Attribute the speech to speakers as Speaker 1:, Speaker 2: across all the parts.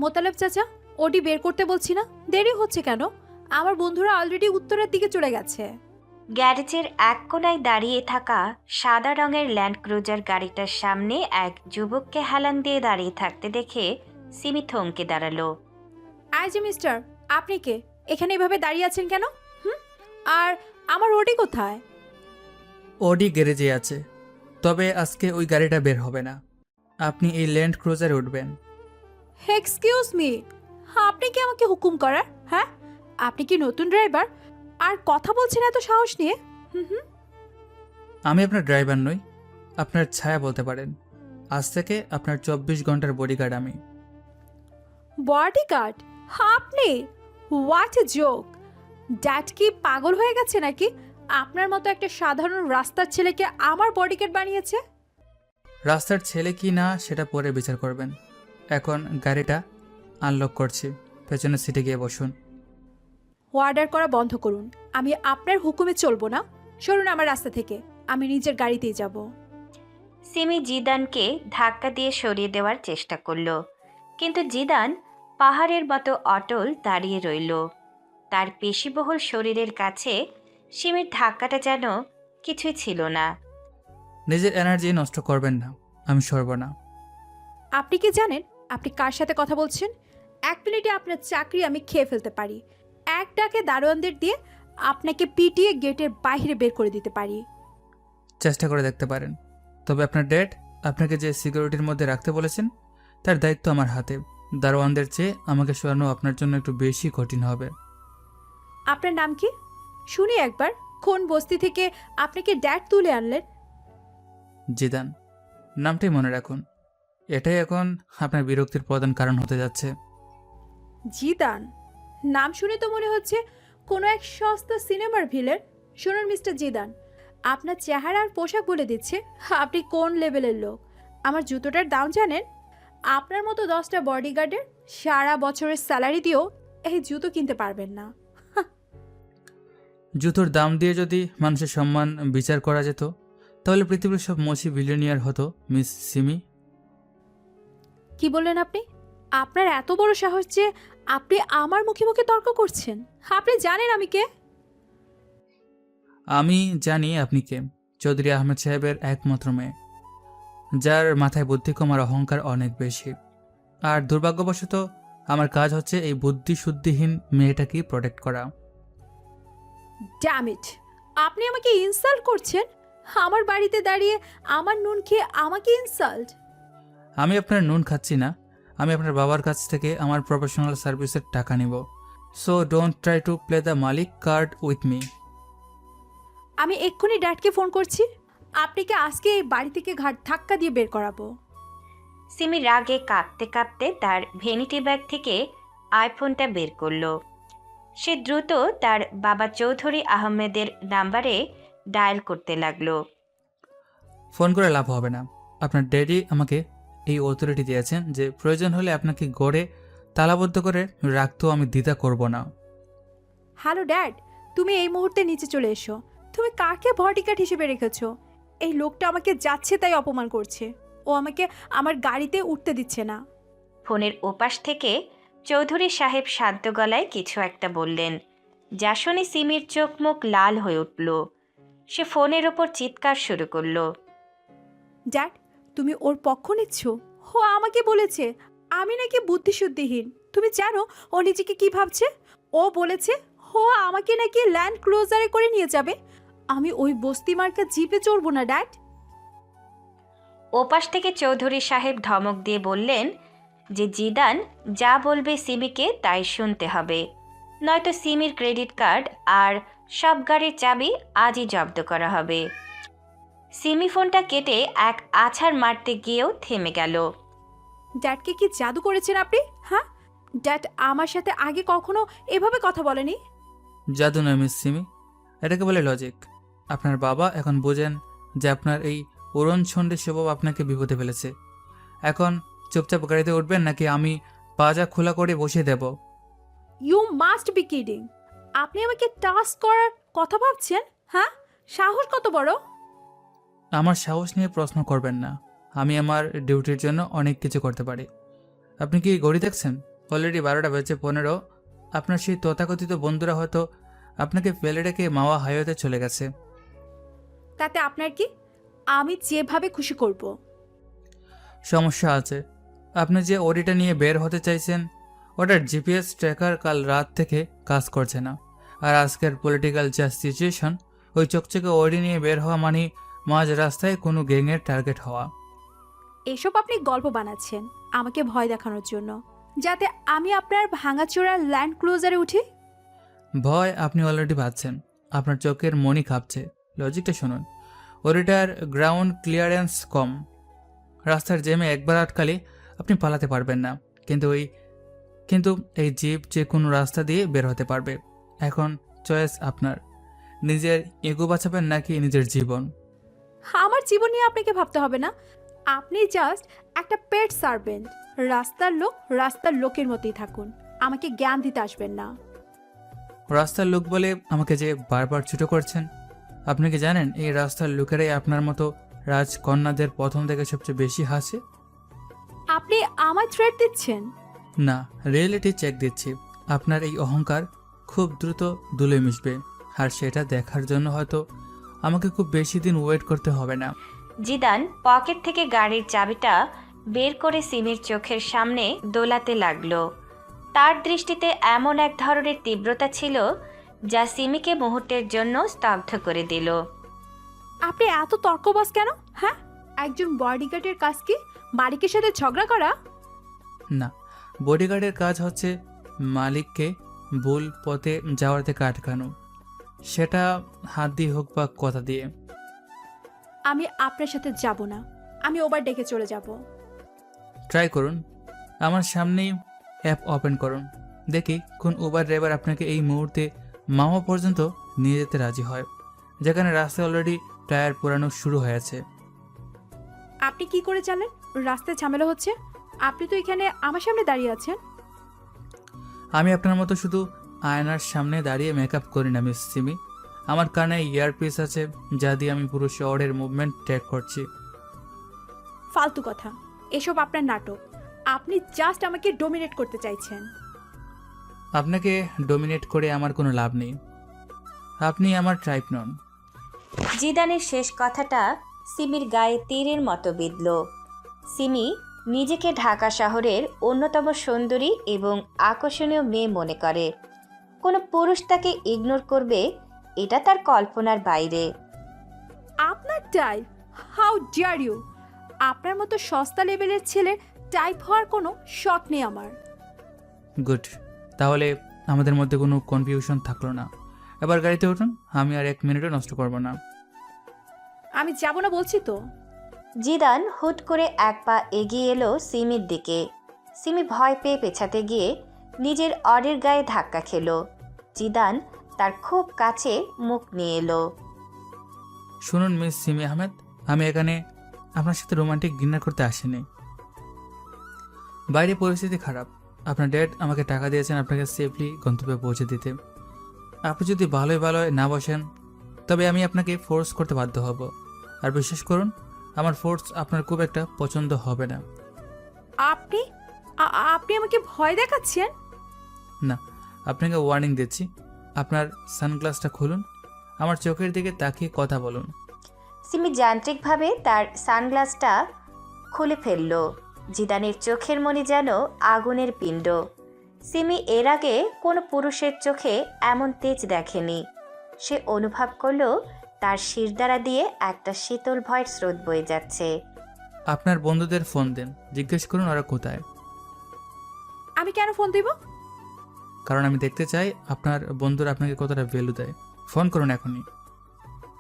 Speaker 1: মোতালেব চাচা, ওডি বের করতে বলছি না, দেরি হচ্ছে কেন? আমার বন্ধুরা অলরেডি উত্তরের দিকে চলে গেছে।
Speaker 2: গ্যারেজের এক কোনায় দাঁড়িয়ে থাকা সাদা রঙের ল্যান্ড ক্রুজার গাড়িটার সামনে এক যুবককে হেলান দিয়ে দাঁড়িয়ে থাকতে দেখে সিমি থমকে দাঁড়ালো।
Speaker 1: আই যে মিস্টার, আপনি কে? এখানে এভাবে দাঁড়িয়ে আছেন কেন? হুম, আর আমার ওডি কোথায়?
Speaker 3: ওডি গ্যারেজে আছে, তবে আজকে ওই গাড়িটা বের হবে না। আপনি এই ল্যান্ড ক্রুজারে উঠবেন।
Speaker 1: এক্সকিউজ মি, আপনি কি আমাকে হুকুম করার? হ্যাঁ, আপনি কি নতুন ড্রাইভার আর কথা বলছেন এত সাহস নিয়ে? হুম হুম।
Speaker 3: আমি আপনার ড্রাইভার নই, আপনার ছায়া বলতে পারেন। আজ থেকে আপনার 24 ঘন্টার বডিগার্ড আমি।
Speaker 1: বডিগার্ড? আপনি? What a joke! ড্যাড কি পাগল হয়ে গেছে নাকি? আপনার মতো একটা সাধারণ রাস্তার ছেলেকে আমার বডিগার্ড বানিয়েছে?
Speaker 3: রাস্তার ছেলে কি না সেটা পরে বিচার করবেন। এখন গাড়িটা আনলক করছি, পেছনের সিটে গিয়ে বসুন।
Speaker 1: অর্ডার করা বন্ধ করুন। আমি আপনার হুকুমে চলবো না। সরুন আমার রাস্তা থেকে, আমি নিজের গাড়িতেই যাব।
Speaker 2: সিমি জিদানকে ধাক্কা দিয়ে সরিয়ে দেওয়ার চেষ্টা করল, কিন্তু জিদান পাহাড়ের মতো অটল দাঁড়িয়ে রইল। তার পেশিবহুল শরীরের কাছে সিমির ধাক্কাটা যেন কিছুই ছিল না।
Speaker 3: নিজের এনার্জি নষ্ট করবেন না, আমি সরব না।
Speaker 1: আপনি কি জানেন আপনি কার সাথে কথা বলছেন? 1 মিনিটে আপনার চাকরি আমি খেয়ে ফেলতে পারি। এক ডাকে দারোয়ানদের দিয়ে আপনাকে পিটিয়ে গেটের বাইরে বের করে দিতে পারি।
Speaker 3: চেষ্টা করে দেখতে পারেন, তবে আপনার ড্যাড আপনাকে যে সিকিউরিটির মধ্যে রাখতে বলেছেন তার দায়িত্ব আমার হাতে। দারোয়ানদের চেয়ে আমাকে সরানো আপনার জন্য একটু বেশি কঠিন হবে।
Speaker 1: আপনার নাম কি শুনি একবার? কোন বস্তি থেকে আপনাকে ড্যাড তুলে আনলেন?
Speaker 3: জিদান, নামটাই মনে রাখুন। এটাই এখন আপনার বিরক্তির প্রধান কারণ হতে যাচ্ছে।
Speaker 1: জিদান? নাম শুনে তো মনে হচ্ছে কোনো এক সস্তা সিনেমার ভিলেন। শুনুন মিস্টার জিদান, আপনার চেহারা আর পোশাক বলে দিচ্ছে আপনি কোন লেভেলের লোক। আমার জুতোটার দাম জানেন? আপনার মতো 10টা বডিগার্ডের সারা বছরের স্যালারি দিয়েও এই জুতো কিনতে পারবেন না।
Speaker 3: জুতোর দাম দিয়ে যদি মানুষের সম্মান বিচার করা যেত তাহলে পৃথিবীর সব মসি বিলিয়নিয়ার হতো মিস সিমি।
Speaker 1: কি বললেন আপনি? আপনার এত বড় সাহস যে আপনি আমার মুখে মুখে তর্ক করছেন? আপনি জানেন আমি কে?
Speaker 3: আমি জানি আপনি কে। চৌধুরী আহমেদ সাহেবের একমাত্র মেয়ে, যার মাথায় বুদ্ধি কম আর অহংকার অনেক বেশি। আর দুর্ভাগ্যবশত আমার কাজ হচ্ছে এই বুদ্ধি শুদ্ধিহীন মেয়েটাকে প্রোটেক্ট করা।
Speaker 1: Damn it! আপনি আমাকে ইনসাল্ট করছেন? আমার বাড়িতে দাঁড়িয়ে আমার নুন খেয়ে আমাকে ইনসাল্ট?
Speaker 3: আমি আপনার নুন খাচ্ছি না, আমি আপনার বাবার কাছ থেকে আমার প্রফেশনাল সার্ভিসের টাকা নিব। So don't try to play the Malik card with me.
Speaker 1: আমি এক্ষুনি ড্যাডকে ফোন করছি। আপনাকে আজকে এই বাড়ি থেকে ঘাট ধাক্কা দিয়ে বের করাবো।
Speaker 2: সিমি রাগে কাঁপতে কাঁপতে তার ভ্যানিটি ব্যাগ থেকে আইফোনটা বের করলো। সে দ্রুত তার বাবা চৌধুরী আহমেদের নাম্বারে ডায়াল করতে লাগলো।
Speaker 3: ফোন করে লাভ হবে না। আপনার ড্যাডি আমাকে এই অথরিটি দিয়েছেন যে প্রয়োজন হলে আপনাকে গড়ে তালাবদ্ধ করে রাখতেও আমি দ্বিধা করব না।
Speaker 1: হ্যালো ড্যাড, তুমি এই মুহূর্তে নিচে চলে এসো। তুমি কাকে বডিগার্ড হিসেবে রেখেছো? এই লোকটা আমাকে যাচ্ছে তাই অপমান করছে। ও আমাকে আমার গাড়িতে উঠতে দিচ্ছে না।
Speaker 2: ফোনের ওপাশ থেকে চৌধুরী সাহেব শান্ত গলায় কিছু একটা বললেন, যা শুনে সিমির চোখ মুখ লাল হয়ে উঠল। সে ফোনের ওপর চিৎকার শুরু করলো।
Speaker 1: ড্যাড, তুমি ওর পক্ষ নিচ্ছ? ও আমাকে বলেছে আমি নাকি বুদ্ধিশুদ্ধিহীন। তুমি জানো ও নিজেকে কি ভাবছে? ও বলেছে ও আমাকে নাকি ল্যান্ড ক্লোজারে করে নিয়ে যাবে। আমি ওই বস্তি মার্কা জিপে চড়বো না ড্যাড।
Speaker 2: ওপাশ থেকে চৌধুরী সাহেব ধমক দিয়ে বললেন যে জিদান যা বলবে সিমিকে তাই শুনতে হবে, নয়তো সিমির ক্রেডিট কার্ড আর সব গাড়ির চাবি আজই জব্দ করা হবে। সিমি ফোনটা কেটে এক আছাড় মারতে গিয়েও থেমে গেল।
Speaker 1: ড্যাডকে কি জাদু করেছেন আপনি? হ্যাঁ, ড্যাড আমার সাথে আগে কখনো এভাবে কথা বলেনি।
Speaker 3: জাদু নয় মিস সিমি, এটাকে বলে লজিক। আপনার বাবা এখন বোঝেন যে আপনার এই উড়নছন্ডী স্বভাব আপনাকে বিপদে ফেলেছে। এখন চুপচাপ গাড়িতে উঠবেন নাকি আমি পাজা খোলা করে বসিয়ে দেব?
Speaker 1: You must be kidding! আপনি আমাকে টাস্ক করার কথা ভাবছেন? হ্যাঁ, সাহস কত বড়!
Speaker 3: আমার সাহস নিয়ে প্রশ্ন করবেন না। আমি আমার ডিউটির জন্য অনেক কিছু করতে পারি। আপনি কি ঘড়ি দেখছেন? অলরেডি 12:15। আপনার সেই তথাকথিত বন্ধুরা হয়তো আপনাকে ফেলে রেখে মাওয়া হাইওয়েতে চলে গেছে।
Speaker 1: তাতে আপনার কি? আমি যেভাবে খুশি করব।
Speaker 3: সমস্যা আছে। আপনি যে অডিটা নিয়ে বের হতে চাইছেন, ওটার জিপিএস ট্র্যাকার কাল রাত থেকে কাজ করছে না। আর আজকের পলিটিক্যাল যা সিচুয়েশন, ওই চকচকে অডি নিয়ে বের হওয়া মানে মাঝ রাস্তায় কোনো গ্যাংয়ের টার্গেট হওয়া।
Speaker 1: এসব আপনি গল্প বানাচ্ছেন আমাকে ভয় দেখানোর জন্য, যাতে আমি আপনার ভাঙাচোরা ল্যান্ড ক্লোজারে উঠি।
Speaker 3: ভয় আপনি অলরেডি পাচ্ছেন। আপনার চোখের মনি কাঁপছে। লজিকটা শুনুন। অডিটার গ্রাউন্ড ক্লিয়ারেন্স কম। রাস্তার জ্যামে একবার আটকালে আপনি পালাতে পারবেন না, কিন্তু এই জিপ যে কোনো রাস্তা দিয়ে বের হতে পারবে। এখন চয়েস আপনার। নিজের ইগো বাঁচাবেন নাকি নিজের জীবন?
Speaker 1: আমার জীবন নিয়ে আপনাকে ভাবতে হবে না। আপনি জাস্ট একটা পেট সার্ভেন্ট। রাস্তার লোকের মতোই থাকুন, আমাকে জ্ঞান দিতে আসবেন না।
Speaker 3: রাস্তার লোক বলে আমাকে যে বারবার ছোট করছেন। আপনি কি জানেন এই রাস্তার লোকেরাই আপনার মতো রাজকন্যাদের প্রথম থেকে সবচেয়ে বেশি হাসে?
Speaker 1: আপনি আমায় থ্রেট দিচ্ছেন?
Speaker 3: না, রিয়েলিটি চেক দিচ্ছি। আপনার এই অহংকার খুব দ্রুত ধুলে মিশবে, আর সেটা দেখার জন্য হয়তো আমাকে খুব বেশি দিন ওয়েট করতে হবে না।
Speaker 2: জিদান পকেট থেকে গাড়ির চাবিটা বের করে সিমির চোখের সামনে দোলাতে লাগলো। তার দৃষ্টিতে এমন এক ধরনের তীব্রতা ছিল যা সিমিকে মুহূর্তের জন্য স্তব্ধ করে দিল।
Speaker 1: আপনি এত তর্কবাজ কেন? হ্যাঁ, একজন বডিগার্ডের কাজ কি মালিকের সাথে ঝগড়া করা?
Speaker 3: না, বডিগার্ডের কাজ হচ্ছে মালিককে ভুল পথে যাওয়ার থেকে আটকানো, সেটা হাত দিয়ে হোক বা কথা দিয়ে।
Speaker 1: আমি আপনার সাথে যাব না। আমি ওভার ডেকে চলে যাব।
Speaker 3: ট্রাই করুন। আমার সামনেই অ্যাপ ওপেন করুন। দেখি কোন উবার ড্রাইভার আপনাকে এই মুহূর্তে মামা পর্যন্ত নিয়ে যেতে রাজি হয়, যেখানে রাস্তায় অলরেডি টায়ার পোড়ানো শুরু হয়েছে।
Speaker 1: আপনি কি করে জানেন রাস্তায় ঝামেলা হচ্ছে? আপনি তো এখানে আমার সামনে দাঁড়িয়ে আছেন।
Speaker 3: আমি আপনার মতো শুধু আয়নার সামনে দাঁড়িয়ে মেকআপ করি না মিস সিমি। আমার কানে ইয়ারপিস আছে, যা দিয়ে আমি পুরো শহরের মুভমেন্ট ট্র্যাক করছি।
Speaker 1: ফালতু কথা, এসব আপনার নাটক। আপনি জাস্ট আমাকে ডোমিনেট করতে চাইছেন।
Speaker 3: আপনাকে ডোমিনেট করে আমার কোনো লাভ নেই। আপনি আমার ট্রাইব নন।
Speaker 2: জিদানের শেষ কথাটা সিমির গায়ে তীরের মতো বিঁধল। সিমি নিজেকে ঢাকা শহরের অন্যতম সুন্দরী এবং আকর্ষণীয় মেয়ে মনে করে। কোনো পুরুষ তাকে ইগনোর করবে এটা তার কল্পনার বাইরে।
Speaker 1: আপনার টাইপ? How deer you! আপনার মতো সস্তা লেভেলের ছেলের টাইপ হওয়ার কোনো শখ নেই আমার।
Speaker 3: গুড, তাহলে আমাদের মধ্যে কোনো কনফিউশন থাকলো না। এবার গাড়িতে উঠুন, আমি আর 1 মিনিটও নষ্ট করব না।
Speaker 1: আমি যাব না বলছি তো।
Speaker 2: জিদান হুট করে এক পা এগিয়ে এলো সিমির দিকে। সিমি ভয় পেয়ে পেছাতে গিয়ে নিজের অডির গায়ে ধাক্কা খেলো। জিদান তার খুব কাছে মুখ নিয়ে এলো।
Speaker 3: শুনুন মিস সিমি আহমেদ, আমি এখানে আপনার সাথে রোমান্টিক ডিনার করতে আসিনি। বাইরে পরিস্থিতি খারাপ। আপনার ড্যাড আমাকে টাকা দিয়েছেন আপনাকে সেফলি গন্তব্যে পৌঁছে দিতে। আপনি যদি ভালোই না বসেন, তবে আমি আপনাকে ফোর্স করতে বাধ্য হব। আর বিশ্বাস করুন, আমার ফোর্স আপনার খুব একটা পছন্দ হবে না।
Speaker 1: আপনি আপনি আমাকে ভয় দেখাচ্ছেন?
Speaker 3: না, আপনাকে ওয়ার্নিং দিচ্ছি। আপনার সানগ্লাসটা খুলুন, আমার চোখের দিকে তাকিয়ে কথা বলুন।
Speaker 2: সিমি যান্ত্রিকভাবে তার সানগ্লাসটা খুলে ফেলল। জিদানের চোখের মনি যেন আগুনের পিণ্ড। সিমি এর আগে কোনো পুরুষের চোখে এমন তেজ দেখেনি। সে অনুভব করলো তার শিরদাঁড়া দিয়ে একটা শীতল ভয়ের স্রোত বয়ে যাচ্ছে।
Speaker 3: আপনার বন্ধুদের ফোন দেন, জিজ্ঞেস করুন ওরা কোথায়।
Speaker 1: আমি কেন ফোন দিব?
Speaker 3: কারণ আমি দেখতে চাই আপনার বন্ধুরা আপনাকে কতটা ভ্যালু দেয়। ফোন করুন এখনই।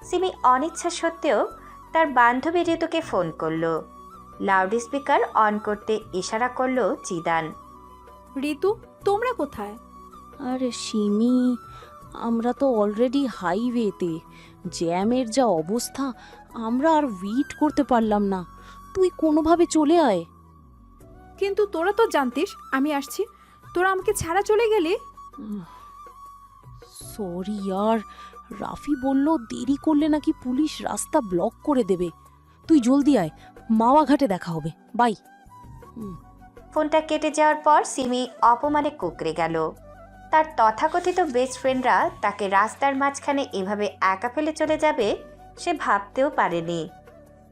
Speaker 2: সিমি অনিচ্ছা সত্ত্বেও তার বান্ধবী ঋতুকে ফোন করলো। লাউড স্পিকার অন করতে ইশারা করলো জিদান।
Speaker 1: ঋতু, তোমরা কোথায়?
Speaker 4: আরে সিমি, আমরা তো অলরেডি হাইওয়েতে। জ্যামের যা অবস্থা, আমরা আর ওয়েট করতে পারলাম না। তুই কোনোভাবে চলে আয়।
Speaker 1: কিন্তু তোরা তো জানতিস আমি আসছি, তোরা আমাকে ছাড়া চলে গেলি।
Speaker 4: সরি ইয়ার, রাফি বলল দেরি করলে নাকি পুলিশ রাস্তা ব্লক করে দেবে। তুই জলদি আয়, মাওয়া ঘাটে দেখা হবে। বাই।
Speaker 2: ফোনটা কেটে যাওয়ার পর সিমি অপমানে কুঁকড়ে গেল। তার তথাকথিত বেস্ট ফ্রেন্ডরা তাকে রাস্তার মাঝখানে এভাবে একা ফেলে চলে যাবে সে ভাবতেও পারেনি।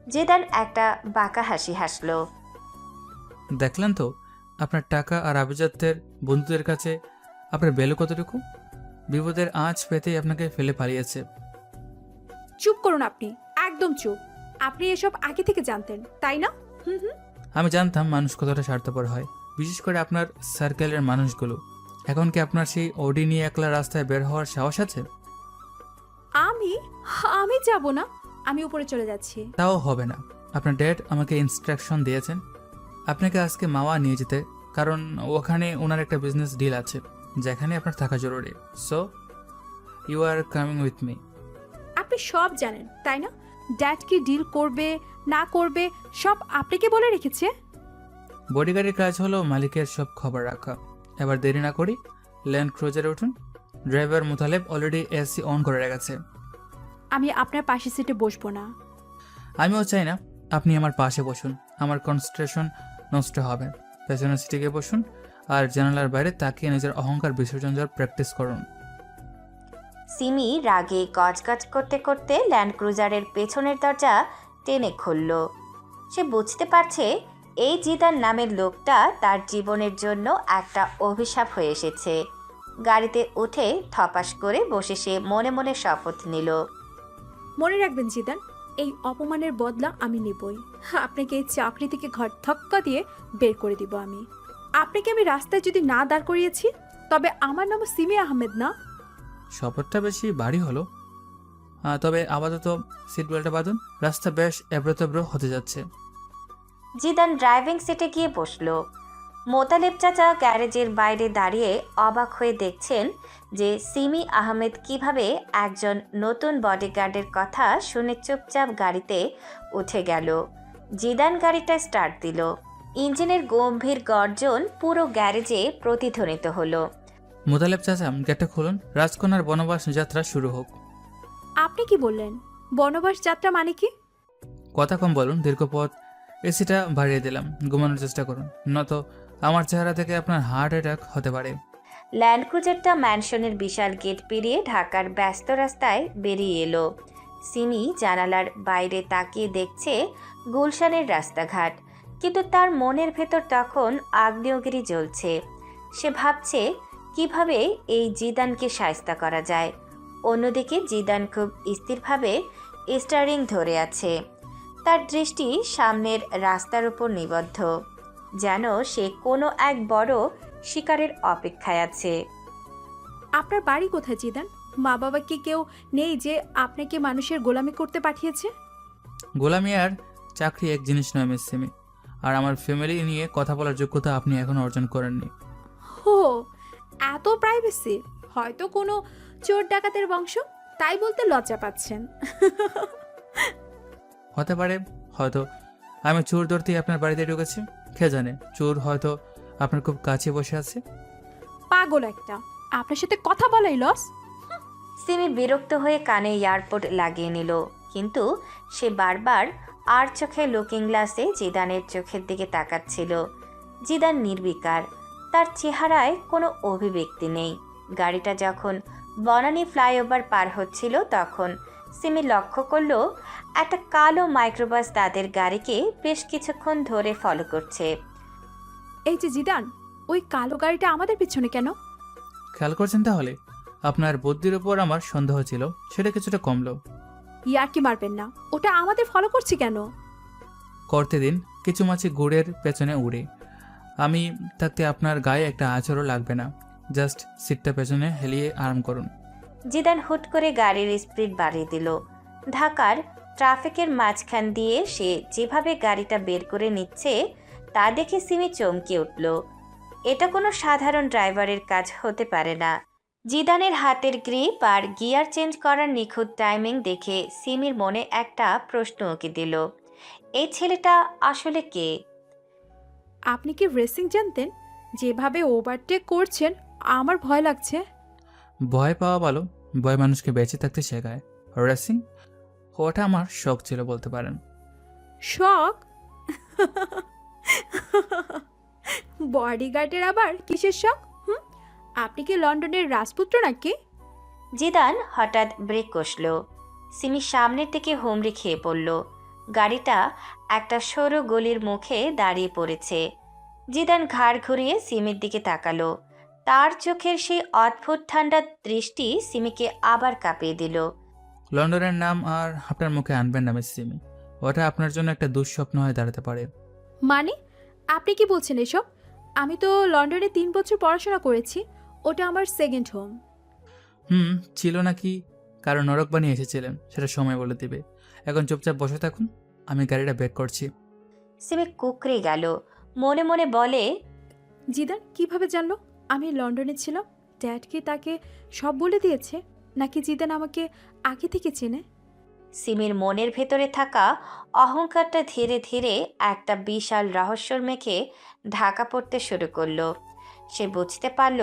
Speaker 2: জিদান একটা বাঁকা হাসি হাসল।
Speaker 3: দেখলেন তো আপনার টাকা আর আভিজাত্যের বন্ধুদের কাছে আপনার ভ্যালু কতটুকু। বিপদের আঁচ পেতেই আপনাকে ফেলে পালিয়েছে।
Speaker 1: চুপ করুন আপনি, একদম চুপ। আপনি এসব আগে থেকে জানতেন তাই না? হুম হুম।
Speaker 3: আমি জানতাম মানুষ কতটা স্বার্থপর হয়, বিশেষ করে আপনার সার্কেলের মানুষগুলো। এখন কি আপনার সেই অডি নিয়ে একলা রাস্তায় বের হওয়ার সাহস আছে?
Speaker 1: আমি আমি যাব না, আমি উপরে চলে যাচ্ছি।
Speaker 3: তাও হবে না। আপনার ড্যাড আমাকে ইনস্ট্রাকশন দিয়েছেন আপনাকে আজকে মাওয়া নিয়ে যেতে, কারণ ওখানে ওনার একটা বিজনেস ডিল আছে যেখানে আপনার থাকা জরুরি। So you are coming with me.
Speaker 1: আপনি সব জানেন তাই না? ড্যাড কি ডিল করবে না করবে সব আপনাকে বলে রেখেছে।
Speaker 3: বডিগার্ডের কাজ হলো মালিকের সব খবর রাখা। এবার দেরি না করি, ল্যান্ড ক্রুজারে উঠুন। Driver Mutaleb already AC on করে রেখেছে।
Speaker 1: আমি আপনার পাশের সিটে বসবো না।
Speaker 3: আমিও চাই না আপনি আমার পাশে বসুন, আমার কনসেন্ট্রেশন নষ্ট হবে। পেছনের সিটে গিয়ে বসুন আর জানালার বাইরে তাকিয়ে নিজের অহংকার বিসর্জন দেওয়ার প্র্যাকটিস করুন।
Speaker 2: সিমি রাগে গজগজ করতে করতে ল্যান্ড ক্রুজারের পেছনের দরজা টেনে খুলল। সে বুঝতে পারছে এই জিদান নামের লোকটা তার জীবনের জন্য একটা অভিশাপ হয়ে এসেছে। গাড়িতে উঠে থপাস করে বসে সে মনে মনে শপথ নিল।
Speaker 1: মনে রাখবেন জিদান, এই অপমানের বদলা আমি নেবই। আপনাকে এই চাকরি থেকে ঘর ধাক্কা দিয়ে বের করে দিব আমি। আপনাকে আমি রাস্তায় যদি না দাঁড় করিয়েছি তবে আমার নাম সিমি আহমেদ না।
Speaker 3: শপথটা বেশি ভারী হলো। তবে আপাতত সিট বেল্টটা বাঁধুন, রাস্তা বেশ এবড়োতেবড়ো হতে যাচ্ছে।
Speaker 2: জিদান ড্রাইভিং সিটে গিয়ে বসল। মোতালেব চাচা গ্যারেজের বাইরে দাঁড়িয়ে অবাক হয়ে দেখছেন যে সিমি আহমেদ কিভাবে একজন নতুন বডিগার্ডের কথা শুনে চুপচাপ গাড়িতে উঠে গেল। জিদান গাড়িটা স্টার্ট দিল। ইঞ্জিনের গম্ভীর গর্জন পুরো গ্যারেজে প্রতিধ্বনিত হলো।
Speaker 3: মুতালেব চাচা, গেটটা খুলুন, রাজকন্যার বনবাস যাত্রা শুরু হোক।
Speaker 1: আপনি কি বললেন? বনবাস যাত্রা মানে কি?
Speaker 3: কথা কম বলুন, দীর্ঘ পথ। এসিটা বাড়িয়ে দিলাম, ঘুমানোর চেষ্টা করুন, নয়তো আমার চেহারা থেকে আপনার হার্ট অ্যাটাক হতে পারে।
Speaker 2: ল্যান্ড ক্রুজারটা ম্যানশনের বিশাল গেট পেরিয়ে ঢাকার ব্যস্ত রাস্তায় বেরিয়ে এলো। সিমি জানালার বাইরে তাকিয়ে দেখছে গুলশানের রাস্তাঘাট, কিন্তু তার মনের ভেতর তখন আগ্নেয়গিরি জ্বলছে। সে ভাবছে কিভাবে এই জিদানকে শায়েস্তা করা যায়। অন্যদিকে জিদান খুব স্থিরভাবে স্টিয়ারিং ধরে আছে। তার দৃষ্টি সামনের রাস্তার উপর নিবদ্ধ, যেন সে কোনো এক বড় শিকারের অপেক্ষায় আছে।
Speaker 1: আপনার বাড়ি কোথায় জিদান? মা বাবা কি কেউ নেই যে আপনাকে মানুষের গোলামি করতে পাঠিয়েছে?
Speaker 3: গোলামি আর চাকরি এক জিনিস নয় মিস সিমি, আর আমার ফ্যামিলি নিয়ে কথা বলার যোগ্যতা আপনি এখনো অর্জন করেননি।
Speaker 1: হো, এত প্রাইভেসি? হয়তো কোনো চোর ডাকাতের বংশ, তাই বলতে লজ্জা পাচ্ছেন।
Speaker 3: হতে পারে, হয়তো আমি চোর ধরতেই আপনার বাড়িতে ঢুকেছি। কে জানে, চোর হয়তো আপনার খুব কাছে বসে আছে।
Speaker 1: পাগল একটা, আপনার সাথে কথা বলাই লস।
Speaker 2: সিমি বিরক্ত হয়ে কানে এয়ারপোর্ট লাগিয়ে নিল, কিন্তু সে বারবার আর চোখে লুকিং গ্লাসে জিদানের চোখের দিকে তাকাচ্ছিল। জিদান নির্বিকার, তার চেহারায় কোনো অভিব্যক্তি নেই। গাড়িটা যখন বনানী ফ্লাইওভার পার হচ্ছিল তখন সিমি লক্ষ্য করল একটা কালো মাইক্রোবাস তাদের গাড়িকে বেশ কিছুক্ষণ ধরে ফলো করছে।
Speaker 1: এই যে জিদান, ওই কালো গাড়িটা আমাদের পিছনে কেন?
Speaker 3: খেয়াল করছেন তাহলে? আপনার বুদ্ধির উপর আমার সন্দেহ ছিল, সেটা কিছুটা কমলো।
Speaker 1: ইয়ার্কি মারবেন না, ওটা আমাদের ফলো করছে কেন?
Speaker 3: করতে দিন, কিছু মাছি গুড়ের পেছনে উড়ে। আমি থাকতে আপনার গায়ে একটা আঁচড়ও লাগবে না। জাস্ট সিটটা পেছনে হেলিয়ে আরাম করুন।
Speaker 2: জিদান হুট করে গাড়ির স্পিড বাড়িয়ে দিল। ঢাকার ট্রাফিকের মাঝখান দিয়ে সে যেভাবে গাড়িটা বের করে নিচ্ছে তা দেখে সিমি চমকে উঠল। এটা কোনো সাধারণ ড্রাইভারের কাজ হতে পারে না। জিদানের হাতের গ্রিপ আর গিয়ার চেঞ্জ করার নিখুঁত টাইমিং দেখে সিমির মনে একটা প্রশ্ন উঁকি দিল, এই ছেলেটা আসলে কে?
Speaker 1: আপনি কি রেসিং জানতেন? যেভাবে ওভারটেক করছেন আমার ভয় লাগছে।
Speaker 3: ভয় পাওয়া ভালো, ভয় মানুষকে বেঁচে থাকতে শেখায়। রেসিং ওটা আমার শখ ছিল বলতে পারেন।
Speaker 1: শখ? বডিগার্ডের আবার কিসের শখ? আপনি কি লন্ডনের রাজপুত্র নাকি?
Speaker 2: জিদান হঠাৎ ব্রেক কষল। সিমি সামনের দিকে হুমড়ি খেয়ে পড়ল। গাড়িটা একটা সরু গলির মুখে দাঁড়িয়ে পড়েছে। জিদান ঘাড় ঘুরিয়ে সিমির দিকে তাকালো। তার চোখের সেই অদ্ভুত ঠান্ডা দৃষ্টি সিমিকে আবার কাঁপিয়ে দিল।
Speaker 3: লন্ডনের নাম আর আপনার মুখে আনবেন না মিস সিমি। ওটা আপনার জন্য একটা দুঃস্বপ্ন হয়ে দাঁড়াতে পারে।
Speaker 1: মানে আপনি কি বলছেন এসব? আমি তো লন্ডনে 3 বছর পড়াশোনা করেছি। ওটা আমার সেকেন্ড হোম।
Speaker 3: ছিল নাকি কারো নরক বানিয়ে এসেছিলেন সেটা সময় বলে দিবে। এখন চুপচাপ বসে থাকুন, আমি গাড়িটা বেক করছি।
Speaker 2: সিমি কুকড়ে গেল। মনে মনে বলে,
Speaker 1: জিদান কিভাবে জানলো আমি লন্ডনে ছিলাম? ড্যাড কি তাকে সব বলে দিয়েছে, নাকি জিদান আমাকে আগে থেকে চেনে?
Speaker 2: সিমির মনের ভেতরে থাকা অহংকারটা ধীরে ধীরে একটা বিশাল রহস্যর মেখে ঢাকা পড়তে শুরু করলো। সে বুঝতে পারল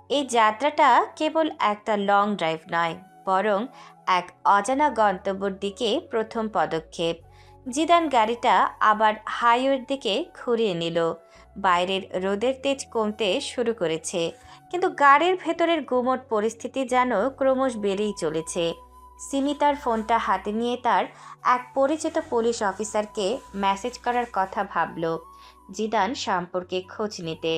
Speaker 2: এই যাত্রাটা কেবল একটা লং ড্রাইভ নয়, বরং এক অজানা গন্তব্যের দিকে প্রথম পদক্ষেপ। জিদান গাড়িটা আবার হাইওয়ের দিকে ঘুরিয়ে নিল। বাইরের রোদের তেজ কমতে শুরু করেছে, কিন্তু গাড়ির ভেতরের গুমট পরিস্থিতি যেন ক্রমশ বেড়েই চলেছে। সিমি তার ফোনটা হাতে নিয়ে তার এক পরিচিত পুলিশ অফিসারকে মেসেজ করার কথা ভাবল জিদান সম্পর্কে খোঁজ নিতে,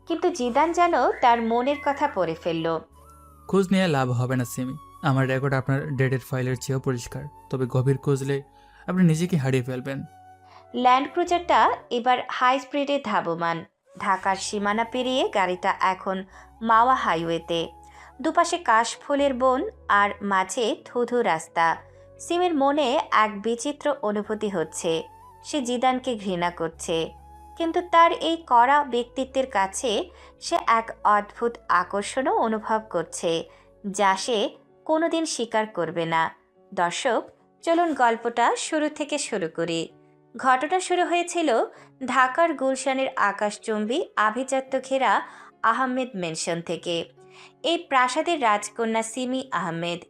Speaker 2: কিন্তু জিদান যেন তার মনের কথা পড়ে ফেলল।
Speaker 3: খোঁজ নিয়ে লাভ হবে না সিমি। আমার রেকর্ড আপনার ডেডের ফাইলের চেয়েও পরিষ্কার, তবে গভীর খুঁজলে আপনি নিজেকে হারিয়ে ফেলবেন।
Speaker 2: ল্যান্ড ক্রুজারটা এবার হাই স্পিডে ধাবমান। ঢাকার সীমানা পেরিয়ে গাড়িটা এখন মাওয়া হাইওয়েতে। দুপাশে কাশফুলের বন আর মাঝে ধুধু রাস্তা। সিমের মনে এক বিচিত্র অনুভূতি হচ্ছে। সে জিদানকে ঘৃণা করছে, কিন্তু তার এই কড়া ব্যক্তিত্বের কাছে সে এক অদ্ভুত আকর্ষণও অনুভব করছে, যা সে কোনোদিন স্বীকার করবে না। দর্শক, চলুন গল্পটা শুরু থেকে শুরু করি। ঘটনা শুরু হয়েছিল ঢাকার গুলশানের আকাশচুম্বী আভিজাত্য ঘেরা আহমেদ মেনশন থেকে। এই প্রাসাদের রাজকন্যা সিমি আহমেদ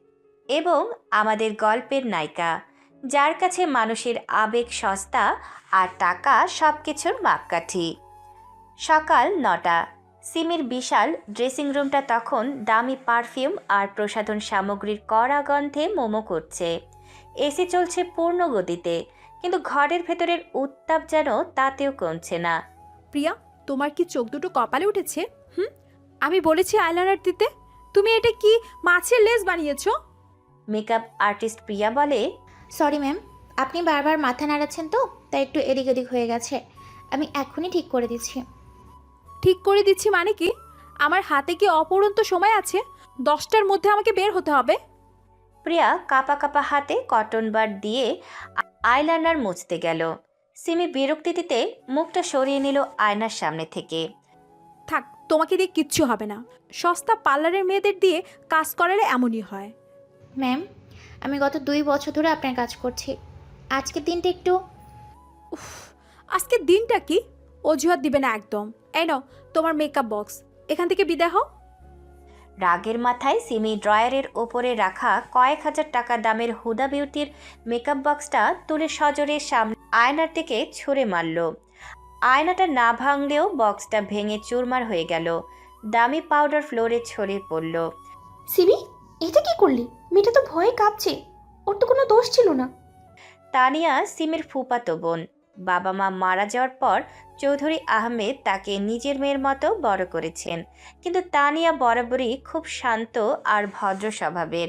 Speaker 2: এবং আমাদের গল্পের নায়িকা, যার কাছে মানুষের আবেগ সস্তা আর টাকা সব কিছুর মাপকাঠি। সকাল 9টা। সিমির বিশাল ড্রেসিং রুমটা তখন দামি পারফিউম আর প্রসাধন সামগ্রীর কড়া গন্ধে মোমো করছে। এসি চলছে পূর্ণ গতিতে, কিন্তু ঘরের ভেতরের উত্তাপ যেন তাতেও কমছে না।
Speaker 1: প্রিয়া, তোমার কি চোখ দুটো কপালে উঠেছে? আমি বলেছি আইলাইনার দিতে, তুমি এটা কি মাছের লেজ বানিয়েছো?
Speaker 2: মেকআপ আর্টিস্ট প্রিয়া বলে,
Speaker 5: সরি ম্যাম, আপনি বারবার মাথা নাড়াচ্ছেন তো, তাই একটু এদিক ওদিক হয়ে গেছে। আমি এখনই ঠিক করে দিচ্ছি।
Speaker 1: ঠিক করে দিচ্ছি মানে কি? আমার হাতে কি অপরন্ত সময় আছে? 10টার মধ্যে আমাকে বের হতে হবে।
Speaker 2: প্রিয়া কাপা কাপা হাতে কটন বার দিয়ে আইলাইনার মুছতে গেল। সিমি বিরক্তিতে মুখটা সরিয়ে নিল আয়নার সামনে থেকে।
Speaker 1: থাক, তোমাকে দিয়ে কিচ্ছু হবে না। সস্তা পার্লারের মেয়েদের দিয়ে কাজ করালে এমনই হয়।
Speaker 5: ম্যাম, আমি গত 2 বছর ধরে আপনার কাজ করছি। আজকের দিনটা একটু
Speaker 1: আজকের দিনটা কি? অজুহাত দিবে না একদম। এই নাও তোমার মেকআপ বক্স, এখান থেকে বিদায় হও।
Speaker 2: রাগের মাথায় সিমি ড্রয়ারের ওপরে রাখা কয়েক হাজার টাকা দামের হুদা বিউটির মেকআপ বক্সটা তুলে সজোরে সামনে আয়নার দিকে ছুঁড়ে মারল। আয়নাটা না ভাঙলেও বক্সটা ভেঙে চুরমার হয়ে গেল। দামি পাউডার ফ্লোরে ছড়িয়ে পড়ল।
Speaker 5: সিমি, এটা কি করলি? মেয়েটা তো ভয়ে কাঁপছে, ওর তো কোনো দোষ ছিল না।
Speaker 2: তানিয়া সিমির ফুফাতো বোন। বাবা মা মারা যাওয়ার পর চৌধুরী আহমেদ তাকে নিজের মেয়ের মতো বড় করেছেন, কিন্তু তানিয়া বরাবরই খুব শান্ত আর ভদ্র স্বভাবের।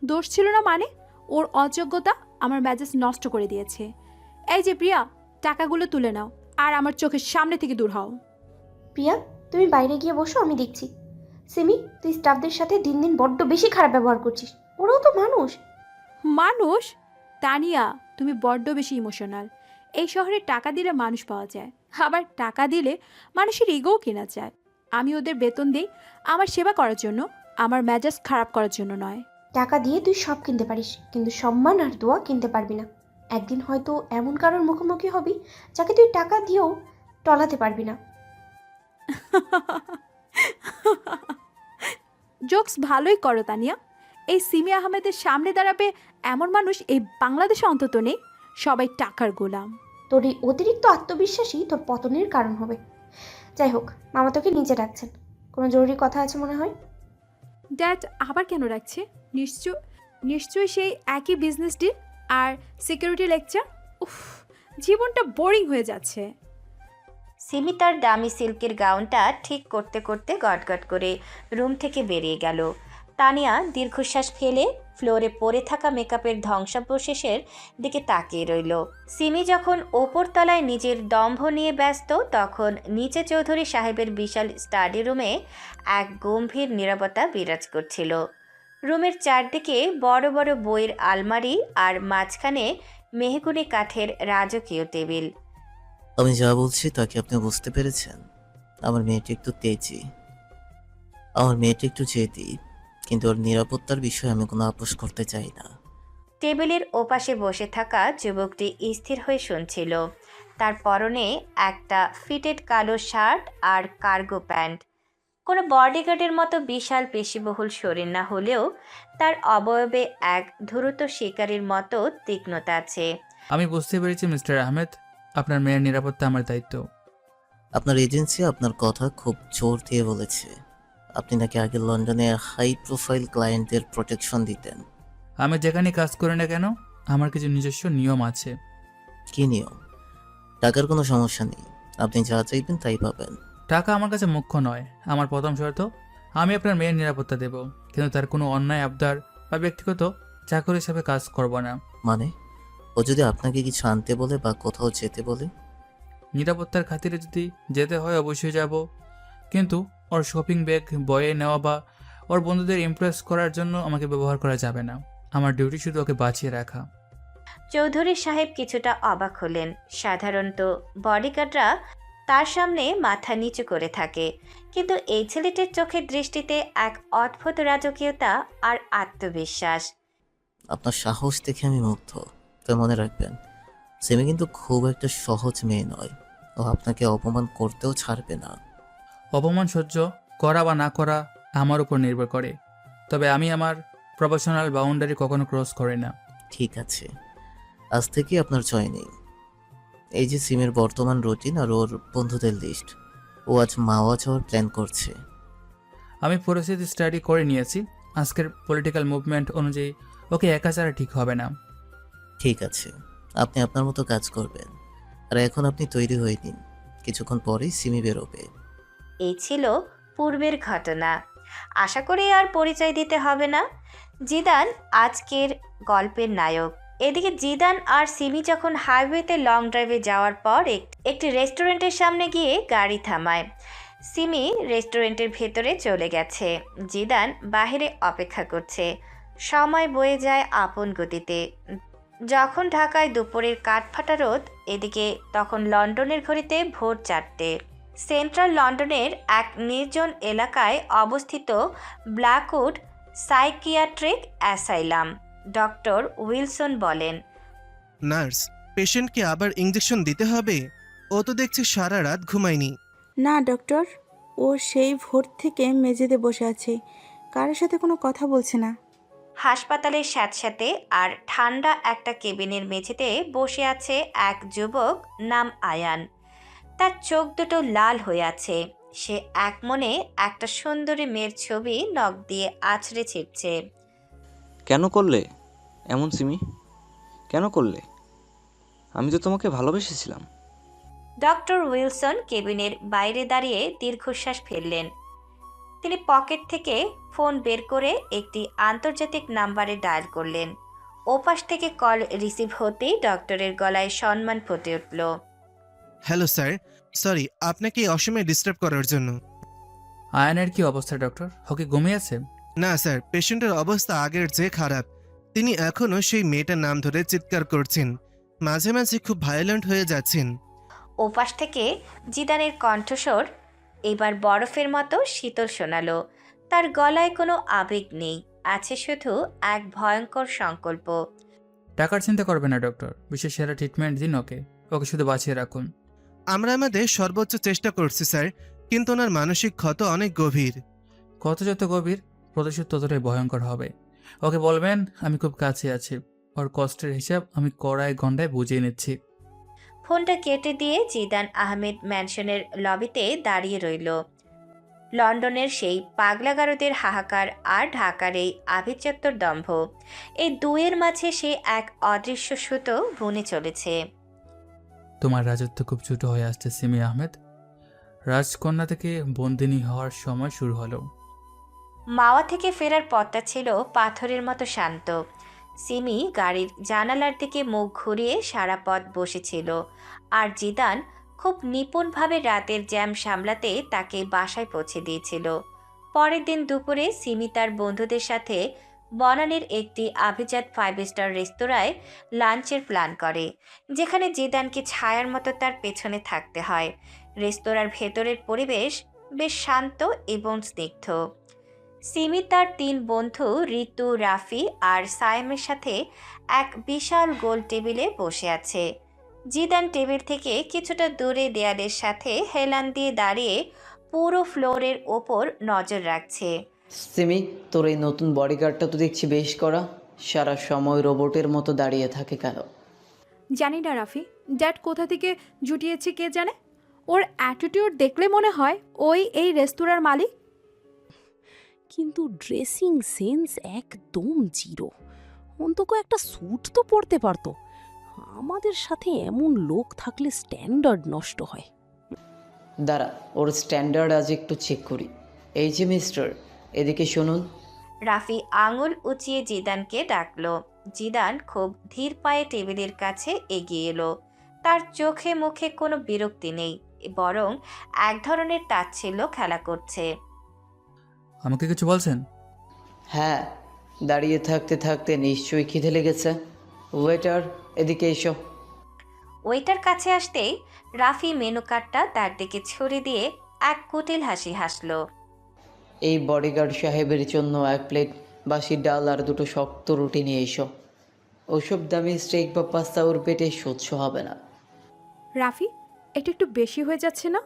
Speaker 1: দোষ ছিল না মানে? ওর অযোগ্যতা আমার মেজাজ নষ্ট করে দিয়েছে। এই যে প্রিয়া, টাকাগুলো তুলে নাও আর আমার চোখের সামনে থেকে দূর হও।
Speaker 5: প্রিয়া, তুমি বাইরে গিয়ে বসো, আমি দেখছি। সিমি, তুই স্টাফদের সাথে দিন দিন বড্ড বেশি খারাপ ব্যবহার করছিস। ওরাও তো মানুষ।
Speaker 1: মানুষ? তানিয়া, তুমি বড্ড বেশি ইমোশনাল। এই শহরে টাকা দিলে মানুষ পাওয়া যায়, আবার টাকা দিলে মানুষের ইগোও কেনা যায়। আমি ওদের বেতন দিই আমার সেবা করার জন্য, আমার মেজাজ খারাপ করার জন্য নয়।
Speaker 5: টাকা দিয়ে তুই সব কিনতে পারিস, কিন্তু সম্মান আর দোয়া কিনতে পারবি না। একদিন হয়তো এমন কারোর মুখোমুখি হবি যাকে তুই টাকা দিয়েও টলাতে পারবি না।
Speaker 1: জোকস ভালোই করো তানিয়া। এই সিমি আহমেদের সামনে দাঁড়াবে এমন মানুষ এই বাংলাদেশে অন্তত নেই। সবাই টাকার গোলাম।
Speaker 5: তোর এই অতিরিক্ত আত্মবিশ্বাসী তোর পতনের কারণ হবে। যাই হোক, মামা তোকে নিচে ডাকছেন, কোনো জরুরি কথা আছে মনে হয়।
Speaker 1: ড্যাড আবার কেন রাখছে? নিশ্চয়ই সেই একই বিজনেস ডিল আর সিকিউরিটি লেকচার। উফ, জীবনটা বোরিং হয়ে যাচ্ছে।
Speaker 2: সিমি তার দামি সিল্কের গাউনটা ঠিক করতে করতে গটগট করে রুম থেকে বেরিয়ে গেল। তানিয়া দীর্ঘশ্বাস ফেলে ফ্লোরে পড়ে থাকা মেকআপের ধ্বংসাবশেষের দিকে তাকিয়ে রইল। সিমি যখন ওপর তলায় নিজের দম্ভ নিয়ে ব্যস্ত, তখন নিচে চৌধুরী সাহেবের বিশাল স্টাডি রুমে এক গম্ভীর নীরবতা বিরাজ করছিল। রুমের চারদিকে বড় বড় বইয়ের আলমারি আর মাঝখানে মেহগুনি কাঠের রাজকীয় টেবিল।
Speaker 6: আমি যা বলছি তাকে আপনি বুঝতে পেরেছেন? আমার মেয়েটি একটু তেজি, আমার মেয়েটি একটু জেদি, কিন্তু ওর নিরাপত্তার বিষয়ে আমি কোনো আপোষ করতে চাই না।
Speaker 2: টেবিলের ওপাশে বসে থাকা যুবকটি স্থির হয়ে শুনছিল। তার পরনে একটা ফিটেড কালো শার্ট আর কার্গো প্যান্ট। কোনো বডিগার্ডের মতো বিশাল পেশিবহুল শরীর না হলেও তার অবয়বে এক দ্রুত শিকারীর মতো তীক্ষ্ণতা আছে।
Speaker 3: আমি বুঝতে পেরেছি মিস্টার আহমেদ, আপনার মেয়ের নিরাপত্তা আমার দায়িত্ব।
Speaker 6: আপনার এজেন্সি আপনার কথা খুব জোর দিয়ে বলেছে। আপনি নাকি আগে লন্ডনে হাই প্রোফাইল ক্লায়েন্টদের প্রোটেকশন দিতেন।
Speaker 3: আমি যেখানে কাজ করি না কেন, আমার কিছু নিজস্ব নিয়ম আছে।
Speaker 6: কি নিয়ম? টাকার কোনো সমস্যা নেই, আপনি যা চাইবেন তাই পাবেন।
Speaker 3: টাকা আমার কাছে মুখ্য নয়। আমার প্রথম শর্ত, আমি আপনার মেয়ের নিরাপত্তা দেব, কিন্তু তার কোনো অন্যায় আবদার বা ব্যক্তিগত চাকরি হিসাবে কাজ করব না।
Speaker 6: মানে ও যদি আপনাকে কিছু আনতে বলে বা কোথাও যেতে বলে?
Speaker 3: নিরাপত্তার খাতিরে যদি যেতে হয় অবশ্যই যাব, কিন্তু ওর শপিং ব্যাগ বয়ে নেওয়া বা ওর বন্ধুদের ইমপ্রেস করার জন্য আমাকে ব্যবহার করা যাবে না। আমার ডিউটি শুধু ওকে বাঁচিয়ে রাখা।
Speaker 2: চৌধুরী সাহেব কিছুটা অবাক হলেন। সাধারণত বডিগার্ডরা তার সামনে মাথা নিচু করে থাকে, কিন্তু এই ছেলেটির চোখের দৃষ্টিতে এক অদ্ভুত রাজকীয়তা আর আত্মবিশ্বাস।
Speaker 6: আপনার সাহস দেখে আমি মুগ্ধ। তো মনে রাখবেন, সেমি কিন্তু খুব একটা সহজ মেয়ে নয়। ও আপনাকে অপমান করতেও ছাড়বে না।
Speaker 3: অপমান সহ্য করা বা না করা আমার উপর নির্ভর করে, তবে আমি আমার প্রফেশনাল বাউন্ডারি কখনো ক্রস করি না।
Speaker 6: ঠিক আছে, আজ থেকে আপনার জয়েনিং। এই যে সিমের বর্তমান রুটিন আর ওর বন্ধুদের লিস্ট। ও আজ মাওয়া যাওয়ার প্ল্যান করছে।
Speaker 3: আমি পরিস্থিতি স্টাডি করে নিয়েছি। আজকের পলিটিক্যাল মুভমেন্ট অনুযায়ী ওকে একা ছাড়া ঠিক হবে না।
Speaker 6: ঠিক আছে, আপনি আপনার মতো কাজ করবেন। আর এখন আপনি তৈরি হয়ে নিন, কিছুক্ষণ পরেই সিমি বেরোবে।
Speaker 2: এই ছিল পূর্বের ঘটনা। আশা করি আর পরিচয় দিতে হবে না। জিদান আজকের গল্পের নায়ক। এদিকে জিদান আর সিমি যখন হাইওয়েতে লং ড্রাইভে যাওয়ার পর একটি রেস্টুরেন্টের সামনে গিয়ে গাড়ি থামায়। সিমি রেস্টুরেন্টের ভেতরে চলে গেছে। জিদান বাইরে অপেক্ষা করছে। সময় বয়ে যায় আপন গতিতে। যখন ঢাকায় দুপুরের কাঠফাটা রোদ, এদিকে তখন লন্ডনের ঘড়িতে ভোর 4টে। সেন্ট্রাল লন্ডনের এক নির্জন এলাকায় অবস্থিত Blackwood psychiatric asylum. Doctor Wilson বলেন,
Speaker 7: নার্স, পেশেন্টকে আবার ইঞ্জেকশন দিতে হবে? ও তো দেখছি সারা রাত ঘুমায়নি।
Speaker 8: না ডক্টর, ও সেই ভোর থেকে মেঝেতে বসে আছে, কারোর সাথে কোনো কথা বলছে না।
Speaker 2: হাসপাতালের স্যাঁতস্যাঁতে আর ঠান্ডা একটা কেবিনের মেঝেতে বসে আছে এক যুবক নাম আয়ান। তার চোখ দুটো লাল হয়ে আছে। সে এক মনে একটা সুন্দরী মেয়ের ছবি নখ দিয়ে আছড়ে ছিটছে।
Speaker 9: কেন করলে এমন সিমি? কেন করলে? আমি তো তোমাকে ভালোবেসেছিলাম।
Speaker 2: ডক্টর উইলসন কেবিনের বাইরে দাঁড়িয়ে দীর্ঘশ্বাস ফেললেন। তিনি পকেট থেকে ফোন বের করে একটি আন্তর্জাতিক নাম্বারে ডায়াল করলেন। ওপাশ থেকে কল রিসিভ হতেই ডক্টরের গলায় সম্মান ফুটে উঠল।
Speaker 7: হ্যালো স্যার, সরি আপনাকে এই অসময়ে ডিস্টার্ব করার জন্য।
Speaker 3: আয়নের কি অবস্থা ডক্টর? ওকে ঘুমিয়েছে?
Speaker 7: না স্যার, পেশেন্টের অবস্থা আগের চেয়ে খারাপ। তিনি এখনও সেই মেয়েটার নাম ধরে চিৎকার করছেন, মাঝে মাঝে খুব ভায়োলেন্ট হয়ে যাচ্ছেন।
Speaker 2: ওপাশ থেকে জিদানের কণ্ঠস্বর এবার বরফের মতো শীতল শোনালো। তার গলায় কোনো আবেগ নেই, আছে শুধু এক ভয়ঙ্কর সংকল্প।
Speaker 3: টাকার চিন্তা করবে না ডক্টর, বিশেষ সেরা ট্রিটমেন্ট দিন ওকে। ওকে শুধু বাঁচিয়ে রাখুন।
Speaker 7: আমরা আমাদের সর্বোচ্চ চেষ্টা করছি স্যার, কিন্তু ওনার মানসিক ক্ষত অনেক গভীর।
Speaker 3: কত যত গভীর, প্রতিশোধ ততটাই ভয়ঙ্কর হবে। ওকে বলবেন আমি খুব কাছে আছি। ওর কষ্টের হিসাব আমি কড়ায় গন্ডায় বুঝিয়ে নিচ্ছি।
Speaker 2: ফোনটা কেটে দিয়ে জিদান আহমেদ ম্যানশনের লবিতে দাঁড়িয়ে রইল। লন্ডনের সেই পাগলাগারদের হাহাকার আর ঢাকার এই আভিজাত্যর দম্ভ, এই দুয়ের মাঝে সে এক অদৃশ্য সুতো বুনে চলেছে।
Speaker 3: তোমার রাজত্ব খুব ছোট হয়ে আসছে সিমি আহমেদ। রাজকন্যা থেকে বন্দিনী হওয়ার সময় শুরু হলো।
Speaker 2: মাওয়া থেকে ফেরার পথটা ছিল পাথরের মতো শান্ত। সিমি গাড়ির জানালার দিকে মুখ ঘুরিয়ে সারা পথ বসেছিল, আর জিদান খুব নিপুণভাবে রাতের জ্যাম সামলাতে তাকে বাসায় পৌঁছে দিয়েছিল। পরের দিন দুপুরে সিমি তার বন্ধুদের সাথে বনানীর একটি আভিজাত 5 স্টার রেস্তোরাঁয় লাঞ্চের প্ল্যান করে, যেখানে জিদানকে ছায়ার মতো তার পেছনে থাকতে হয়। রেস্তোরাঁর ভেতরের পরিবেশ বেশ শান্ত এবং স্নিগ্ধ। সিমি তার 3 বন্ধু ঋতু, রাফি আর সায়েমের সাথে এক বিশাল গোল টেবিলে বসে আছে। জিদান টেবিল থেকে কিছুটা দূরে দেয়ালের সাথে হেলান দিয়ে দাঁড়িয়ে পুরো ফ্লোরের ওপর নজর রাখছে।
Speaker 10: সিমি, তোর এই নতুন বডিগার্ডটা তো দেখছি বেশ করা। সারা সময় রোবটের মতো দাঁড়িয়ে থাকে কেন?
Speaker 1: জানি না রাফি, ড্যাড কোথা থেকে জুটিয়েছে কে জানে। ওর অ্যাটিটিউড দেখলে মনে হয় ওই এই রেস্তোরাঁর মালিক।
Speaker 4: কিন্তু ড্রেসিং সেন্স একদম জিরো। অন্তত একটা স্যুট তো পরতে পারতো। আমাদের সাথে এমন লোক থাকলে স্ট্যান্ডার্ড নষ্ট হয়।
Speaker 10: দাঁড়া, ওর স্ট্যান্ডার্ড আজ একটু চেক করি। এই যে মিস্টার, এদিকে শুনুন।
Speaker 2: রাফি আঙুল উঁচিয়ে জিদানকে ডাকলো। জিদান খুব ধীর পায়ে টেবিলের কাছে এগিয়ে এলো। তার চোখে মুখে কোনো বিরক্তি নেই, বরং এক ধরনের তাচ্ছিল্য খেলা করছে।
Speaker 3: আমাকে কিছু বলছেন?
Speaker 10: হ্যাঁ, দাঁড়িয়ে থাকতে থাকতে নিশ্চয়ই খিদে লেগেছে। ওয়েটার, এদিকে এসো।
Speaker 2: ওইটার কাছে আসতেই রাফি মেনু কার্ডটা তার দিকে ছুড়ে দিয়ে এক কুটিল হাসি হাসলো।
Speaker 10: এই বডিগার্ড সাহেবের জন্য 1 প্লেট বাসি ডাল আর 2টো শক্ত রুটি নিয়ে এসো। ওসব দামি স্টেক বা পাস্তা ওর পেটে সহ্য হবে না।
Speaker 1: রাফি, এটা একটু বেশি হয়ে যাচ্ছে না?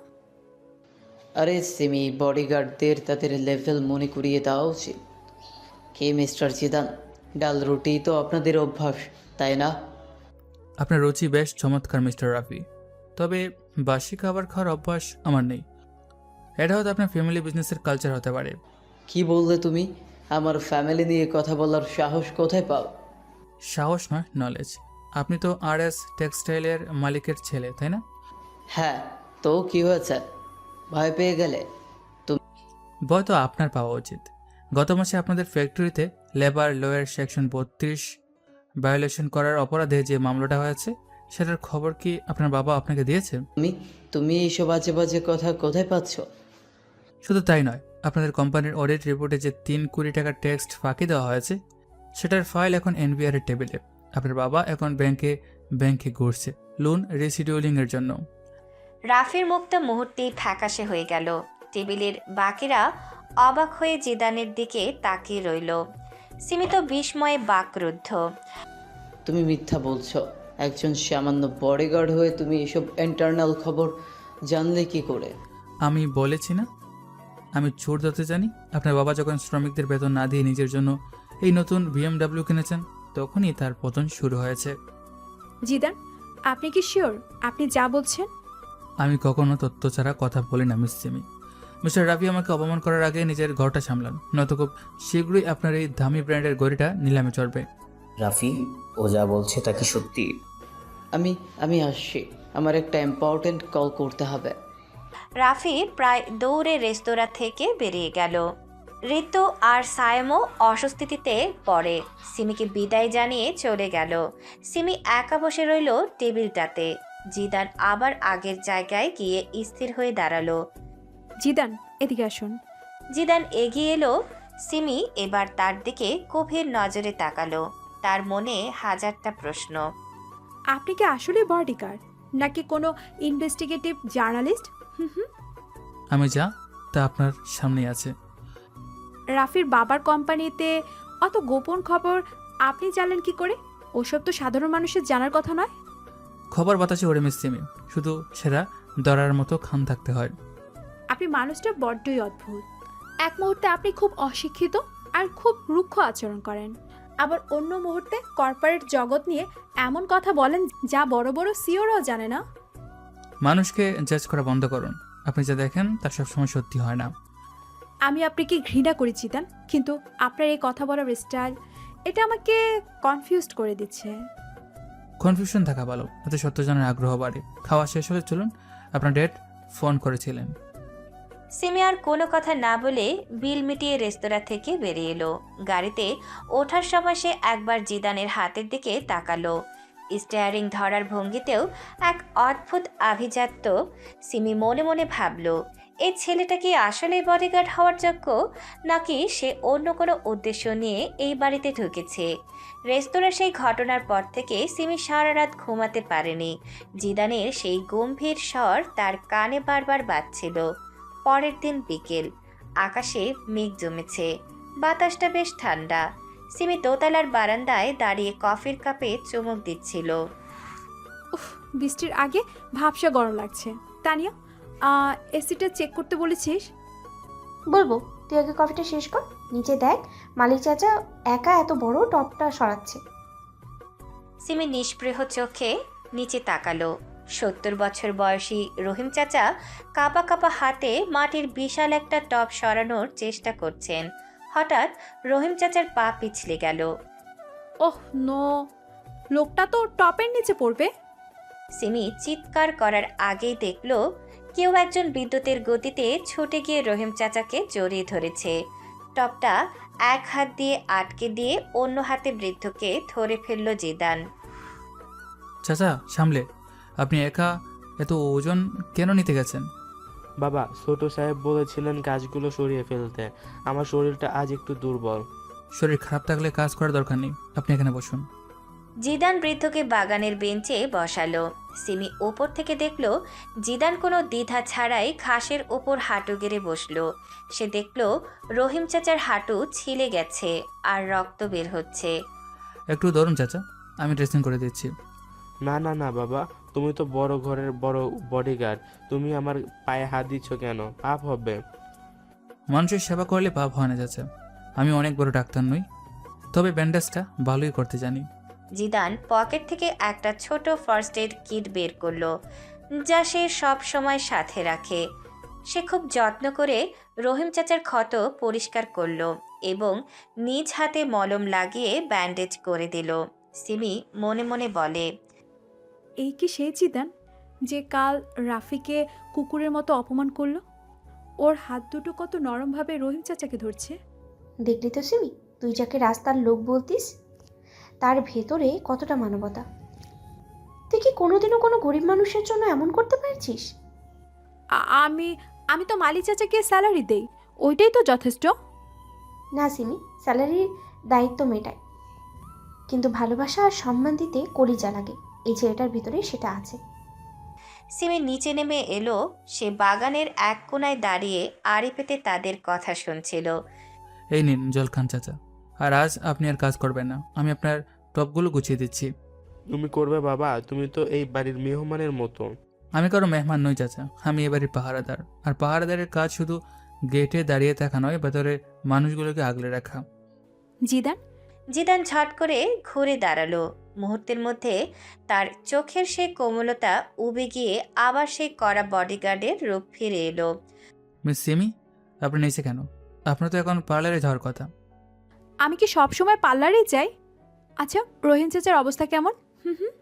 Speaker 10: আরে সিমি, বডিগার্ডদের তাদের লেভেল মনে করিয়ে দেওয়া উচিত। কে মিস্টার জিদান, ডাল রুটি তো আপনাদের অভ্যাস, তাই না?
Speaker 3: আপনার রুচি বেশ চমৎকার মিস্টার রাফি, তবে বাসি খাবার খাওয়ার অভ্যাস আমার নেই। এটা হয়তো আপনার ফ্যামিলি বিজনেসের কালচার হতে পারে।
Speaker 10: কি বললে তুমি? আমার ফ্যামিলি নিয়ে কথা বলার সাহস কোথায় পাও?
Speaker 3: সাহস নয়, নলেজ। আপনি তো RS টেক্সটাইলের মালিকের ছেলে, তাই না?
Speaker 10: হ্যাঁ, তো কি হয়েছে? ভয় পেয়ে গেলে?
Speaker 3: ভয় তো আপনার পাওয়া উচিত। গত মাসে আপনাদের ফ্যাক্টরিতে লেবার লয়ের সেকশন 32 ভায়োলেশন করার অপরাধে যে মামলাটা হয়েছে, সেটার খবর কি আপনার বাবা আপনাকে দিয়েছে?
Speaker 10: তুমি এইসব বাজে বাজে কথা কোথায় পাচ্ছ?
Speaker 3: শুধু তাই নয়, আপনাদের কোম্পানির অডিট রিপোর্টে যে 3 কোটি টাকার ট্যাক্স ফাঁকি দেওয়া হয়েছে, সেটার ফাইল এখন NBR এর টেবিলে। আপনার বাবা এখন ব্যাংকে ঘুরছে লোন রিসিডিউলিং এর জন্য।
Speaker 2: রাফির মুখটা মুহূর্তেই ফ্যাকাশে হয়ে গেল। টেবিলের বাকিরা অবাক হয়ে জিদানের দিকে তাকিয়ে রইল। সীমিত বিস্ময়ে বাকরুদ্ধ।
Speaker 10: তুমি মিথ্যা বলছো। একজন সামান্য বডিগার্ড হয়ে তুমি এসব ইন্টারনাল খবর জানলে কি করে?
Speaker 3: আমি বলেছি না, আমি চোর ধরতে জানি। আপনার বাবা যখন শ্রমিকদের বেতন না দিয়ে নিজের জন্য এই নতুন BMW কিনেছেন, তখনই তার পতন শুরু হয়েছে।
Speaker 1: জিদান, আপনি কি শিওর আপনি যা বলছেন?
Speaker 3: আমি কখনো তথ্য ছাড়া কথা বলি না মিস সিমি। মিস্টার রাফি আমাকে অপমান করার আগে নিজের ঘরটা সামলান, নয়তো খুব শীঘ্রই আপনার এই দামি ব্র্যান্ডের গড়িটা নিলামে চড়বে।
Speaker 11: রাফি, ও যা বলছে তা কি সত্যি?
Speaker 10: আমি আসছি, আমার একটা ইম্পর্টেন্ট কল করতে হবে।
Speaker 2: রাফি প্রায় দৌড়ে রেস্তোরাঁ থেকে বেরিয়ে গেল। ঋতু আর সায়েমও অস্বস্তিতে পড়ে সিমিকে বিদায় জানিয়ে চলে গেল। সিমি একা বসে রইল টেবিলটাতে। জিদান আবার আগের জায়গায় গিয়ে স্থির হয়ে দাঁড়ালো।
Speaker 1: জিদান, এদিকে আসুন।
Speaker 2: জিদান এগিয়ে এলো। সিমি এবার তার দিকে গভীর নজরে তাকালো। তার মনে হাজারটা প্রশ্ন।
Speaker 1: আপনি কি আসলে বডিগার্ড নাকি কোনো ইনভেস্টিগেটিভ জার্নালিস্ট?
Speaker 3: আমি যা তা আপনার সামনেই আছে।
Speaker 1: রাফির বাবার কোম্পানিতে অত গোপন খবর আপনি জানলেন কি করে? ওসব তো সাধারণ মানুষের জানার কথা নয়।
Speaker 3: খবর বাতাসে ওরে মিস সিমি, শুধু সেটা ধরার মতো খান থাকতে হয়।
Speaker 1: আপনি মানুষটা বড্ডই অদ্ভুত। এক মুহূর্তে আপনি খুব অশিক্ষিত আর খুব রুক্ষ আচরণ করেন, আবার অন্য মুহূর্তে কর্পোরেট জগৎ নিয়ে এমন কথা বলেন যা বড় বড় সিওরাও জানে না।
Speaker 3: মানুষকে জাজ করা বন্ধ করুন। আপনি যা দেখেন তা সবসময় সত্যি হয় না।
Speaker 1: আমি আপনাকে ঘৃণা করি জিদান, কিন্তু আপনার এই কথা বলার স্টাইল এটা আমাকে কনফিউজড করে দিচ্ছে।
Speaker 3: কনফিউশন থাকা ভালো, এতে সত্য জানার আগ্রহ বাড়ে। খাওয়া শেষ হলে চলুন, আপনার ডেট ফোন করেছিলেন।
Speaker 2: সিমি আর কোনো কথা না বলে বিল মিটিয়ে রেস্তোরাঁ থেকে বেরিয়ে এলো। গাড়িতে ওঠার সময় সে একবার জিদানের হাতের দিকে তাকালো। স্টিয়ারিং ধরার ভঙ্গিতেও এক অদ্ভুত আভিজাত্য। সিমি মনে মনে ভাবল, এই ছেলেটা কি আসলেই বডিগার্ড হওয়ার যোগ্য, নাকি সে অন্য কোনো উদ্দেশ্য নিয়ে এই বাড়িতে ঢুকেছে। রেস্তোরাঁ সেই ঘটনার পর থেকে সিমি সারা রাত ঘুমাতে পারেনি। জিদানের সেই গম্ভীর স্বর তার কানে বারবার বাজছিল। পরের দিন বিকেল, আকাশে মেঘ জমেছে, বাতাসটা বেশ ঠান্ডা। সিমি দোতলার বারান্দায় দাঁড়িয়ে কফির কাপে চুমুক দিচ্ছিল।
Speaker 1: উফ, বৃষ্টির আগে ভাবসা গরম লাগছে। তানিয়া, এসিটা চেক করতে বলেছিস?
Speaker 5: বলবো, তুই আগে কফিটা শেষ কর। নিচে দেখ, মালিক চাচা একা এত বড় টপটা সরাচ্ছে।
Speaker 2: সিমি নিষ্পৃহ চোখে নিচে তাকালো। 70 বছর বয়সী রহিম চাচা কাঁপা কাঁপা হাতে মাটির বিশাল একটা টব সরানোর চেষ্টা করছেন। হঠাৎ রহিম চাচার পা পিছলে গেল।
Speaker 1: ওহ নো, লোকটা তো টপের নিচে পড়বে।
Speaker 2: সিমি চিৎকার করার আগেই দেখল কেউ একজন বিদ্যুতের গতিতে ছুটে গিয়ে রহিম চাচাকে জড়িয়ে ধরেছে। টপটা এক হাত দিয়ে আটকে দিয়ে অন্য হাতে বৃদ্ধকে ধরে ফেলল জিদান।
Speaker 3: চাচা সামলে, আপনি একা এত ওজন কেন নিতে গেছেন?
Speaker 12: বাবা, ছোট সাহেব বলেছিলেন গাছগুলো সরিয়ে ফেলতে। আমার শরীরটা আজ একটু দুর্বল।
Speaker 3: শরীর খারাপ থাকলে কাজ করার দরকার নেই, আপনি এখানে বসুন।
Speaker 2: জিদান বৃদ্ধকে বাগানের বেঞ্চে বসালো। সিমি ওপর থেকে দেখল জিদান কোনো দ্বিধা ছাড়াই ঘাসের ওপর হাঁটু গেড়ে বসলো। সে দেখল রহিম চাচার হাঁটু ছিলে গেছে আর রক্ত বের হচ্ছে।
Speaker 3: একটু ধরুন চাচা, আমি ড্রেসিং করে দিচ্ছি।
Speaker 12: না না না বাবা, তুমি তো বড় ঘরের বড় বডিগার্ড, তুমি আমার পায়ে হাত দিচ্ছ কেন? পাপ হবে।
Speaker 3: মানুষের সেবা করলে পাপ হয় না চাচা। আমি অনেক বড় ডাক্তার নই, তবে ব্যান্ডেজটা ভালোই করতে জানি।
Speaker 2: জিদান পকেট থেকে একটা ছোট ফার্স্ট এড কিট বের করলো, যা সে সব সময় সাথে রাখে। সে খুব যত্ন করে রহিম চাচার ক্ষত পরিষ্কার করলো এবং নিজ হাতে মলম লাগিয়ে ব্যান্ডেজ করে দিল। সিমি মনে মনে বলে,
Speaker 1: এই কি সেই জিদান যে কাল রাফিকে কুকুরের মতো অপমান করলো? ওর হাত দুটো কত নরমভাবে রহিম চাচাকে ধরছে।
Speaker 5: দেখলি তো সিমি, তুই যাকে রাস্তার লোক বলতিস, তার ভেতরে কতটা মানবতা। তুই কি কোনোদিনও কোনো গরিব মানুষের জন্য এমন করতে পারছিস?
Speaker 1: আমি আমি তো মালি চাচাকে স্যালারি দেই, ওইটাই তো যথেষ্ট।
Speaker 5: না সিমি, স্যালারির দায়িত্ব মেটায়, কিন্তু ভালোবাসা আর সম্মান দিতে কলিজা লাগে। এই ছেলেটার ভিতরে সেটা আছে।
Speaker 2: সিমি নিচে নেমে এলো। সে বাগানের এক কোণায় দাঁড়িয়ে আড়ি পেতে তাদের কথা শুনছিল।
Speaker 3: এই নিন জল খান চাচা, আর আজ আপনি আর কাজ করবেন না, আমি আপনার টপগুলো গুছিয়ে দিচ্ছি।
Speaker 12: তুমি করবে বাবা, তুমি তো এই বাড়ির মেহমানের মতো।
Speaker 3: আমি কারো মেহমান নই চাচা, আমি এবারের পাহারাদার। আর পাহারাদারের কাজ শুধু গেটে দাঁড়িয়ে থাকা নয়, ভেতরে মানুষগুলোকে আগলে রাখা।
Speaker 1: জিদান,
Speaker 2: জিদান ঝট করে ঘুরে দাঁড়ালো। মুহূর্তের মধ্যে তার চোখের সেই কোমলতা উবে গিয়ে আবার সেই কড়া বডিগার্ডের রূপ ফিরে এলো।
Speaker 3: মিস সিমি, আপনি নিচে কেন? আপনার তো এখন পার্লারে যাওয়ার কথা।
Speaker 1: আমি কি সব সময় পার্লারেই যাই? আচ্ছা, রহিম চাচার অবস্থা কেমন? হুম।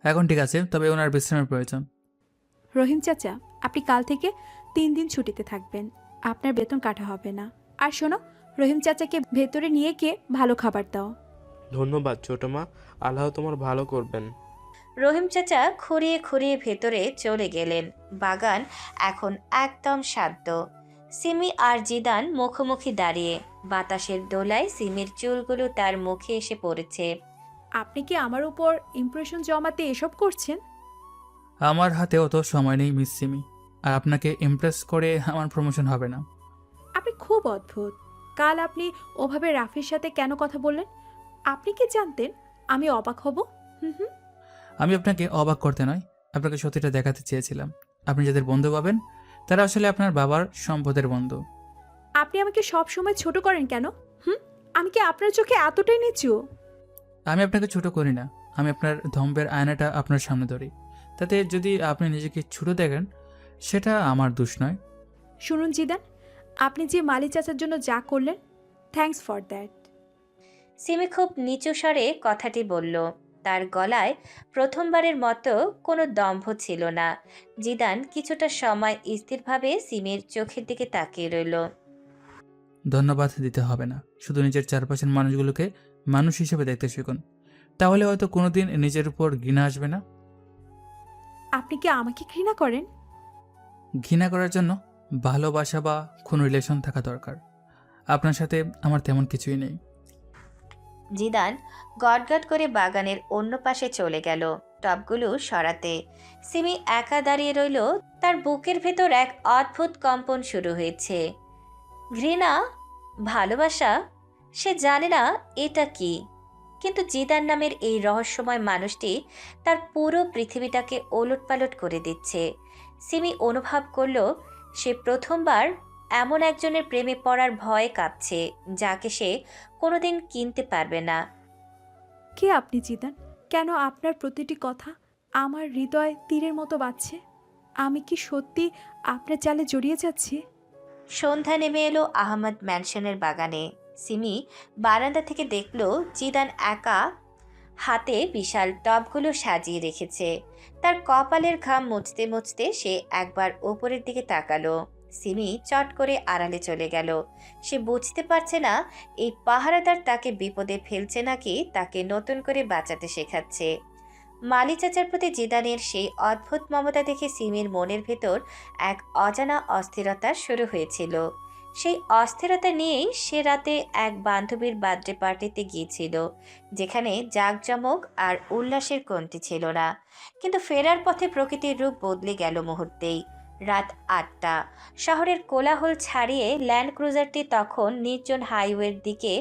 Speaker 3: এখন ঠিক আছে, তবে ওনার বিশ্রামের প্রয়োজন।
Speaker 1: রহিম চাচা, আপনি কাল থেকে 3 দিন ছুটিতে থাকবেন, আপনার বেতন কাটা হবে না। আর শোনো, রহিম চাচাকে ভেতরে নিয়ে গিয়ে ভালো খাবার দাও।
Speaker 12: ধন্যবাদ ছোট মা, আল্লাহ তোমার ভালো করবেন।
Speaker 2: রহিম চাচা খুঁড়িয়ে খুঁড়িয়ে ভেতরে চলে গেলেন। বাগান এখন একদম শান্ত। সিমি আর জিদান মুখোমুখি দাঁড়িয়ে। বাতাসের দোলায় সিমির চুলগুলো তার মুখে এসে পড়েছে।
Speaker 1: আপনি কি আমার উপর ইমপ্রেশন জমাতে এসব করছেন?
Speaker 3: আমার হাতে অত সময় নেই মিস সিমি, আর আপনাকে ইমপ্রেস করে আমার প্রমোশন হবে না।
Speaker 1: আপনি খুব অদ্ভুত। কাল আপনি ওভাবে রাফির সাথে কেন কথা বললেন? আপনি কি জানতেন আমি অবাক হব? হুম।
Speaker 3: আমি আপনাকে অবাক করতে নয়, আপনাকে সত্যিটা দেখাতে চেয়েছিলাম। আপনি যাদের বন্ধু পাবেন তারা আসলে আপনার বাবার সম্পদের বন্ধু।
Speaker 1: আপনি আমাকে সব সময় ছোট করেন কেন? আমি কি আপনার চোখে এতটাই নিচু?
Speaker 3: আমি আপনাকে ছোট করি না, আমি আপনার ধম্বের আয়নাটা আপনার সামনে ধরি। তাতে যদি আপনি নিজেকে ছোট দেখেন, সেটা আমার দোষ নয়।
Speaker 1: শুনুন জিদান, আপনি যে মালি চাচার জন্য যা করলেন, থ্যাঙ্কস ফর দ্যাট।
Speaker 2: সিমি খুব নিচু স্বরে কথাটি বলল। তার গলায় প্রথমবারের মতো কোনো দম্ভ ছিল না। জিদান কিছুটা সময় স্থিরভাবে সিমির চোখের দিকে তাকিয়ে রইল।
Speaker 3: ধন্যবাদ দিতে হবে না, শুধু নিজের চারপাশের মানুষগুলোকে মানুষ হিসেবে দেখতে শিখুন, তাহলে হয়তো কোনোদিন নিজের উপর ঘৃণা আসবে না।
Speaker 1: আপনি কি আমাকে ঘৃণা করেন?
Speaker 3: ঘৃণা করার জন্য ভালোবাসা বা কোনো রিলেশন থাকা দরকার। আপনার সাথে আমার তেমন কিছুই নেই।
Speaker 2: জিদান গটগট করে বাগানের অন্য পাশে চলে গেল টবগুলো সরাতে। সিমি একা দাঁড়িয়ে রইল। তার বুকের ভেতর এক অদ্ভুত কম্পন শুরু হয়েছে। ঘৃণা, ভালোবাসা, সে জানে না এটা কি, কিন্তু জিদান নামের এই রহস্যময় মানুষটি তার পুরো পৃথিবীটাকে ওলটপালট করে দিচ্ছে। সিমি অনুভব করল সে প্রথমবার এমন একজনের প্রেমে পড়ার ভয়ে কাঁপছে, যাকে সে কোনোদিন কিনতে পারবে না।
Speaker 1: কে আপনি জিদান? কেন আপনার প্রতিটি কথা আমার হৃদয় তীরের মতো বাজছে? আমি কি সত্যি আপনার জালে জড়িয়ে যাচ্ছি?
Speaker 2: সন্ধ্যা নেমে এলো আহমদ ম্যানশনের বাগানে। সিমি বারান্দা থেকে দেখল জিদান একা হাতে বিশাল টবগুলো সাজিয়ে রেখেছে। তার কপালের ঘাম মুছতে মুছতে সে একবার ওপরের দিকে তাকালো। সিমি চট করে আড়ালে চলে গেল। সে বুঝতে পারছে না এই পাহারাদার তাকে বিপদে ফেলছে নাকি তাকে নতুন করে বাঁচাতে শেখাচ্ছে। মালি চাচার প্রতি জিদানের সেই অদ্ভুত মমতা দেখে সিমির মনের ভেতর এক অজানা অস্থিরতা শুরু হয়েছিল। সেই অস্থিরতা নিয়েই সে রাতে এক বান্ধবীর বার্থডে পার্টিতে গিয়েছিল, যেখানে জাঁকজমক আর উল্লাসের কমতি ছিল না। কিন্তু ফেরার পথে প্রকৃতির রূপ বদলে গেল মুহূর্তেই। রাত ৮টা। শহরের কোলাহল ছাড়িয়ে ল্যান্ড ক্রুজারটি তখন নির্জন হাইওয়ের দিকে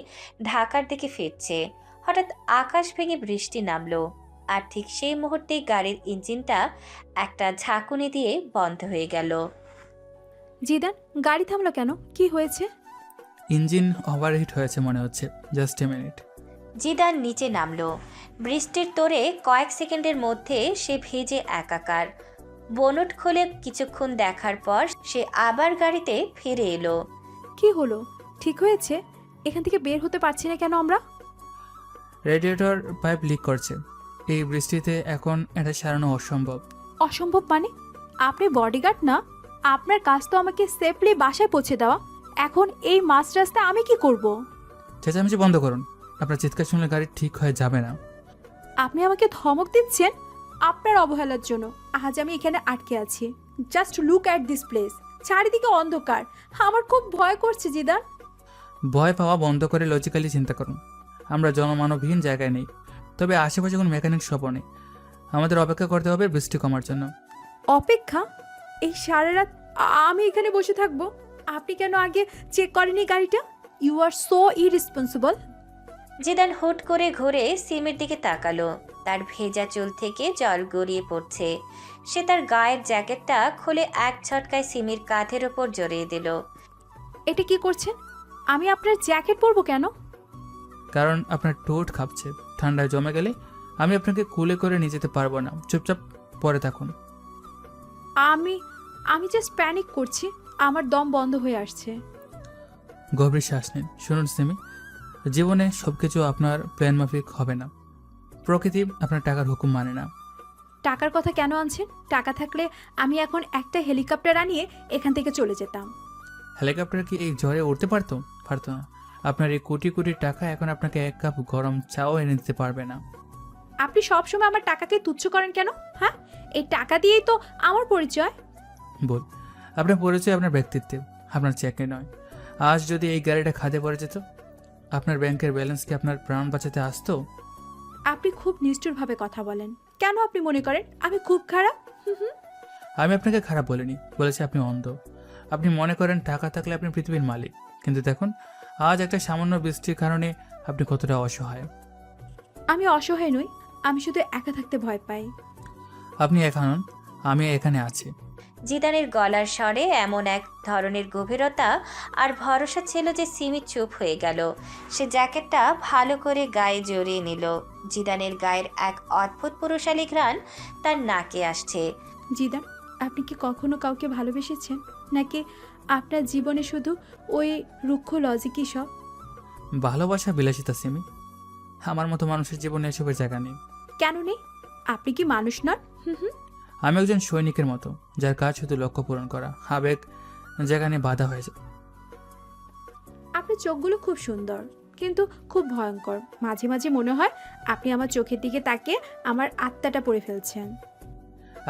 Speaker 2: ঢাকার দিকে ফিরছে। হঠাৎ আকাশ ভেঙে বৃষ্টি নামলো, আর ঠিক সেই মুহূর্তেই গাড়ির ইঞ্জিনটা একটা ঝাঁকুনি দিয়ে বন্ধ হয়ে গেল।
Speaker 1: জিদান, গাড়ি থামলো কেন? কি হয়েছে?
Speaker 3: ইঞ্জিন ওভারহিট হয়েছে মনে হচ্ছে, জাস্ট এ মিনিট।
Speaker 2: জিদান নিচে নামলো। বৃষ্টির তোড়ে কয়েক সেকেন্ডের মধ্যে সে ভিজে একাকার। বোনট খুলে কিছুক্ষণ দেখার পর সে আবার গাড়িতে ফিরে এলো।
Speaker 1: কি হলো? ঠিক হয়েছে? এখান থেকে বের হতে পারছি না কেন আমরা?
Speaker 3: রেডিয়েটর পাইপ লিক করছে, এই বৃষ্টিতে এখন এটা সারানো অসম্ভব।
Speaker 1: অসম্ভব মানে? আপনি বডিগার্ড না? আপনার কাজ তো আমাকে সেফলি বাসায় পৌঁছে দেওয়া। এখন এই মাঝ রাস্তায় আমি কি করব?
Speaker 3: চেঁচামেচি বন্ধ করুন, আপনার চিৎকার শুনলে গাড়ি ঠিক হয়ে যাবে না।
Speaker 1: আপনি আমাকে ধমক দিচ্ছেন? আপনার অবহেলার জন্য আজ আমি এখানে আটকে আছি। Just look at this place. চারিদিকে অন্ধকার, আমার খুব ভয় করছে জিদান।
Speaker 3: ভয় পাওয়া বন্ধ করে লজিক্যালি চিন্তা করুন। আমরা জনমানবহীন জায়গায় নেই, তবে আশেপাশে কোনো মেকানিক শপও নেই। আমাদের অপেক্ষা করতে হবে বৃষ্টি কমার জন্য।
Speaker 1: অপেক্ষা? এই সারা রাত আমি এখানে বসে থাকবো? আপনি কেন আগে চেক করেননি গাড়িটা? You are so irresponsible.
Speaker 2: Zidane হুট করে ঘুরে সিমের দিকে তাকালো। তার ভেজা চুল থেকে জল গড়িয়ে পড়ছে। সে তার গায়ের জ্যাকেটটা খুলে এক ঝটকায় সিমির কাঁধের ওপর জড়িয়ে দিল।
Speaker 1: এটা কি করছেন? আমি আপনার জ্যাকেট পরবো কেন?
Speaker 3: কারণ আপনার ঠোঁট কাঁপছে, ঠান্ডায় জমে গেলে আমি আপনাকে কুলে করে নিয়ে যেতে পারবো না। চুপচাপ পরে থাকুন।
Speaker 1: আমি জাস্ট প্যানিক করছি, আমার দম বন্ধ হয়ে আসছে।
Speaker 3: গভীর শ্বাস নিন। শুনুন সিমি, জীবনে সব কিছু আপনার প্ল্যান মাফিক হবে না। প্রকৃতি আপনার টাকার হুকুম মানে না।
Speaker 1: টাকার কথা কেন আনছেন? টাকা থাকলে আমি এখন একটা হেলিকপ্টার আনিয়ে এখান থেকে চলে যেতাম।
Speaker 3: হেলিকপ্টার কি এই ঝড়ে উঠতে পারতো? পারতো না। আপনার এই কোটি কোটি টাকা এখন আপনাকে এক কাপ গরম চাও এনে দিতে পারবে না।
Speaker 1: আপনি সবসময় আমার টাকাকে তুচ্ছ করেন কেন? হ্যাঁ, এই টাকা দিয়েই তো আমার পরিচয়।
Speaker 3: বল, আপনার পরিচয় আপনার ব্যক্তিত্বে, আপনার চেকে নয়। আজ যদি এই গাড়িটা খাদে পড়ে যেত, আপনার ব্যাংকের ব্যালেন্স কি আপনার প্রাণ বাঁচাতে আসতো?
Speaker 1: আপনি খুব নিষ্ঠুরভাবে কথা বলেন। কেন আপনি মনে করেন আমি খুব খারাপ?
Speaker 3: আমি আপনাকে খারাপ বলিনি, বলেছি আপনি অন্ধ। আপনি মনে করেন টাকা থাকলে আপনি পৃথিবীর মালিক, কিন্তু দেখুন আজ একটা সামান্য বৃষ্টির কারণে আপনি কতটা অসহায়।
Speaker 1: আমি অসহায় নই, আমি শুধু একা থাকতে ভয় পাই।
Speaker 3: আপনি একা নন, আমি এখানে আছি।
Speaker 2: জিদানের গলার স্বরে এমন এক ধরনের গভীরতা আর ভরসা ছিল যে সিমি চুপ হয়ে গেল। সে জ্যাকেটটা ভালো করে গায়ে জড়িয়ে নিল। জিদানের গায়ের এক অদ্ভুত পুরুষালী ঘ্রাণ তার নাকে আসছে।
Speaker 1: জিদান, আপনি কি কখনো কাউকে ভালোবেসেছেন, নাকি আপনার জীবনে শুধু ওই রুক্ষ লজিকই সব?
Speaker 3: ভালোবাসা বিলাসিতা সিমি, আমার মতো মানুষের জীবনে এসবের জায়গা নেই।
Speaker 1: কেন নেই? আপনি কি মানুষ নন? হুম।
Speaker 3: আমি একজন সৈনিকের মতো, যার কাজ শুধু লক্ষ্য পূরণ করা। আবেগ জায়গা নিয়ে বাধা হয়ে যায়।
Speaker 1: আপনার চোখগুলো খুব সুন্দর, কিন্তু খুব ভয়ঙ্কর। মাঝে মাঝে মনে হয় আপনি আমার চোখের দিকে তাকিয়ে আমার আত্মাটা পড়ে ফেলছেন।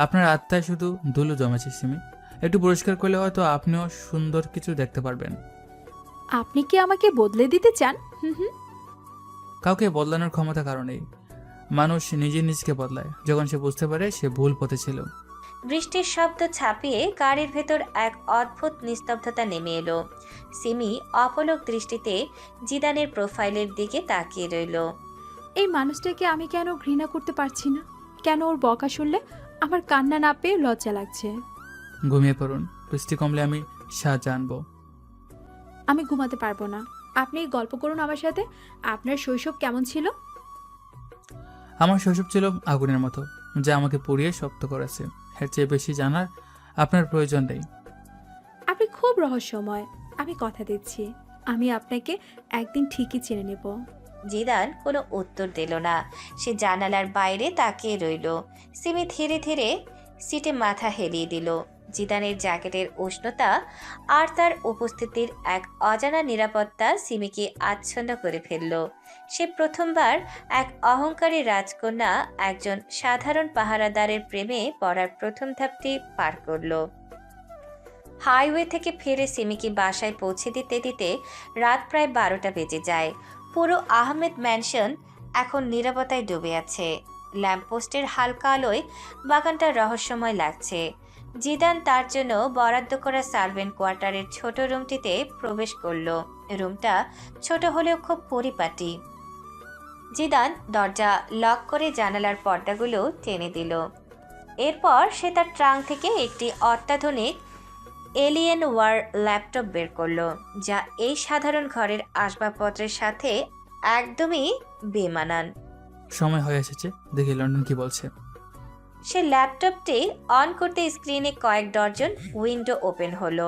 Speaker 3: আপনার আত্মায় শুধু ধুলো জমেছে সিমি, একটু পরিষ্কার করলে হয়তো আপনিও সুন্দর কিছু দেখতে পারবেন।
Speaker 1: আপনি কি আমাকে বদলে দিতে চান? হুম।
Speaker 3: কাউকে বদলানোর ক্ষমতা কারণেই মানুষ নিজে নিজকে বদলায়, যখন সে বুঝতে পারে সে ভুল পথে ছিল।
Speaker 2: বৃষ্টির শব্দ ছাপিয়ে গাড়ির ভেতর এক অদ্ভুত নিস্তব্ধতা নেমে এলো। সিমি অপলক দৃষ্টিতে জিদানের প্রোফাইলের দিকে তাকিয়ে রইল।
Speaker 1: এই মানুষটাকে আমি কেন ঘৃণা করতে পারছি না? কেন ওর বকা শুনলে আমার কান্না না পেয়ে লজ্জা লাগছে?
Speaker 3: ঘুমিয়ে পড়ুন, বৃষ্টি কমলে আমি সাহায্য আনবো।
Speaker 1: আমি ঘুমাতে পারবো না। আপনি গল্প করুন আমার সাথে। আপনার শৈশব কেমন ছিল?
Speaker 3: আমার শৈশব ছিল আগুনের মতো, যা আমাকে পুড়িয়ে শক্ত করেছে। এর চেয়ে বেশি জানার আপনার প্রয়োজন নেই।
Speaker 1: আপনি খুব রহস্যময়। আমি কথা দিচ্ছি, আমি আপনাকে একদিন ঠিকই চিনে নেব।
Speaker 2: জিদান কোনো উত্তর দিল না। সে জানালার বাইরে তাকিয়ে রইল। সিমি ধীরে ধীরে সিটে মাথা হেলিয়ে দিল। জিদানের জ্যাকেটের উষ্ণতা আর তার উপস্থিতির এক অজানা নিরাপত্তা সিমিকে আচ্ছন্ন করে ফেলল। সে প্রথমবার এক অহংকারী রাজকন্যা একজন সাধারণ পাহারাদারের প্রেমে পড়ার প্রথম ধাপটি পার করল। হাইওয়ে থেকে ফিরে সিমিকে বাসায় পৌঁছে দিতে দিতে রাত প্রায় 12টা বেজে যায়। পুরো আহমেদ ম্যানশন এখন নীরবতায় ডুবে আছে। ল্যাম্পপোস্টের হালকা আলোয় বাগানটা রহস্যময় লাগছে। জিদান তার জন্য বরাদ্দ করা সার্ভেন্ট কোয়ার্টারের ছোট রুমটিতে প্রবেশ করল। রুমটা ছোট হলেও খুব পরিপাটি। জিদান দরজা লক করে জানালার পর্দাগুলো টেনে দিল। এরপর সে তার ট্রাঙ্ক থেকে একটি অত্যাধুনিক এলিয়েন ওয়ার ল্যাপটপ বের করলো, যা এই সাধারণ ঘরের আসবাবপত্রের সাথে একদমই বেমানান।
Speaker 3: সময় হয়ে এসেছে, দেখি লন্ডন কি বলছে।
Speaker 2: সে ল্যাপটপটি অন করতে স্ক্রিনে কয়েক ডজন উইন্ডো ওপেন হলো।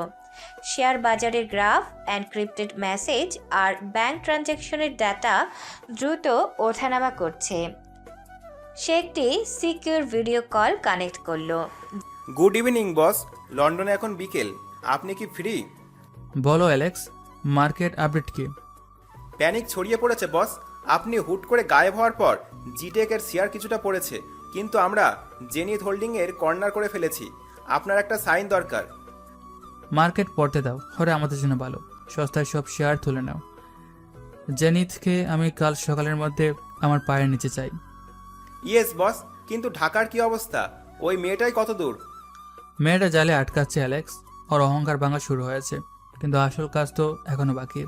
Speaker 2: শেয়ার বাজারের গ্রাফ, এনক্রিপ্টেড মেসেজ আর ব্যাংক ট্রানজ্যাকশনের ডাটা দ্রুত ওঠানামা করছে। সে একটি সিকিউর ভিডিও কল কানেক্ট করলো।
Speaker 13: গুড ইভিনিং বস, লন্ডনে এখন বিকেল, আপনি কি ফ্রি?
Speaker 3: বলো অ্যালেক্স, মার্কেট আপডেট কি?
Speaker 13: প্যানিক ছড়িয়ে পড়েছে বস। আপনি হুট করে গায়েব হওয়ার পর জিটেকের শেয়ার কিছুটা পড়েছে, কিন্তু আমরা জেনিথ হোল্ডিংয়ের কর্নার করে ফেলেছি। আপনার একটা সাইন দরকার।
Speaker 3: মার্কেট পড়তে দাও, ওরা আমাদের জন্য ভালো। সস্তায় সব শেয়ার তুলে নাও। জেনিথকে আমি কাল সকালের মধ্যে আমার পায়ের নিচে চাই।
Speaker 13: ইয়েস বস, কিন্তু ঢাকার কি অবস্থা? ওই মেয়েটাই কত দূর?
Speaker 3: মেয়েটা জালে আটকাচ্ছে অ্যালেক্স, ওর অহংকার ভাঙা শুরু হয়েছে, কিন্তু আসল কাজ তো এখনো বাকি।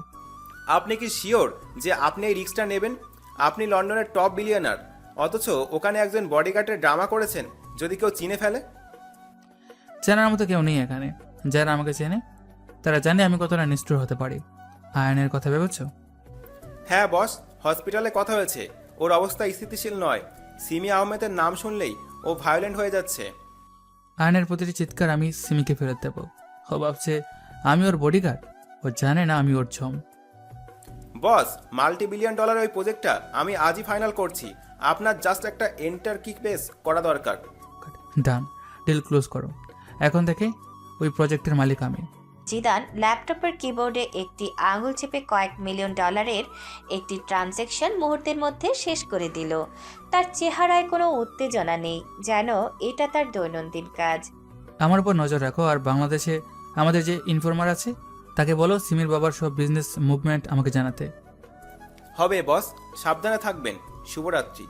Speaker 13: আপনি কি শিওর যে আপনি এই রিস্কটা নেবেন? আপনি লন্ডনের টপ বিলিয়নার, অথচ ওখানে একজন বডিগার্ডের ড্রামা করেছেন। যদি কেউ চিনে ফেলে?
Speaker 3: চেনার মতো কেউ নেই এখানে। যারা আমাকে চেনে তারা জানে আমি কতটা নিষ্ঠুর হতে পারি। আয়নের কথা ভেবেছ?
Speaker 13: হ্যাঁ বস, হসপিটালে কথা হয়েছে। ওর অবস্থা স্থিতিশীল নয়। সিমি আহমেদের নাম শুনলেই ও ভায়োলেন্ট হয়ে যাচ্ছে।
Speaker 3: আয়নের প্রতিটি চিৎকার আমি সিমিকে ফেরত দেব। ও ভাবছে আমি ওর বডিগার্ড, ও জানে না আমি ওর ঝম।
Speaker 13: বস, মাল্টি বিলিয়ন ডলার ওই প্রজেক্টটা আমি আজই ফাইনাল করছি। আপনার জাস্ট একটা এন্টার কিক বেস করা দরকার।
Speaker 3: ডান, ডিল ক্লোজ করো। এখন থেকে ওই প্রজেক্টের মালিক আমি।
Speaker 2: জিদান ল্যাপটপের কিবোর্ডে একটি আঙুল চেপে কয়েক মিলিয়ন ডলারের একটি ট্রানজ্যাকশন মুহূর্তের মধ্যে শেষ করে দিল। তার চেহারায় কোনো উত্তেজনা নেই, যেন এটা তার দৈনন্দিন কাজ।
Speaker 3: আমার উপর নজর রাখো, আর বাংলাদেশে আমাদের যে ইনফর্মার আছে তাকে বলো সিমির বাবার সব বিজনেস মুভমেন্ট আমাকে জানাতে।
Speaker 13: হবে বস, সাবধানে থাকবেন। শুভরাত্রি।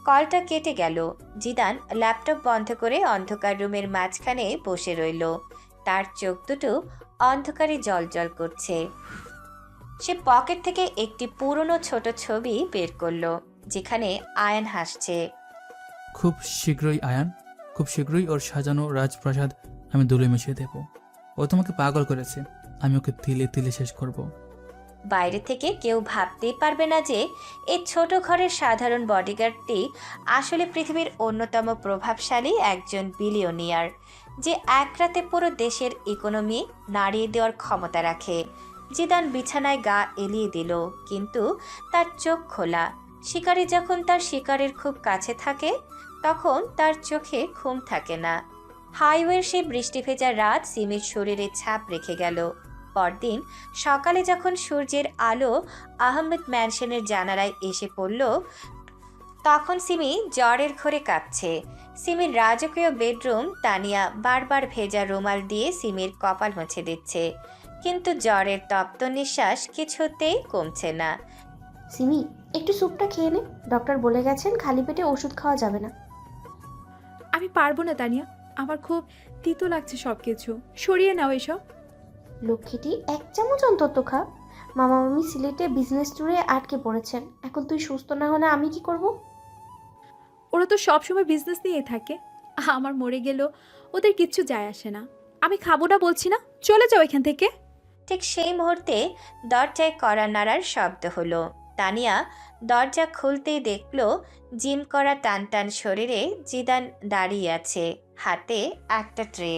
Speaker 2: কলটা কেটে গেল। জিদান ল্যাপটপ বন্ধ করে অন্ধকার রুমের মাঝখানে বসে রইল। তার চোখ দুটো অন্ধকারে জ্বলজ্বল করছে। সে পকেট থেকে একটি পুরনো ছোট ছবি বের করলো, যেখানে আয়ান হাসছে।
Speaker 3: খুব শীঘ্রই আয়ান, খুব শীঘ্রই ওর সাজানো রাজপ্রাসাদ আমি ধুলো মিশিয়ে দেব। ও তোমাকে পাগল করেছে, আমি ওকে তিলে তিলে শেষ করব।
Speaker 2: বাইরে থেকে কেউ ভাবতেই পারবে না যে এই ছোট ঘরের সাধারণ বডিগার্ডটি আসলে পৃথিবীর অন্যতম প্রভাবশালী একজন বিলিয়নিয়ার, যে এক রাতে পুরো দেশের ইকোনমি নাড়িয়ে দেওয়ার ক্ষমতা রাখে। জিদান বিছানায় গা এলিয়ে দিল, কিন্তু তার চোখ খোলা। শিকারি যখন তার শিকারের খুব কাছে থাকে তখন তার চোখে ঘুম থাকে না। হাইওয়ের সেই বৃষ্টি ভেজা রাত সিমির শরীরে ছাপ রেখে গেল। পরদিন সকালে যখন সূর্যের আলো আহমেদ ম্যানশনের জানালায় এসে পড়ল, তখন সিমি জ্বরের ঘোরে কাঁপছে। সিমির রাজকীয় বেডরুম তানিয়া বারবার ভেজা রুমাল দিয়ে সিমির কপাল মুছে দিচ্ছে, কিন্তু জ্বরের তপ্ত নিঃশ্বাস কিছুতেই কমছে না।
Speaker 5: সিমি, একটু স্যুপটা খেয়ে নে, ডক্টর বলে গেছেন খালি পেটে ওষুধ খাওয়া যাবে না।
Speaker 1: আমি পারবো না তানিয়া, আমার খুব তিতো লাগছে সব কিছু, সরিয়ে নাও এসব।
Speaker 5: লক্ষ্মীটি 1 চামচ অন্তত খা। মামা মামি সিলেটে বিজনেস ট্যুরে আটকে পড়েছেন, এখন তুই সুস্থ না হলে আমি কি করব?
Speaker 1: ওরা তো সবসময় বিজনেস নিয়েই থাকে, আমার মরে গেলেও ওদের কিচ্ছু যায় আসে না। আমি খাবো না বলছি না, চলে যাও এখান থেকে।
Speaker 2: ঠিক সেই মুহূর্তে দরজায় কড়া নাড়ার শব্দ হলো। তানিয়া দরজা খুলতেই দেখল জিম করা টান টান শরীরে জিদান দাঁড়িয়ে আছে, হাতে একটা ট্রে।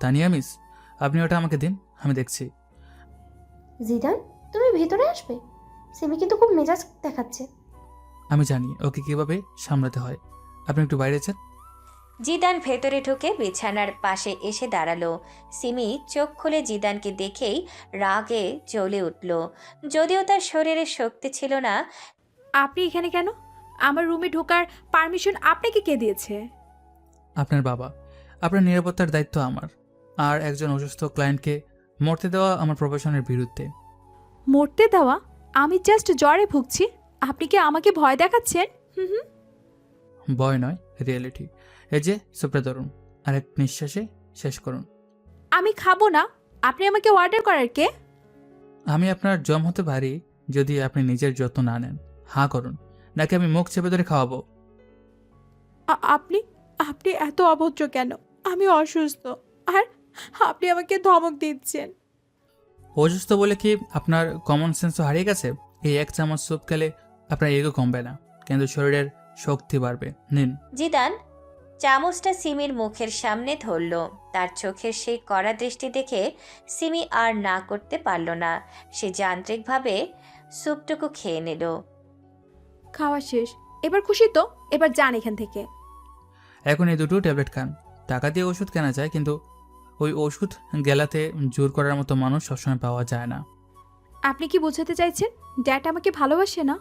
Speaker 3: তানিয়া মিস, আপনি ওটা আমাকে দিন, আমি দেখছি।
Speaker 5: জিদান, তুমি ভেতরে আসবে? সিমি কিন্তু খুব মেজাজ দেখাচ্ছে।
Speaker 3: আমি জানি ওকে কিভাবে সামলাতে হয়, আপনি একটু বাইরে যান।
Speaker 2: জিদান ভেতরে ঢুকে বিছানার পাশে এসে দাঁড়ালো। সিমি চোখ খুলে জিদানকে দেখেই রাগে জ্বলে উঠল। যদিও তার শরীরে শক্তি ছিল না।
Speaker 1: আপনি এখানে কেন? আমার রুমে ঢোকার পারমিশন আপনাকে কে দিয়েছে?
Speaker 3: আপনার বাবা। আপনার নিরাপত্তার দায়িত্ব আমার, আর একজন অসুস্থ ক্লায়েন্টকে মরতে দেওয়া আমার প্রফেশনের বিরুদ্ধে।
Speaker 1: মরতে দেওয়া? আমি জাস্ট জ্বরে ভুগছি, আপনি কি আমাকে ভয় দেখাচ্ছেন? হুম।
Speaker 3: ভয় নয়, রিয়েলিটি। এই যে সুপ্রে ধরুন, আর এক নিঃশ্বাসে শেষ করুন।
Speaker 1: আমি খাবো না। আপনি আমাকে অর্ডার করার কে?
Speaker 3: আমি আপনার জম হতে পারি যদি আপনি নিজের যত্ন না নেন। হাঁ করুন, নাকি আমি মুখ চেপে ধরে খাওয়াবো?
Speaker 1: আপনি আপনি এত অভদ্র কেন? আমি অসুস্থ, আর আপনি আমাকে ধমক দিচ্ছেন।
Speaker 3: অসুস্থ বলে কি আপনার কমন সেন্সও হারিয়ে গেছে? এই 1 চামচ স্যুপ খেলে আপনার এগো কমবে না, কিন্তু শরীরের শক্তি বাড়বে। নিন।
Speaker 2: জিদান চামচটা সিমির মুখের সামনে ধরল। তার চোখের সেই কড়া দৃষ্টি দেখে সিমি আর না করতে পারল না। সে যান্ত্রিকভাবে স্যুপটুকু খেয়ে নিল।
Speaker 1: খাওয়া শেষ, এবার খুশি তো? এবার যান এখান থেকে।
Speaker 3: এখন এই দুটো ট্যাবলেট খান। টাকা দিয়ে ওষুধ কেনা যায়, কিন্তু ওই ওষুধ গেলাতে জোর করার মতো মানুষ সবসময় পাওয়া যায় না।
Speaker 1: আপনি কি বোঝাতে চাইছেন ড্যাড আমাকে ভালোবাসে না?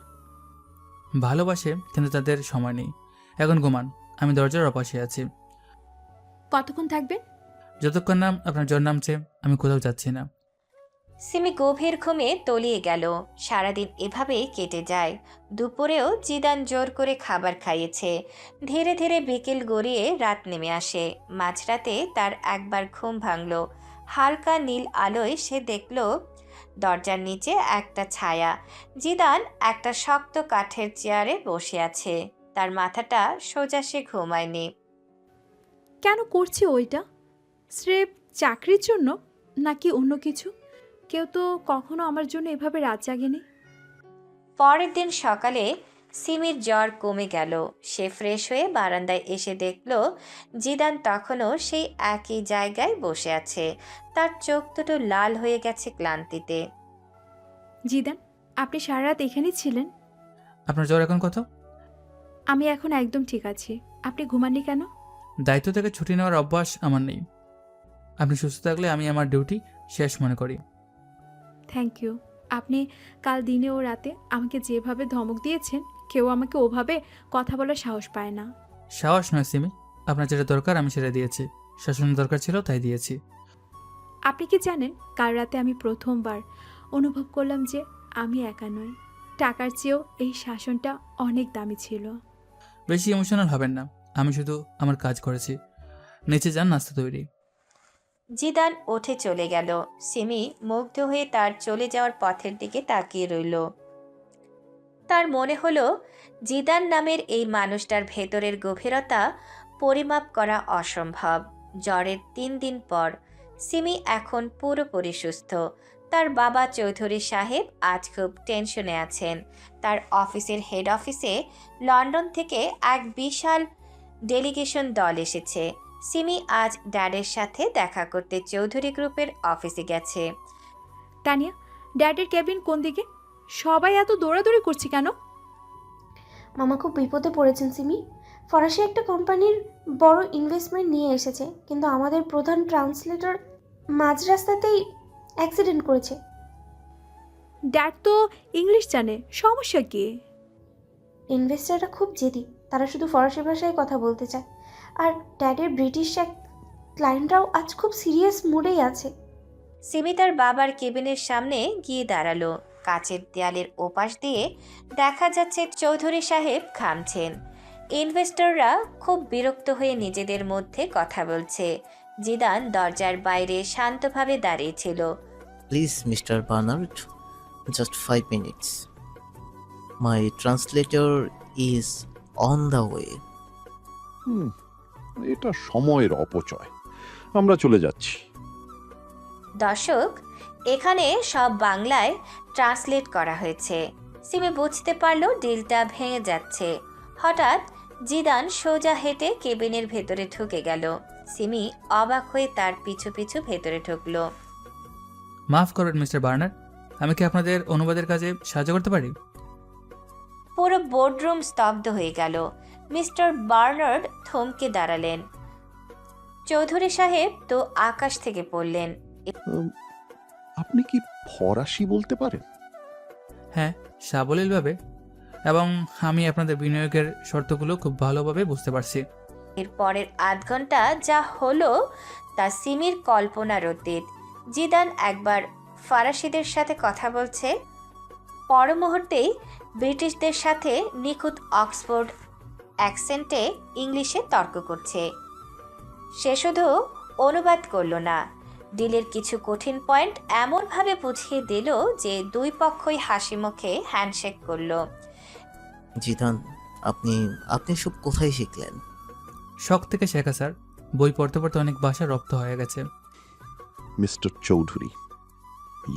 Speaker 3: ভালোবাসে, কিন্তু তাদের সময় নেই। এখন ঘুমান, আমি দরজার অপাশে আছি।
Speaker 1: কতক্ষণ থাকবেন?
Speaker 3: যতক্ষণ না আপনার জ্বর নামছে, আমি কোথাও যাচ্ছি না।
Speaker 2: সিমি গভীর ঘুমে তলিয়ে গেল। সারাদিন এভাবেই কেটে যায়। দুপুরেও জিদান জোর করে খাবার খাইয়েছে। ধীরে ধীরে বিকেল গড়িয়ে রাত নেমে আসে। মাঝরাতে তার একবার ঘুম ভাঙল। হালকা নীল আলোয় সে দেখল দরজার নিচে একটা ছায়া। জিদান একটা শক্ত কাঠের চেয়ারে বসে আছে। তার মাথাটা সোজা, সে ঘুমায়নি।
Speaker 1: কেন করছি ওইটা? স্রেফ চাকরির জন্য, নাকি অন্য কিছু? কেউ তো কখনো আমার জন্য এভাবে রাত জাগেনি।
Speaker 2: পরের দিন সকালে সিমির জ্বর কমে গেল। সে ফ্রেশ হয়ে বারান্দায় এসে দেখল জিদান তখনও সেই একই জায়গায় বসে আছে। তার চোখ দুটো লাল হয়ে গেছে ক্লান্তিতে।
Speaker 1: জিদান, আপনি সারা রাত এখানেই ছিলেন?
Speaker 3: আপনার জ্বর এখন কত?
Speaker 1: আমি এখন একদম ঠিক আছি। আপনি ঘুমাননি কেন?
Speaker 3: দায়িত্ব থেকে ছুটি নেওয়ার অভ্যাস আমার নেই। আপনি সুস্থ থাকলে আমি আমার ডিউটি শেষ মনে করি।
Speaker 1: Thank you. আপনি কাল দিনে ও রাতে আমাকে যেভাবে ধমক দিয়েছেন, কেউ আমাকে ওভাবে কথা বলার সাহস পায় না।
Speaker 3: সাহস নয় সিমি, আপনার যেটা দরকার আমি সেটা দিয়েছি। শাসনের দরকার ছিল, তাই দিয়েছি।
Speaker 1: আপনি কি জানেন, কাল রাতে আমি প্রথমবার অনুভব করলাম যে আমি একা নই। টাকার চেয়েও এই শাসনটা অনেক দামি ছিল।
Speaker 3: বেশি ইমোশনাল হবেন না, আমি শুধু আমার কাজ করেছি। নিচে যান, নাস্তা তৈরি।
Speaker 2: জিদান উঠে চলে গেল। সিমি মুগ্ধ হয়ে তার চলে যাওয়ার পথের দিকে তাকিয়ে রইল। তার মনে হলো জিদান নামের এই মানুষটার ভেতরের গভীরতা পরিমাপ করা অসম্ভব। জ্বরের 3 দিন পর সিমি এখন পুরোপুরি সুস্থ। তার বাবা চৌধুরী সাহেব আজ খুব টেনশনে আছেন। তার অফিসের হেড অফিসে লন্ডন থেকে এক বিশাল ডেলিগেশন দল এসেছে। সিমি আজ ড্যাডের সাথে দেখা করতে চৌধুরী গ্রুপের অফিসে গেছে।
Speaker 1: তানিয়া, ড্যাডের কেবিন কোন দিকে? সবাই এত দৌড়াদৌড়ি করছে কেন?
Speaker 5: মামা খুব বিপদে পড়েছেন সিমি। ফরাসি একটা কোম্পানির বড় ইনভেস্টমেন্ট নিয়ে এসেছে, কিন্তু আমাদের প্রধান ট্রান্সলেটর মাঝ রাস্তাতেই অ্যাক্সিডেন্ট করেছে।
Speaker 1: ড্যাড তো ইংলিশ জানে, সমস্যা কি?
Speaker 5: ইনভেস্টাররা খুব জেদি, তারা শুধু ফরাসি ভাষায় কথা বলতে চায়। আর ড্যাডের ব্রিটিশ এক ক্লায়েন্টরাও আজ খুব সিরিয়াস মুডেই আছে।
Speaker 2: সিমি তার বাবার কেবিনের সামনে গিয়ে দাঁড়ালো। কাচের দেয়ালের ওপাশ দিয়ে দেখা যাচ্ছে চৌধুরী সাহেব ঘামছেন। ইনভেস্টররা খুব বিরক্ত হয়ে নিজেদের মধ্যে কথা বলছে। জিদান দরজার বাইরে শান্তভাবে দাঁড়িয়েছিল।
Speaker 6: Please mister Bernard, just 5 minutes. My translator is on the way.
Speaker 14: এটা সময়ের অপচয়, আমরা চলে যাচ্ছি।
Speaker 2: দর্শক, এখানে সব বাংলায় ট্রান্সলেট করা হয়েছে। সিমি বুঝতে পারল ডিলটা ভেঙে যাচ্ছে। হঠাৎ জিদান সোজা হেঁটে কেবিনের ভেতরে ঢুকে গেল। সিমি অবাক হয়ে তার পিছু পিছু ভেতরে ঢুকলো।
Speaker 3: মাফ করবেন মিস্টার বার্নার, আমি কি আপনাদের অনুবাদের কাজে সাহায্য করতে পারি?
Speaker 2: পুরো বোর্ডরুম স্তব্ধ হয়ে গেল। মিস্টার বার্নার্ড থমকে দাঁড়ালেন। চৌধুরী সাহেব তো আকাশ থেকে পড়লেন।
Speaker 14: আপনি কি ফরাসি বলতে পারেন?
Speaker 3: হ্যাঁ, সাবলীলভাবে, এবং আমি আপনাদের বিনিয়োগের শর্তগুলো খুব ভালোভাবে বুঝতে পারছি।
Speaker 2: এর পরের আধ ঘন্টা যা হলো তা সিমির কল্পনার অতীত। জিদান একবার ফরাসিদের সাথে কথা বলছে, পর মুহূর্তেই ব্রিটিশদের সাথে নিখুঁত অক্সফোর্ড অ্যাকসেন্টে ইংলিশে তর্ক করছে। সে শুধু অনুবাদ করল না, ডিলের কিছু কঠিন পয়েন্ট এমনভাবে বুঝিয়ে দিল যে দুই পক্ষই হাসি মুখে হ্যান্ডশেক করল।
Speaker 6: জিদান, আপনি সব কোথায় শিখলেন?
Speaker 3: শখ থেকে শেখা স্যার, বই পড়তে পড়তে অনেক ভাষা রপ্ত হয়ে গেছে।
Speaker 14: Mister Chowdhury,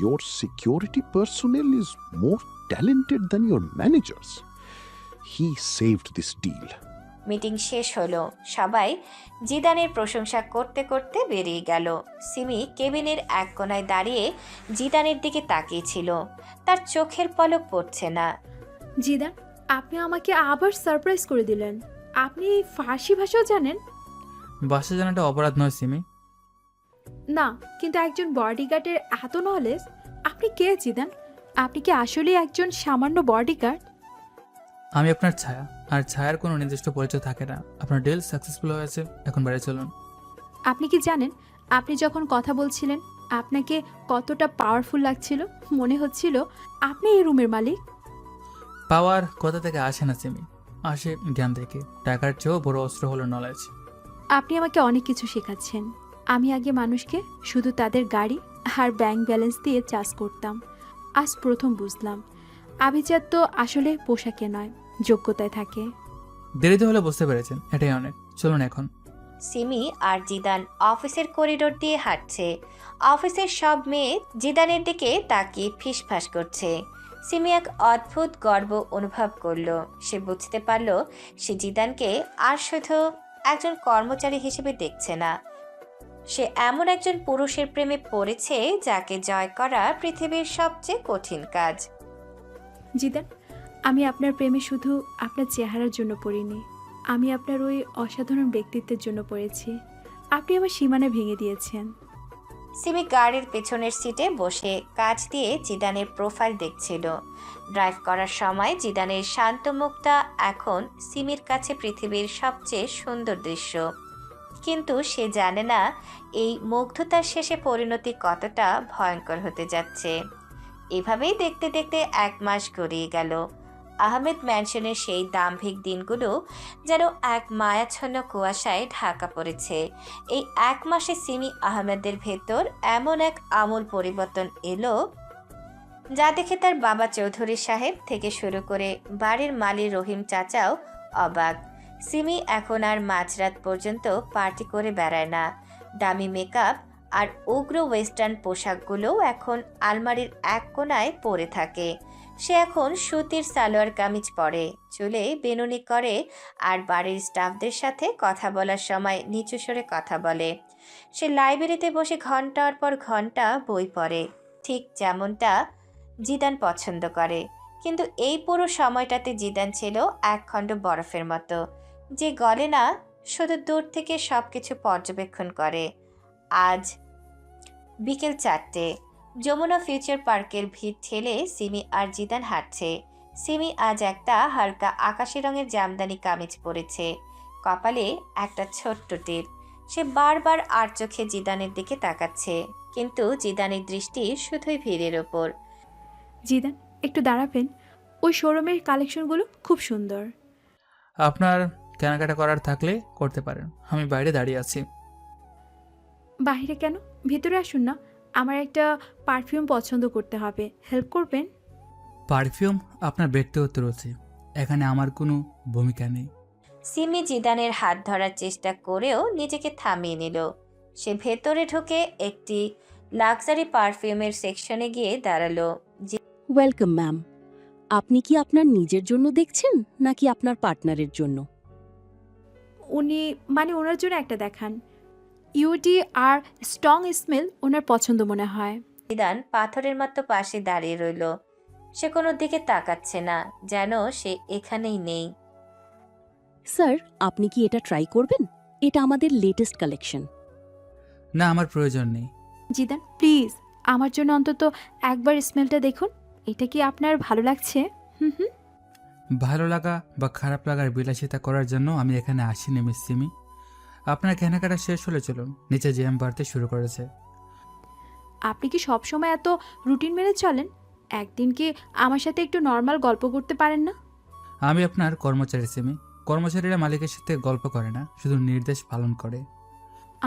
Speaker 14: your security personnel is more talented than your managers. He saved this deal.
Speaker 2: Meeting শেষ হলো। সবাই জিদানের প্রশংসা করতে করতে বেরিয়ে গেল। সিমি কেবিনের এক কোনায় দাঁড়িয়ে জিদানের দিকে তাকিয়েছিল। তার চোখের পলক পড়ছে না।
Speaker 1: জিদান, আপনি আমাকে আবার সারপ্রাইজ করে দিলেন। আপনি ফার্সি ভাষাও জানেন?
Speaker 3: ভাষা জানাটা অপরাধ নয় সিমি।
Speaker 1: না, কিন্তু একজন বডিগার্ডের এত নলেজ! আপনি কে জিদান? আপনি কি আসলে একজন সামান্য বডিগার্ড?
Speaker 3: আমি আপনার ছায়া, আর ছায়ার কোনো নির্দিষ্ট পরিচয় থাকে না। আপনার ডিল সাকসেসফুল হয়েছে, এখন বাড়ি চলুন।
Speaker 1: আপনি কি জানেন, আপনি যখন কথা বলছিলেন আপনাকে কতটা পাওয়ারফুল লাগছিল? মনে হচ্ছিল আপনি এই রুমের মালিক।
Speaker 3: পাওয়ার কোথা থেকে আসে না সিমি, আসে জ্ঞান থেকে। টাকার চেয়েও বড় অস্ত্র হলো নলেজ।
Speaker 1: আপনি আমাকে অনেক কিছু শেখাচ্ছেন। আমি আগে মানুষকে শুধু তাদের গাড়ি আর ব্যাংক ব্যালেন্স দিয়ে চাষ করতাম। আজ প্রথম বুঝলাম আভিজাত্য আসলে পোশাকে নয়, যোগ্যতায় থাকে।
Speaker 3: দেরিতে হলে বুঝতে পেরেছেন, এটাই অনেক। চলুন এখন।
Speaker 2: সিমি আর জিদান অফিসের করিডোর দিয়ে হাঁটছে। অফিসের সব মেয়ে জিদানের দিকে তাকিয়ে ফিসফাস করছে। সিমি এক অদ্ভুত গর্ব অনুভব করলো। সে বুঝতে পারল সে জিদানকে আর শুধু একজন কর্মচারী হিসেবে দেখছে না, সে এমন একজন পুরুষের প্রেমে পড়েছে যাকে জয় করা পৃথিবীর সবচেয়ে কঠিন কাজ।
Speaker 1: জিদান, আমি আপনার প্রেমে শুধু আপনার চেহারার জন্য পড়িনি, আমি আপনার ওই অসাধারণ ব্যক্তিত্বের জন্য পড়েছি। আপনি আমার সীমানা ভেঙে দিয়েছেন।
Speaker 2: সিমি গাড়ির পেছনের সিটে বসে কাঁচ দিয়ে জিদানের প্রোফাইল দেখছিল। ড্রাইভ করার সময় জিদানের শান্ত মুখটা এখন সিমির কাছে পৃথিবীর সবচেয়ে সুন্দর দৃশ্য। কিন্তু সে জানে না এই মুগ্ধতার শেষে পরিণতি কতটা ভয়ঙ্কর হতে যাচ্ছে। এভাবেই দেখতে দেখতে 1 মাস গড়িয়ে গেল। আহমেদ ম্যানশনের সেই দাম্ভিক দিনগুলো যেন এক মায়াচ্ছন্ন কুয়াশায় ঢাকা পড়েছে। এই 1 মাসে সিমি আহমেদের ভেতর এমন এক আমূল পরিবর্তন এলো যা দেখে তার বাবা চৌধুরী সাহেব থেকে শুরু করে বাড়ির মালি রহিম চাচাও অবাক। সিমি এখন আর মাঝরাত পর্যন্ত পার্টি করে বেড়ায় না। দামি মেকআপ আর উগ্র ওয়েস্টার্ন পোশাকগুলোও এখন আলমারির এক কোণায় পরে থাকে। সে এখন সুতির সালোয়ার কামিজ পরে, চুলে বেনুনি করে আর বাড়ির স্টাফদের সাথে কথা বলার সময় নিচু স্বরে কথা বলে। সে লাইব্রেরিতে বসে ঘন্টার পর ঘন্টা বই পড়ে, ঠিক যেমনটা জিদান পছন্দ করে। কিন্তু এই পুরো সময়টাতে জিদান ছিল একখণ্ড বরফের মতো, যে গলে না, শুধু দূর থেকে সব কিছু পর্যবেক্ষণ করে। আজ বিকেল 4টে, যমুনা ফিউচার পার্কের ভিড় ঠেলে সিমি আর জিদান হাঁটছে। সিমি আজ একটা হালকা আকাশি রঙের জামদানি কামিজ পরেছে, কপালে একটা ছোট্ট টিপ। সে বারবার আর চোখে জিদানের দিকে তাকাচ্ছে, কিন্তু জিদানের দৃষ্টি শুধুই ভিড়ের ওপর।
Speaker 1: জিদান, একটু দাঁড়াবেন? ওই শোরুমের কালেকশনগুলো খুব সুন্দর।
Speaker 3: আপনার কেনাকাটা করার থাকলে করতে পারেন, আমি বাইরে দাঁড়িয়ে আছি।
Speaker 1: বাইরে কেন? ভিতরে আসুন না, আমার একটা পারফিউম পছন্দ করতে হবে, হেল্প করবেন?
Speaker 3: পারফিউম আপনার ব্যক্তিগত রয়েছে, এখানে আমার কোনো ভূমিকা নেই।
Speaker 2: সিমি জিদানের হাত ধরার চেষ্টা করেও নিজেকে থামিয়ে নিল। সে ভেতরে ঢুকে একটি লাক্সারি পারফিউমের সেকশনে গিয়ে দাঁড়ালো।
Speaker 4: Welcome ma'am. আপনি কি আপনার নিজের জন্য দেখছেন নাকি আপনার পার্টনারের জন্য?
Speaker 1: ওনার জন্য একটা দেখান। ইউডি আর স্ট্রং স্মেল ওনার পছন্দ মনে হয়।
Speaker 2: জিদান পাথরের মতো পাশে দাঁড়িয়ে রইল। সে কোনো দিকে তাকাচ্ছে না, যেন সে এখানেই নেই।
Speaker 4: স্যার, আপনি কি এটা ট্রাই করবেন? এটা আমাদের লেটেস্ট কালেকশন।
Speaker 3: না, আমার প্রয়োজন নেই।
Speaker 1: জিদান প্লিজ, আমার জন্য অন্তত একবার স্মেলটা দেখুন। এটা কি আপনার ভালো লাগছে? হুম হুম।
Speaker 3: ভালো লাগা বা খারাপ লাগার বিলাসিতা করার জন্য আমি এখানে আসিনি মিস সিমি। আপনার কেনাকাটা শেষ হলে চলুন, নিচে জ্যাম বাড়তে শুরু করেছে।
Speaker 1: আপনি কি সবসময় এত রুটিন মেনে চলেন? একদিন কি আমার সাথে একটু নর্মাল গল্প করতে পারেন না?
Speaker 3: আমি আপনার কর্মচারী সিমি। কর্মচারীরা মালিকের সাথে গল্প করে না, শুধু নির্দেশ পালন করে।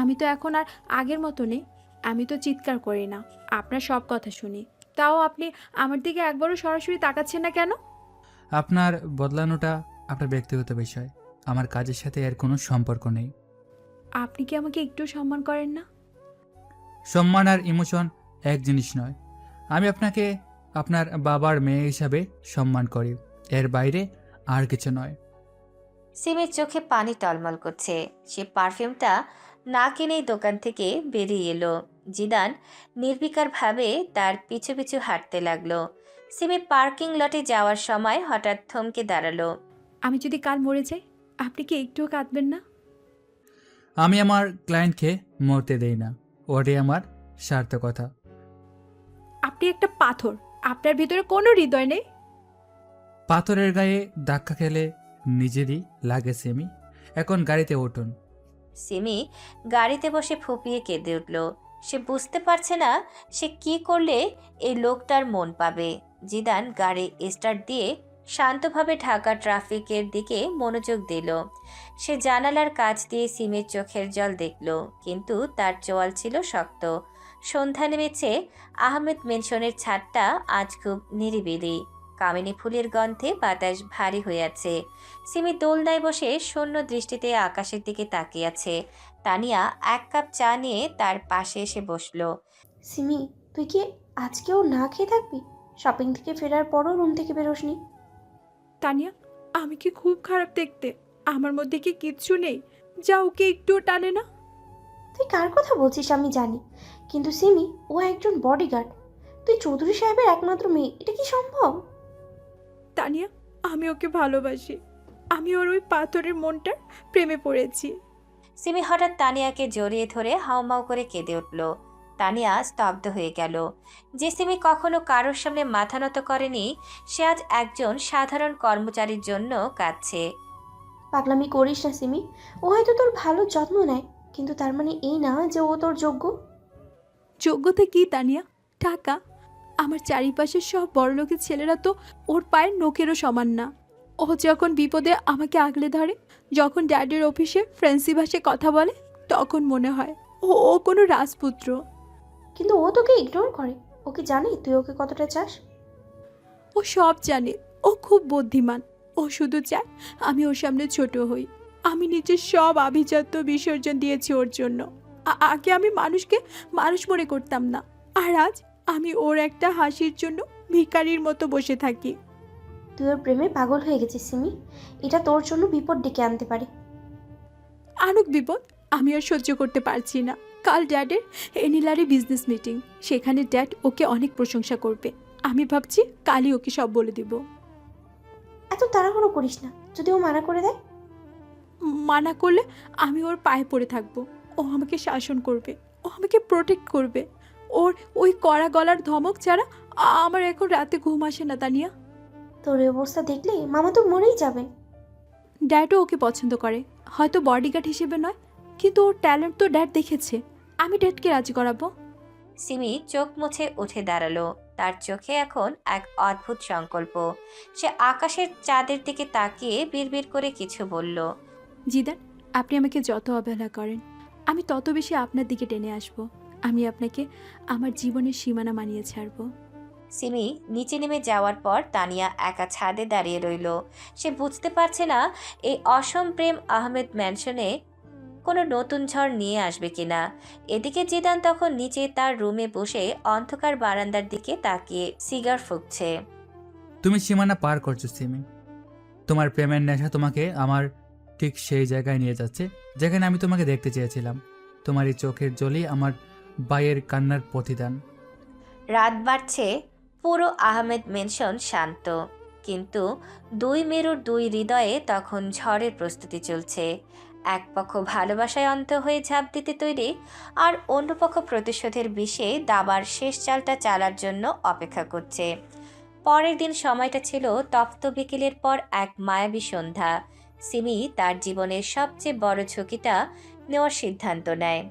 Speaker 1: আমি তো এখন আর আগের মতো নেই। আমি তো চিৎকার করি না, আপনার সব কথা শুনি। তাও আপনি আমার দিকে একবারও সরাসরি তাকাচ্ছেন না কেন?
Speaker 3: আপনার বদলানোটা আপনার ব্যক্তিগত বিষয়, আমার কাজের সাথে এর কোনো সম্পর্ক নেই।
Speaker 1: আপনি কি আমাকে একটু সম্মান করেন না?
Speaker 3: সম্মান আর ইমোশন এক জিনিস নয়। আমি আপনাকে আপনার বাবার মেয়ে হিসাবে সম্মান করি, এর বাইরে আর কিছু নয়।
Speaker 2: সিমির চোখে পানি টলমল করছে। সে পারফিউমটা না কিনেই দোকান থেকে বেরিয়ে এলো। জিদান নির্বিকারভাবে তার পিছু পিছু হাঁটতে লাগলো। সিমি পার্কিং লটে যাওয়ার সময় হঠাৎ থমকে দাঁড়ালো।
Speaker 1: আমি যদি কাল মরে যাই, আপনি কি একটুও কাঁদবেন না?
Speaker 3: আমি আমার ক্লায়েন্টকে মরতে দেই না, ওটাই আমার সার্থকতা।
Speaker 1: আপনি একটা পাথর, আপনার ভিতরে কোনো হৃদয় নেই।
Speaker 3: পাথরের গায়ে ধাক্কা খেলে নিজেরই লাগে সিমি। এখন গাড়িতে উঠুন।
Speaker 2: সিমি গাড়িতে বসে ফুপিয়ে কেঁদে উঠল। সে বুঝতে পারছে না সে কি করলে এই লোকটার মন পাবে। জিদান গাড়ি স্টার্ট দিয়ে শান্তভাবে ঢাকা ট্রাফিকের দিকে মনোযোগ দিল। সে জানালার কাছ দিয়ে সিমির চোখের জল দেখল, কিন্তু তার চোয়াল ছিল শক্ত। সন্ধ্যা নেমেছে। আহমেদ মেনশনের ছাদটা আজ খুব নিরিবিলি। কামিনী ফুলের গন্ধে বাতাস ভারী হয়ে আছে। সিমি দোলনায় বসে শূন্য দৃষ্টিতে আকাশের দিকে তাকিয়ে আছে। তানিয়া এক কাপ চা নিয়ে তার পাশে এসে বসলো।
Speaker 5: সিমি, তুই কি আজকেও না খেয়ে থাকবি? শপিং থেকে ফেরার পরও রুম থেকে বেরোসনি।
Speaker 1: তানিয়া, আমি কি খুব খারাপ দেখতে? আমার মধ্যে কি কিচ্ছু নেই যা ওকে একটুও টানে না?
Speaker 5: তুই কার কথা বলছিস আমি জানি, কিন্তু সিমি, ও একজন বডিগার্ড। তুই চৌধুরী সাহেবের একমাত্র মেয়ে, এটা কি সম্ভব?
Speaker 1: তানিয়া, আমি ওকে ভালোবাসি। আমি ওর ওই পাথরের মনটার প্রেমে পড়েছি।
Speaker 2: সিমি হঠাৎ তানিয়াকে জড়িয়ে ধরে হাউমাউ করে কেঁদে উঠল। তানিয়া স্তব্ধ হয়ে গেল। যে সিমি কখনো কারোর সামনে মাথা নত করেনি, সে আজ একজন সাধারণ কর্মচারীর জন্য কাঁদছে।
Speaker 5: পাগলামি করিস না সিমি। ও হয়তো তোর ভালো যত্ন নেয়, কিন্তু তার মানে এই না যে ও তোর যোগ্য।
Speaker 1: যোগ্যতা কি তানিয়া? টাকা? আমার চারিপাশের সব বড়লোকের ছেলেরা তো ওর পায়ের নখেরও সমান না। ও যখন বিপদে আমাকে আগলে ধরে, যখন ড্যাডির অফিসে ফ্রেন্সি ভাষায় কথা বলে, তখন মনে হয় ও কোনো রাজপুত্র।
Speaker 5: কিন্তু ও তোকে ইগনোর করে। ওকে জানে তুই ওকে কতটা চাস।
Speaker 1: ও সব জানে। ও খুব বুদ্ধিমান। ও শুধু চায় আমি ওর সামনে ছোট হই। আমি নিজের সব আভিজাত্য বিসর্জন দিয়েছি ওর জন্য। আগে আমি মানুষকে মানুষ মনে করতাম না, আর আজ আমি ওর একটা হাসির জন্য ভিখারির মতো বসে থাকি।
Speaker 5: তুই ওর প্রেমে পাগল হয়ে গেছিস সিমি, এটা তোর জন্য বিপদ ডেকে আনতে পারে।
Speaker 1: আনুক বিপদ, আমি আর সহ্য করতে পারছি না। কাল ড্যাডের এনিলারি বিজনেস মিটিং, সেখানে ড্যাড ওকে অনেক প্রশংসা করবে। আমি ভাবছি কালই ওকে সব বলে দিব।
Speaker 5: এত তাড়াহুড়ো করিস না, যদি ও মানা করে দেয়?
Speaker 1: মানা করলে আমি ওর পায়ে পড়ে থাকবো। ও আমাকে শাসন করবে, ও আমাকে প্রোটেক্ট করবে। ওর ওই কড়া গলার ধমক ছাড়া আমার এখন রাতে ঘুম আসে না তানিয়া।
Speaker 5: তোর এই অবস্থা দেখলে মামা তো মরেই যাবেন।
Speaker 1: ড্যাডও ওকে পছন্দ করে, হয়তো বডিগার্ড হিসেবে নয়, কিন্তু ওর ট্যালেন্ট তো ড্যাড দেখেছে। আমি ড্যাডকে রাজি করাবো।
Speaker 2: সিমি চোখ মুছে উঠে দাঁড়ালো। তার চোখে এখন এক অদ্ভুত সংকল্প। সে আকাশের চাঁদের দিকে তাকিয়ে বিড়বিড় করে কিছু বলল।
Speaker 1: জিদান, আপনি আমাকে যত অবহেলা করেন, আমি তত বেশি আপনার দিকে টেনে আসব। আমি আপনাকে আমার জীবনের সীমানা মানিয়ে ছাড়ব।
Speaker 2: সিমি নিচে নেমে যাওয়ার পর তানিয়া একা ছাদে দাঁড়িয়ে রইল। সে বুঝতে পারছে না এই অসম প্রেম আহমেদ ম্যানশনে কোনো নতুন ঝড় নিয়ে আসবে কিনা। এদিকে জিদান তখন নিচে তার রুমে বসে অন্ধকার বারান্দার দিকে তাকিয়ে সিগার ফুঁকছে।
Speaker 3: তুমি সীমানা পার করছো সিমি। তোমার প্রেমের নেশা তোমাকে আমার ঠিক সেই জায়গায় নিয়ে যাচ্ছে যেখানে আমি তোমাকে দেখতে চেয়েছিলাম। তোমার এই চোখের জলই আমার বাইয়ের কান্নার প্রতিদান।
Speaker 2: রাত বাড়ছে, পুরো আহমেদ মেনশন শান্ত, কিন্তু দুই মেরুর দুই হৃদয়ে তখন ঝড়ের প্রস্তুতি চলছে। এক পক্ষ ভালোবাসায় অন্ত হয়ে ঝাঁপ দিতে তৈরি, আর অন্য পক্ষ প্রতিশোধের বিষে দাবার শেষ চালটা চালার জন্য অপেক্ষা করছে। পরের দিন সময়টা ছিল তপ্ত বিকেলের পর এক মায়াবী সন্ধ্যা। সিমি তার জীবনের সবচেয়ে বড় ঝুঁকিটা নেওয়ার সিদ্ধান্ত নেয়।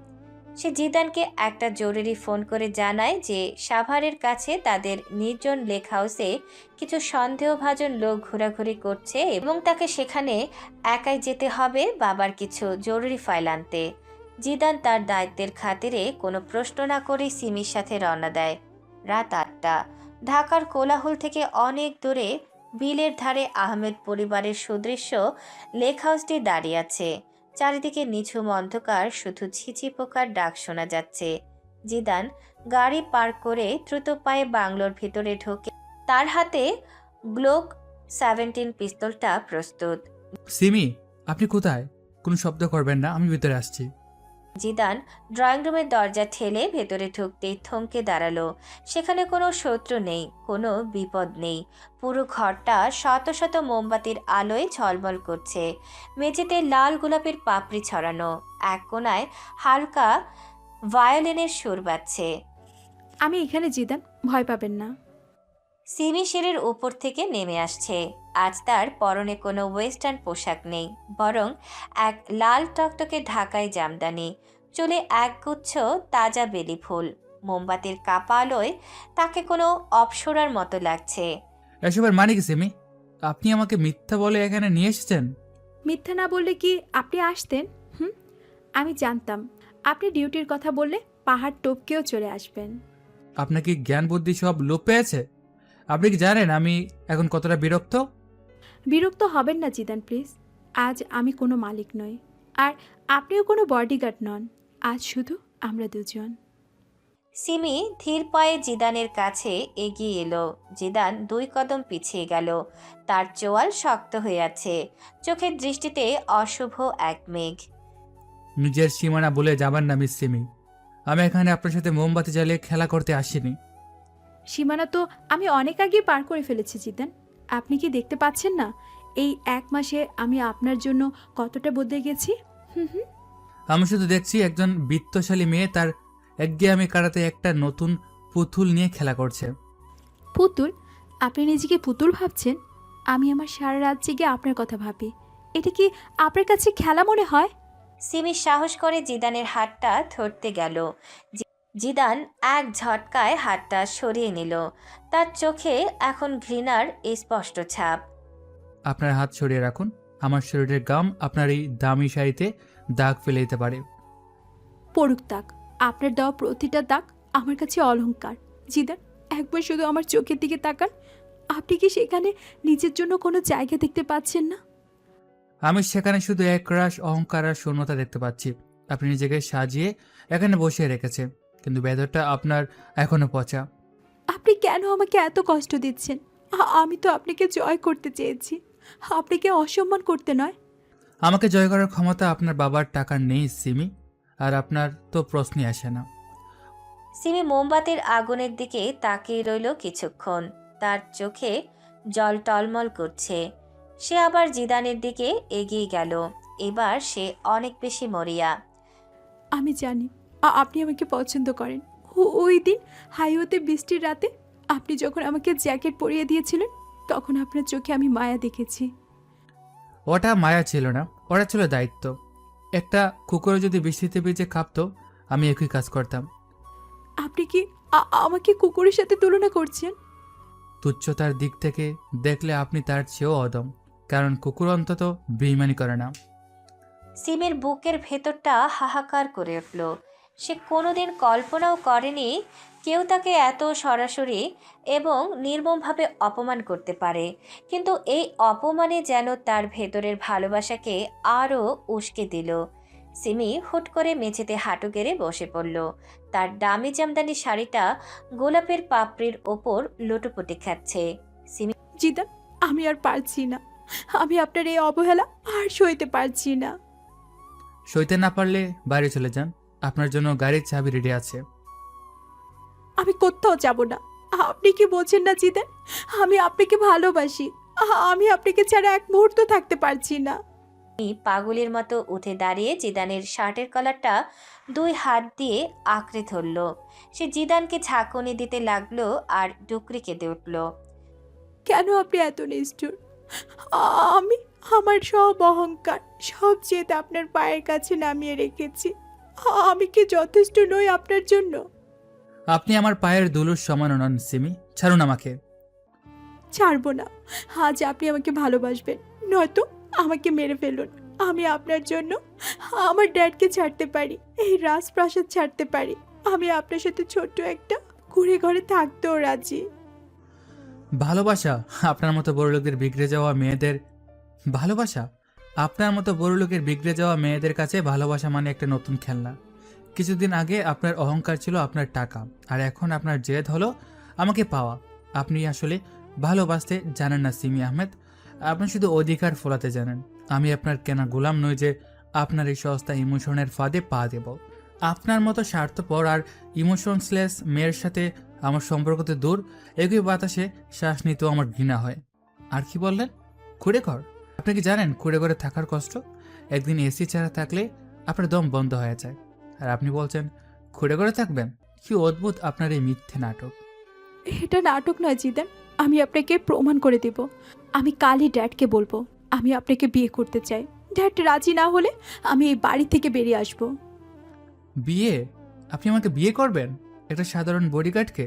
Speaker 2: সে জিদানকে একটা জরুরি ফোন করে জানায় যে সাভারের কাছে তাদের নির্জন লেক হাউসে কিছু সন্দেহভাজন লোক ঘোরাঘুরি করছে এবং তাকে সেখানে একাই যেতে হবে বাবার কিছু জরুরি ফাইল আনতে। জিদান তার দায়িত্বের খাতিরে কোনো প্রশ্ন না করেই সিমির সাথে রওনা দেয়। রাত ৮টা। ঢাকার কোলাহল থেকে অনেক দূরে বিলের ধারে আহমেদ পরিবারের সুদৃশ্য লেক হাউসটি দাঁড়িয়ে আছে। চারিদিকে নিঝুম অন্ধকার, শুধু ঝিঝি পোকার ডাক শোনা যাচ্ছে। জিদান গাড়ি পার্ক করে দ্রুত পায়ে বাংলোর ভিতরে ঢোকে। তার হাতে গ্লোক 17 পিস্তলটা প্রস্তুত।
Speaker 3: সিমি, আপনি কোথায়? কোনো শব্দ করবেন না, আমি ভিতরে আসছি।
Speaker 2: জিদান ড্রয়িং রুমের দরজা ঠেলে ভেতরে ঢুকতেই থমকে দাঁড়ালো। সেখানে কোনো শত্রু নেই, কোনো বিপদ নেই। পুরো ঘরটা শত শত মোমবাতির আলোয় ঝলমল করছে। মেঝেতে লাল গোলাপের পাপড়ি ছড়ানো, এক কোণায় হালকা ভায়োলিনের সুর বাজছে।
Speaker 1: আমি এখানে জিদান, ভয় পাবেন না।
Speaker 2: সিমি সিঁড়ির উপর থেকে নেমে আসছে। আজ তার পরনে কোনো ওয়েস্টার্ন পোশাক নেই, বরং এক লাল টকটকে ঢাকাই জামদানি। চুলে একগুচ্ছ তাজা বেলি ফুল। মোমবাতির কাপা আলোয় তাকে কোনো অপসরার মতো লাগছে।
Speaker 3: এসবের মানে কি সিমি? আপনি আমাকে মিথ্যা বলে এখানে নিয়ে এসেছেন?
Speaker 1: মিথ্যা না বললে কি আপনি আসতেন? আমি জানতাম আপনি ডিউটির কথা বললে পাহাড় টপকেও চলে আসবেন।
Speaker 3: আপনার কি জ্ঞান বুদ্ধি সব লোপ পেয়েছে? আপনি কি জানেন আমি এখন কতটা বিরক্ত?
Speaker 1: বিরক্ত হবেন না জিদান প্লিজ। আজ আমি কোনো মালিক নই, আর আপনিও কোনো বডিগার্ড নন। আজ শুধু আমরা দুজন।
Speaker 2: সিমি ধীর পায়ে জিদানের কাছে এগিয়ে এলো। জিদান 2 কদম পিছিয়ে গেল। তার চোয়াল শক্ত হয়ে আছে, চোখের দৃষ্টিতে অশুভ এক মেঘ।
Speaker 3: নিজের সীমানা বলে যাবেন না মিস সিমি। আমি এখানে আপনার সাথে মোমবাতি জ্বালিয়ে খেলা করতে আসিনি।
Speaker 1: সীমানা তো আমি অনেক আগে পার করে ফেলেছি জিদান। আপনি কি দেখতে পাচ্ছেন না এই 1 মাসে আমি আপনার জন্য কতটা বদলে গেছি?
Speaker 3: আমি শুধু দেখছি একজন বিত্তশালী মেয়ে তার একঘেয়েমি কাটাতে একটা নতুন পুতুল নিয়ে খেলা করছে।
Speaker 1: পুতুল? আপনি নিজেকে পুতুল ভাবছেন? আমি আমার সারা রাত জেগে আপনার কথা ভাবি। এটা কি আপনার কাছে খেলা মনে হয়?
Speaker 2: সিমি সাহস করে জিদানের হাতটা ধরতে গেল। জিদান এক ঝটকায় হাতটা সরিয়ে নিল। তার চোখে এখন ঘৃণার স্পষ্ট ছাপ।
Speaker 3: আপনার হাত সরিয়ে রাখুন। আমার শরীরের গাম আপনার এই দামি শাড়িতে দাগ ফেলে দিতে পারে।
Speaker 1: পড়ুক দাগ। আপনার দেওয়া প্রতিটা দাগ আমার কাছে অলংকার। জিদান, একবার শুধু আমার চোখের দিকে তাকান। আপনি কি সেখানে নিজের জন্য কোনো জায়গা দেখতে পাচ্ছেন না?
Speaker 3: আমি সেখানে শুধু একরাশ অহংকার আর শূন্যতা দেখতে পাচ্ছি। আপনি নিজেকে সাজিয়ে এখানে বসিয়ে রেখেছে, কিন্তু ভেতরটা আপনার এখনো পচা।
Speaker 1: আপনি কেন আমাকে এত কষ্ট দিচ্ছেন? আমি তো আপনাকে জয় করতে চেয়েছি, আপনাকে অসম্মান করতে নয়।
Speaker 3: আমাকে জয় করার ক্ষমতা আপনার বাবার টাকা নেই সিমি, আর আপনার তো প্রশ্নই আসে না।
Speaker 2: সিমি মোমবাতির আগুনের দিকে তাকিয়ে রইল কিছুক্ষণ। তার চোখে জল টলমল করছে। সে আবার জিদানের দিকে এগিয়ে গেল। এবার সে অনেক বেশি মরিয়া।
Speaker 1: আমি জানি আপনি আমাকে পছন্দ করেন। ওই দিন হাইওয়েতে বৃষ্টির রাতে আপনি যখন আমাকে জ্যাকেট পরিয়ে দিয়েছিলেন, তখন আপনার চোখে আমি মায়া দেখেছি।
Speaker 3: ওটা মায়া ছিল না, ওটা ছিল দায়িত্ব। একটা কুকুরও যদি বৃষ্টিতে ভিজে কাঁপতো, আমি একই কাজ করতাম।
Speaker 1: আপনি কি আমাকে কুকুরের সাথে তুলনা করছেন?
Speaker 3: তুচ্ছতার দিক থেকে দেখলে আপনি তার চেয়েও অদম, কারণ কুকুর অন্তত বেইমানি করে না।
Speaker 2: সিমির বুকের ভেতরটা হাহাকার করে উঠল। সে কোনোদিন কল্পনাও করেনি কেউ তাকে এত সরাসরি এবং নির্মমভাবে অপমান করতে পারে। কিন্তু এই অপমানে যেন তার ভেতরের ভালোবাসাকে আরও উস্কে দিল। সিমি হুট করে মেঝেতে হাঁটু গেড়ে বসে পড়ল। তার দামি জামদানি শাড়িটা গোলাপের পাপড়ির ওপর লুটোপুটি খাচ্ছে। সিমি
Speaker 1: জিদান, আমি আর পারছি না। আমি আপনার এই অবহেলা আর সইতে পারছি না।
Speaker 3: সইতে না পারলে বাইরে চলে যান, আপনার জন্য গাড়ির চাবি রেডি আছে।
Speaker 1: আমি কোথাও যাব না। আপনি কি বলছেন না জিদান? আমি আপনাকে ভালোবাসি। আমি আপনাকে ছাড়া এক মুহূর্ত থাকতে পারছি না।
Speaker 2: পাগলের মতো উঠে দাঁড়িয়ে জিদানের শার্টের কলারটা 2 হাত দিয়ে আঁকড়ে ধরল। সে জিদানকে ঝাঁকুনি দিতে লাগলো আর ডুকরি কেঁদে উঠল।
Speaker 1: কেন আপনি এত নিষ্ঠুর? আমি আমার সব অহংকার, সব জেদ আপনার পায়ের কাছে নামিয়ে রেখেছি। আমি কি যথেষ্ট নই আপনার জন্য?
Speaker 3: আপনি আমার পায়ের দুলুর সমান নন সিমি, ছাড়ুন আমাকে।
Speaker 1: ছাড়বো না। আজ আপনি আমাকে ভালোবাসবেন, নয়তো আমাকে মেরে ফেলুন। আমি আপনার জন্য আমার ড্যাডকে ছাড়তে পারি, এই রাজপ্রাসাদ ছাড়তে পারি। আমি আপনার সাথে ছোট্ট একটা কুড়ে ঘরে থাকতেও রাজি।
Speaker 3: ভালোবাসা আপনার মতো বড় লোকের বিগড়ে যাওয়া মেয়েদের ভালোবাসা আপনার মতো বড় লোকের বিগড়ে যাওয়া মেয়েদের কাছে ভালোবাসা মানে একটা নতুন খেলনা। কিছুদিন আগে আপনার অহংকার ছিল আপনার টাকা, আর এখন আপনার জেদ হলো আমাকে পাওয়া। আপনি আসলে ভালোবাসতে জানেন না সিমি আহমেদ, আপনি শুধু অধিকার ফলাতে জানেন। আমি আপনার কেনা গোলাম নই যে আপনার এই সস্তা ইমোশনের ফাঁদে পা দেব। আপনার মতো স্বার্থপর আর ইমোশনসলেস মেয়ের সাথে আমার সম্পর্কতে দূর। একই বাতাসে শ্বাস নিতেও আমার ঘৃণা হয়। আর কি বললেন? কুড়ে ঘর? আপনি কি জানেন কুড়ে ঘরে থাকার কষ্ট? একদিন এসি ছাড়া থাকলে আপনার দম বন্ধ হয়ে যায়, আর আপনি বলছেন কুড়ে ঘরে থাকবেন? কি অদ্ভুত আপনার এই মিথ্যে নাটক।
Speaker 1: এটা নাটক নয় জিদান, আমি আপনাকে প্রমাণ করে দেব। আমি কালই ড্যাডকে বলবো আমি আপনাকে বিয়ে করতে চাই। ড্যাড রাজি না হলে আমি এই বাড়ি থেকে বেরিয়ে আসব।
Speaker 3: বিয়ে? আপনি আমাকে বিয়ে করবেন? একটা সাধারণ বডিগার্ডকে?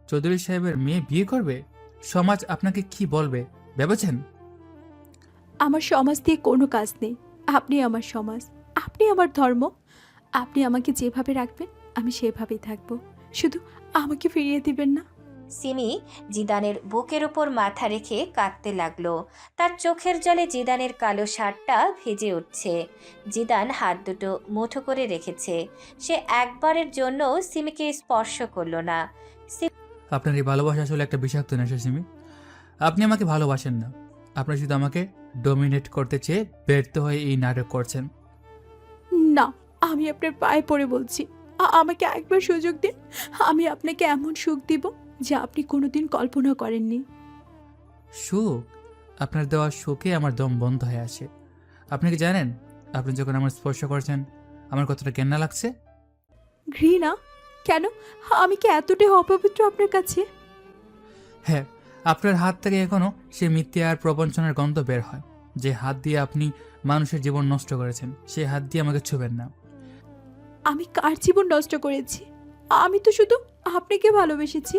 Speaker 3: চৌধুরী সাহেবের মেয়ে বিয়ে করবে? সমাজ আপনাকে কি বলবে ভেবেছেন?
Speaker 1: আমার সমাজ দিয়ে কোনো কাজ নেই। আপনি আমার সমাজ, আপনি আমার ধর্ম। আপনি আমাকে যেভাবে রাখবেন আমি সেভাবেই থাকবো। শুধু আমাকে ফিরিয়ে দিবেন না।
Speaker 2: সিমি জিদানের বুকের উপর মাথা রেখে কাঁদতে লাগলো। তার চোখের জলে জিদানের কালো শার্টটা ভিজে উঠছে। জিদান হাত দুটো মুঠো করে রেখেছে। সে একবারের জন্য সিমিকে স্পর্শ করলো না।
Speaker 3: আপনার এই ভালোবাসা আসলে একটা বিষাক্ত নেশা সিমি। আপনি আমাকে ভালোবাসেন না, আপনি শুধু আমাকে ডমিনেট করতে চেয়ে ব্যর্থ হয়ে এই নাটক করছেন।
Speaker 1: না, আমি আপনার পায়ে পড়ে বলছি, আমাকে একবার সুযোগ দিন। আমি আপনাকে এমন সুখ দিব যা আপনি কোনোদিন কল্পনা করেননি।
Speaker 3: সুখ? আপনার দেওয়া সুখে আমার দম বন্ধ হয়ে আসে। আপনি কি জানেন আপনি যখন আমার স্পর্শ করছেন আমার কতটা ঘেন্না লাগছে?
Speaker 1: ঘৃণা? কেন? আমি কি এতটাই অপবিত্র আপনার কাছে?
Speaker 3: হ্যাঁ, আপনার হাত থেকে এখনো সে মিথ্যে আর প্রবঞ্চনার গন্ধ বের হয়। যে হাত দিয়ে আপনি মানুষের জীবন নষ্ট করেছেন সেই হাত দিয়ে আমাকে ছুবেন না।
Speaker 1: আমি কার জীবন নষ্ট করেছি? আমি তো শুধু আপনাকে ভালোবেসেছি।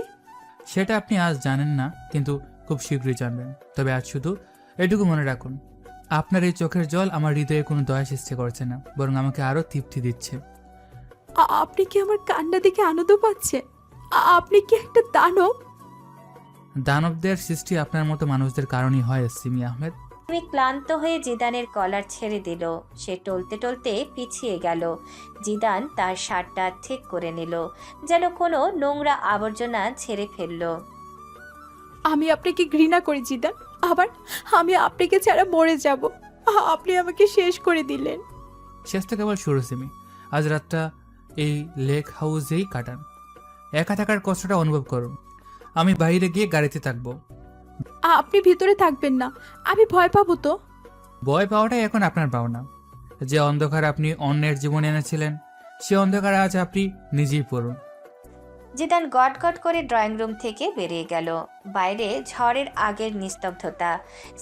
Speaker 3: সেটা আপনি আজ জানেন না, কিন্তু খুব শীঘ্রই জানবেন। তবে আজ শুধু এটুকু মনে রাখুন, আপনার এই চোখের জল আমার হৃদয়ে কোনো দয়া সৃষ্টি করছে না, বরং আমাকে আরও তৃপ্তি দিচ্ছে।
Speaker 1: আপনি কি আমার কান্না দেখে আনন্দ পাচ্ছেন? আপনি কি একটা দানব?
Speaker 3: দানবদের সৃষ্টি আপনার মতো মানুষদের কারণেই হয় সিমি আহমেদ।
Speaker 2: সিমি ক্লান্ত হয়ে জিদানের কলার ছেড়ে দিল। সে টলতে টলতে পিছিয়ে গেল। জিদান তার শার্টটা ঠিক করে নিল, যেন কোনো নোংরা আবর্জনা ছেড়ে ফেলল।
Speaker 1: আমি আপনাকে ঘৃণা করি জিদান, আবার আমি আপনাকে ছাড়া মরে যাব। আপনি আমাকে শেষ করে দিলেন।
Speaker 3: শেষ তো কেবল শুরু সিমি। আজ রাতটা এই লেক হাউসেই কাটান, একা থাকার কষ্টটা অনুভব করুন। আমি বাইরে গিয়ে গাড়িতে থাকবো।
Speaker 1: আপনি ভিতরে থাকবেন না, আমি ভয় পাবো তো।
Speaker 3: ভয় পাওয়াটাই এখন আপনার পাওনা। যে অন্ধকার আপনি অন্যের জীবনে এনেছিলেন, সে অন্ধকার আজ আপনি নিজেই পড়ুন।
Speaker 2: জিদান গট গট করে ড্রয়িং রুম থেকে বেরিয়ে গেল। বাইরে ঝড়ের আগের নিস্তব্ধতা।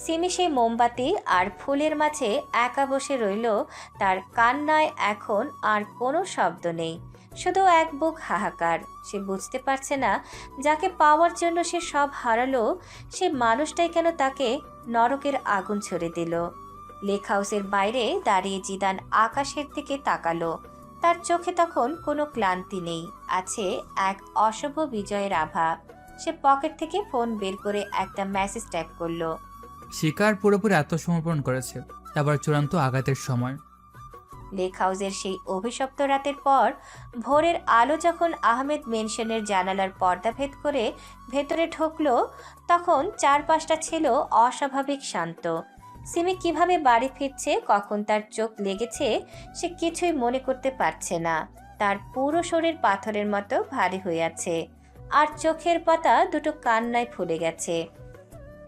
Speaker 2: সিমি সেই মোমবাতি আর ফুলের মাঝে একা বসে রইল। তার কান্নায় এখন আর কোনো শব্দ নেই, শুধু এক বুক হাহাকার। সে বুঝতে পারছে না, যাকে পাওয়ার জন্য সে সব হারালো, সে মানুষটাই কেন তাকে নরকের আগুন ছড়ে দিল। লেক হাউসের বাইরে দাঁড়িয়ে জিদান আকাশের দিকে তাকালো। তার চোখে তখন কোনো ক্লান্তি নেই, আছে এক অশুভ বিজয়ের আভা। সে পকেট থেকে ফোন বের করে একটা মেসেজ টাইপ করলো।
Speaker 3: শিকার পুরোপুরি আত্মসমর্পণ করেছে, আবার চূড়ান্ত আঘাতের সময়।
Speaker 2: লেক হাউসের সেই অভিশপ্ত রাতের পর ভোরের আলো যখন আহমেদ মেনশনের জানালার পর্দা ভেদ করে ভেতরে ঢুকলো, তখন চারপাশটা ছিল অস্বাভাবিক শান্ত। সিমি কিভাবে বাড়ি ফিরছে, কখন তার চোখ লেগেছে, সে কিছুই মনে করতে পারছে না। তার পুরো শরীর পাথরের মতো ভারী হয়ে আছে, আর চোখের পাতা দুটো কান্নায় ফুলে গেছে।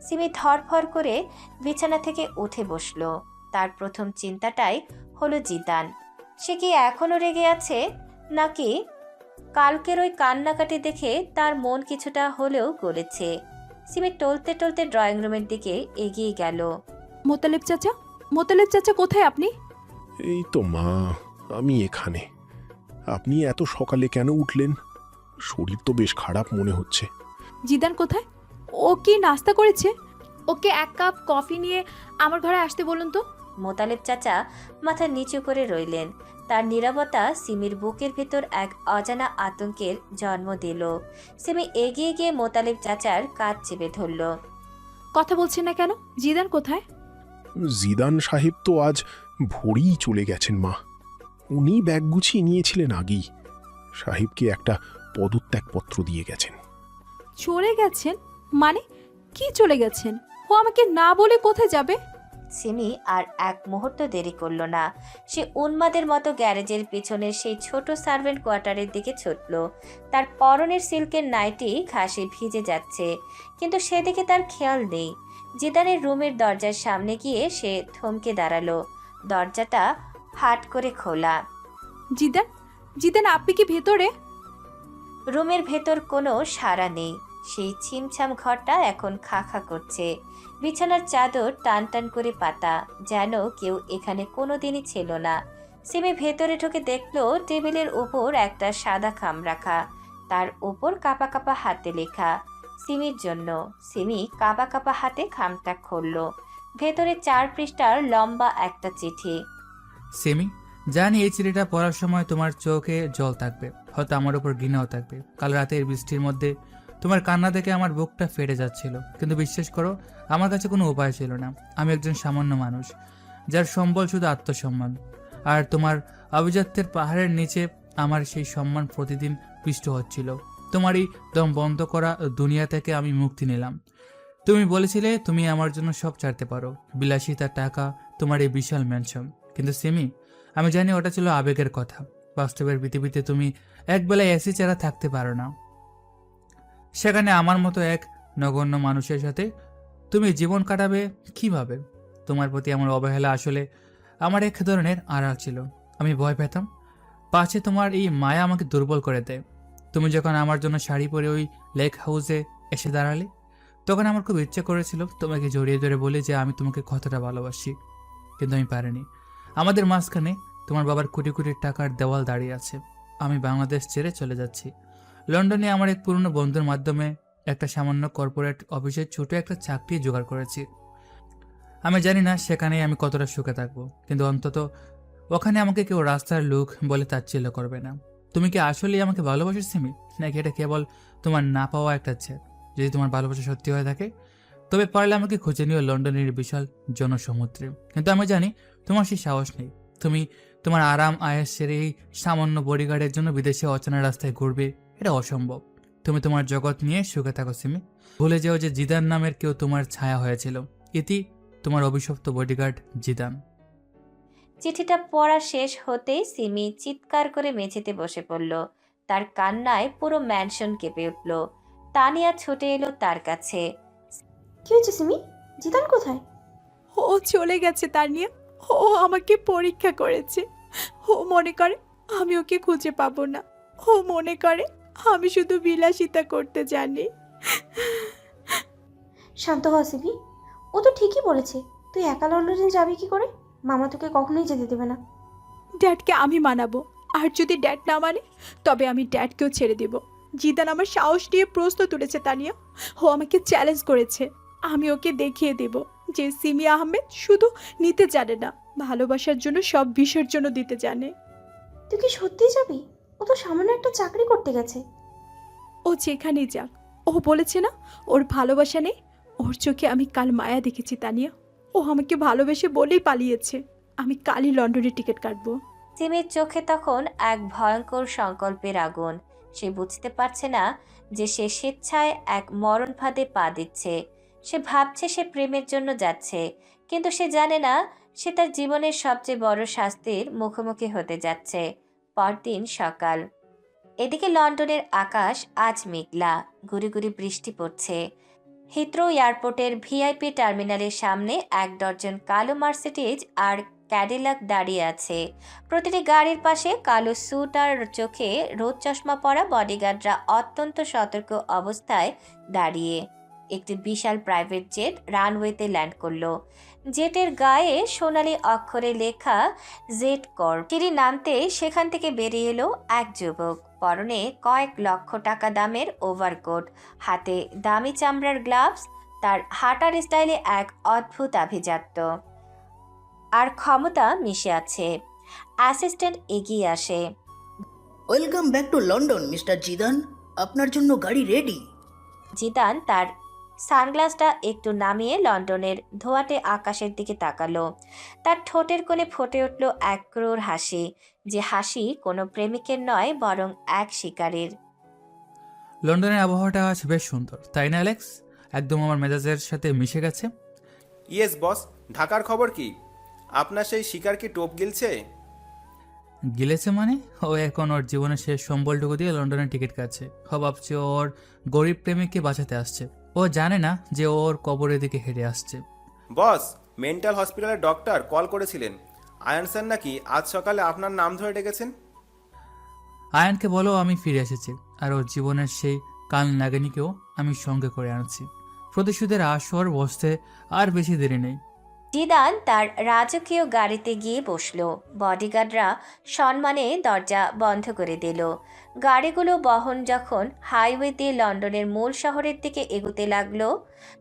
Speaker 2: সিমি ধরফর করে বিছানা থেকে উঠে বসলো। তার প্রথম চিন্তাটাই হলো জিদান। সে কি এখনো রেগে আছে, নাকি কালকের ওই কান্নাকাটি দেখে তার মন কিছুটা হলেও গলেছে? সিমি টলতে টলতে ড্রয়িং রুমের দিকে এগিয়ে গেল।
Speaker 1: মোতালেব চাচা, মোতালেব চাচা কোথায় আপনি?
Speaker 14: এই তো মা, আমি এখানে। আপনি এত সকালে কেন উঠলেন? শরীর তো বেশ খারাপ মনে হচ্ছে।
Speaker 1: জিদান কোথায়? ও কি নাস্তা করেছে? ওকে এক কাপ কফি নিয়ে আমার ঘরে আসতে বলুন তো।
Speaker 2: মোতালেব চাচা মাথা নিচু করে রইলেন। তার নীরবতা সিমির বুকের ভেতর এক অজানা আতঙ্কের জন্ম দিল। সিমি এগিয়ে গিয়ে মোতালেব চাচার কাঁধ চেপে ধরল।
Speaker 1: কথা বলছেন না কেন? জিদান কোথায়?
Speaker 14: জিদান সাহেব তো আজ ভোরেই চলে গেছেন মা। উনি ব্যাগ গুছিয়ে নিয়েছিলেন আগেই। সাহেবকে একটা পদত্যাগপত্র দিয়ে গেছেন।
Speaker 1: চলে গেছেন মানে? কি চলে গেছেন? ও আমাকে না বলে কোথায় যাবে?
Speaker 2: সিমি আর এক মুহূর্ত দেরি করল না। সে উন্মাদের মতো গ্যারেজের পিছনের সেই ছোট সার্ভেন্ট কোয়ার্টারের দিকে ছুটল। তার পরনের সিল্কের নাইটি ঘাসে ভিজে যাচ্ছে, কিন্তু সেদিকে তার খেয়াল নেই। জিদানের রুমের দরজার সামনে গিয়ে সে থমকে দাঁড়ালো। দরজাটা হাট করে খোলা।
Speaker 1: জিদান, জিদান আপনি কি ভেতরে?
Speaker 2: রুমের ভেতর কোনো সাড়া নেই। সেই ছিমছাম ঘরটা এখন খা খা করছে। বিছানার চাদর টান টান করে পাতা, যেন কেউ এখানে কোনোদিনই ছিল না। সিমি ভেতরে ঢুকে দেখলো টেবিলের উপর একটা সাদা খাম রাখা, তার উপর কাপা কাপা হাতে লেখা সিমির জন্য। সিমি কাপা কাপা হাতে খামটা খুলল। ভেতরে 4 পৃষ্ঠার লম্বা একটা চিঠি।
Speaker 3: সিমি, জানি এই চিঠিটা পড়ার সময় তোমার চোখে জল থাকবে, হয়তো আমার উপর ঘৃণাও থাকবে। কাল রাতের বৃষ্টির মধ্যে তোমার কান্না দেখে আমার বুকটা ফেটে যাচ্ছিল, কিন্তু বিশ্বাস করো আমার কাছে কোনো উপায় ছিল না। আমি একজন সামান্য মানুষ, যার সম্বল শুধু আত্মসম্মান। আর তোমার আভিজাত্যের পাহাড়ের নিচে আমার সেই সম্মান প্রতিদিন পিষ্ট হচ্ছিল। তোমার এই দম বন্ধ করা দুনিয়া থেকে আমি মুক্তি নিলাম। তুমি বলেছিলে তুমি আমার জন্য সব ছাড়তে পারো, বিলাসিতা, টাকা, তোমার এই বিশাল ম্যানশন। কিন্তু সিমি, আমি জানি ওটা ছিল আবেগের কথা। বাস্তবের পৃথিবীতে তুমি একবেলায় এসি ছাড়া থাকতে পারো না। সেখানে আমার মতো এক নগণ্য মানুষের সাথে তুমি জীবন কাটাবে কিভাবে? তোমার প্রতি আমার অবহেলা আসলে আমার এক ধরনের আড়াল ছিল। আমি ভয় পেতাম পাছে তোমার এই মায়া আমাকে দুর্বল করে দেয়। তুমি যখন আমার জন্য শাড়ি পরে ওই লেক হাউসে এসে দাঁড়ালে, তখন আমার খুব ইচ্ছে করেছিল তোমাকে জড়িয়ে ধরে বলে যে আমি তোমাকে কতটা ভালোবাসি, কিন্তু আমি পারিনি। আমাদের মাঝখানে তোমার বাবার কোটি কোটি টাকার দেওয়াল দাঁড়িয়ে আছে। আমি বাংলাদেশ ছেড়ে চলে যাচ্ছি। লন্ডনে আমার এক পুরনো বন্ধুর মাধ্যমে একটা সামান্য কর্পোরেট অফিসে ছোট একটা চাকরি জোগাড় করেছি। আমি জানি না সেখানেই আমি কতটা সুখে থাকবো, কিন্তু অন্তত ওখানে আমাকে কেউ রাস্তার লোক বলে তাচ্ছিল্য করবে না। তুমি কি আসলেই আমাকে ভালোবাসো সিমি, নাকি এটা কেবল তোমার না পাওয়া একটা ছেদ? যদি তোমার ভালোবাসা সত্যি হয়ে থাকে, তবে পারলে আমাকে খুঁজে নিও লন্ডনের বিশাল জনসমুদ্রে। কিন্তু আমি জানি তোমার সেই সাহস নেই। তুমি তোমার আরাম আয়েস ছেড়ে এই সামান্য বডিগার্ডের জন্য বিদেশে অচেনা রাস্তায় ঘুরবে, এটা অসম্ভব। তুমি তোমার জগৎ নিয়ে সুখে থাকো সিমি। ভুলে যাও যে জিদান নামের কেউ তোমার ছায়া হয়েছিল। ইতি তোমার অভিশপ্ত বডিগার্ড জিদান।
Speaker 2: চিঠিটা পড়া শেষ হতেই সিমি চিৎকার করে মেঝেতে বসে পড়ল। তার কান্নায় পুরো ম্যানশন কেঁপে উঠল। তানিয়া ছুটে এলো তার কাছে।
Speaker 5: কি হয়েছে সিমি? জিদান কোথায়?
Speaker 1: ও চলে গেছে তানিয়া। ও আমাকে পরীক্ষা করেছে। ও মনে করে আমি ওকে খুঁজে পাবো না। ও মনে করে আমি শুধু বিলাসিতা করতে জানি।
Speaker 5: শান্ত হ সিমি, ও তো ঠিকই বলেছে। তুই একা লন্ডনে যাবি কি করে? মামা তোকে কখনোই যেতে দেবে না।
Speaker 1: ড্যাডকে আমি মানাবো, আর যদি ড্যাড না মানে তবে আমি ড্যাডকেও ছেড়ে দেব। জিদান আমার সাহস নিয়ে প্রশ্ন তুলেছে তানিয়া। ও আমাকে চ্যালেঞ্জ করেছে। আমি ওকে দেখিয়ে দেব যে সিমি আহমেদ শুধু নিতে জানে না, ভালোবাসার জন্য সব বিসর্জন দিতে জানে।
Speaker 5: তুই কি সত্যিই যাবি? ও তো সামান্য একটা চাকরি করতে গেছে।
Speaker 1: ও যেখানেই যাক, ও বলেছে না ওর ভালোবাসা নেই। ওর চোখে আমি কাল মায়া দেখেছি তানিয়া। ও আমাকে ভালোবেসে বলেই পালিয়েছে। আমি কালই লন্ডনের টিকিট কাটবো।
Speaker 2: সিমির চোখে তখন এক ভয়ঙ্কর সংকল্পের আগুন। সে বুঝতে পারছে না যে সে স্বেচ্ছায় এক মরণ ফাঁদে পা দিচ্ছে। সে ভাবছে সে প্রেমের জন্য যাচ্ছে, কিন্তু সে জানে না সে তার জীবনের সবচেয়ে বড় শাস্তির মুখোমুখি হতে যাচ্ছে। পরদিন সকাল। এদিকে লন্ডনের আকাশ আজ মেঘলা, গুড়ি গুড়ি বৃষ্টি পড়ছে। হিথ্রো এয়ারপোর্টের ভিআইপি টার্মিনালের সামনে এক ডজন কালো মার্সিডিজ আর ক্যাডিলাক দাঁড়িয়ে আছে। প্রতিটি গাড়ির পাশে কালো স্যুট আর চোখে রোদ চশমা পরা বডিগার্ডরা অত্যন্ত সতর্ক অবস্থায় দাঁড়িয়ে। একটি বিশাল প্রাইভেট জেট রানওয়েতে ল্যান্ড করলো। জেটের গায়ে সোনালি অক্ষরে লেখা জেট কর্প। সিঁড়ি নামতে সেখান থেকে বেরিয়ে এলো এক যুবক। পরনে কয়েক লক্ষ টাকা দামের ওভারকোট, হাতে দামি চামড়ার গ্লাভস। তার হাঁটার স্টাইলে এক অদ্ভুত আভিজাত্য আর ক্ষমতা মিশে আছে। অ্যাসিস্ট্যান্ট এগিয়ে আসে।
Speaker 15: Welcome back to London mister Zidane, আপনার জন্য গাড়ি রেডি।
Speaker 2: জিদান তার সানগ্লাসটা একটু নামিয়ে লন্ডনের ধোঁয়াটে আকাশের দিকে তাকালো। তার ঠোঁটের কোণে ফুটে উঠল এক ক্রূর হাসি, যে হাসি কোনো প্রেমিকের নয় বরং এক শিকারীর।
Speaker 3: লন্ডনের আবহাওয়াটা আজ বেশ সুন্দর, তাই না অ্যালেক্স? একদম আমার মেজাজের সাথে মিশে গেছে।
Speaker 13: Yes boss. ঢাকার খবর কি? আপনার সেই শিকার কি টোপ গিলছে?
Speaker 3: গিলেছে মানে? ও এখন ওর জীবনের শেষ সম্বলটুকু দিয়ে লন্ডনের টিকিট কাটছে। ও ভাবছে ওর গরিব প্রেমিককে বাঁচাতে আসছে। ও জানে না যে ওর কবরের দিকে হেঁটে আসছে।
Speaker 13: বস, মেন্টাল হসপিটালের ডক্টর কল করেছিলেন। আয়ান স্যার নাকি আজ সকালে আপনার নাম ধরে ডেকেছেন।
Speaker 3: আয়ানকে বলো আমি ফিরে এসেছি, আর ওর জীবনের সেই কাল নাগিনীকেও আমি সঙ্গে করে আনছি। প্রতিশোধের আসর বসতে আর বেশি দেরি নেই।
Speaker 2: জিদান তার রাজকীয় গাড়িতে গিয়ে বসলো। বডিগার্ডরা সম্মানে দরজা বন্ধ করে দিল। গাড়িগুলো বহন যখন হাইওয়ে দিয়ে লন্ডনের মূল শহরের দিকে এগোতে লাগলো,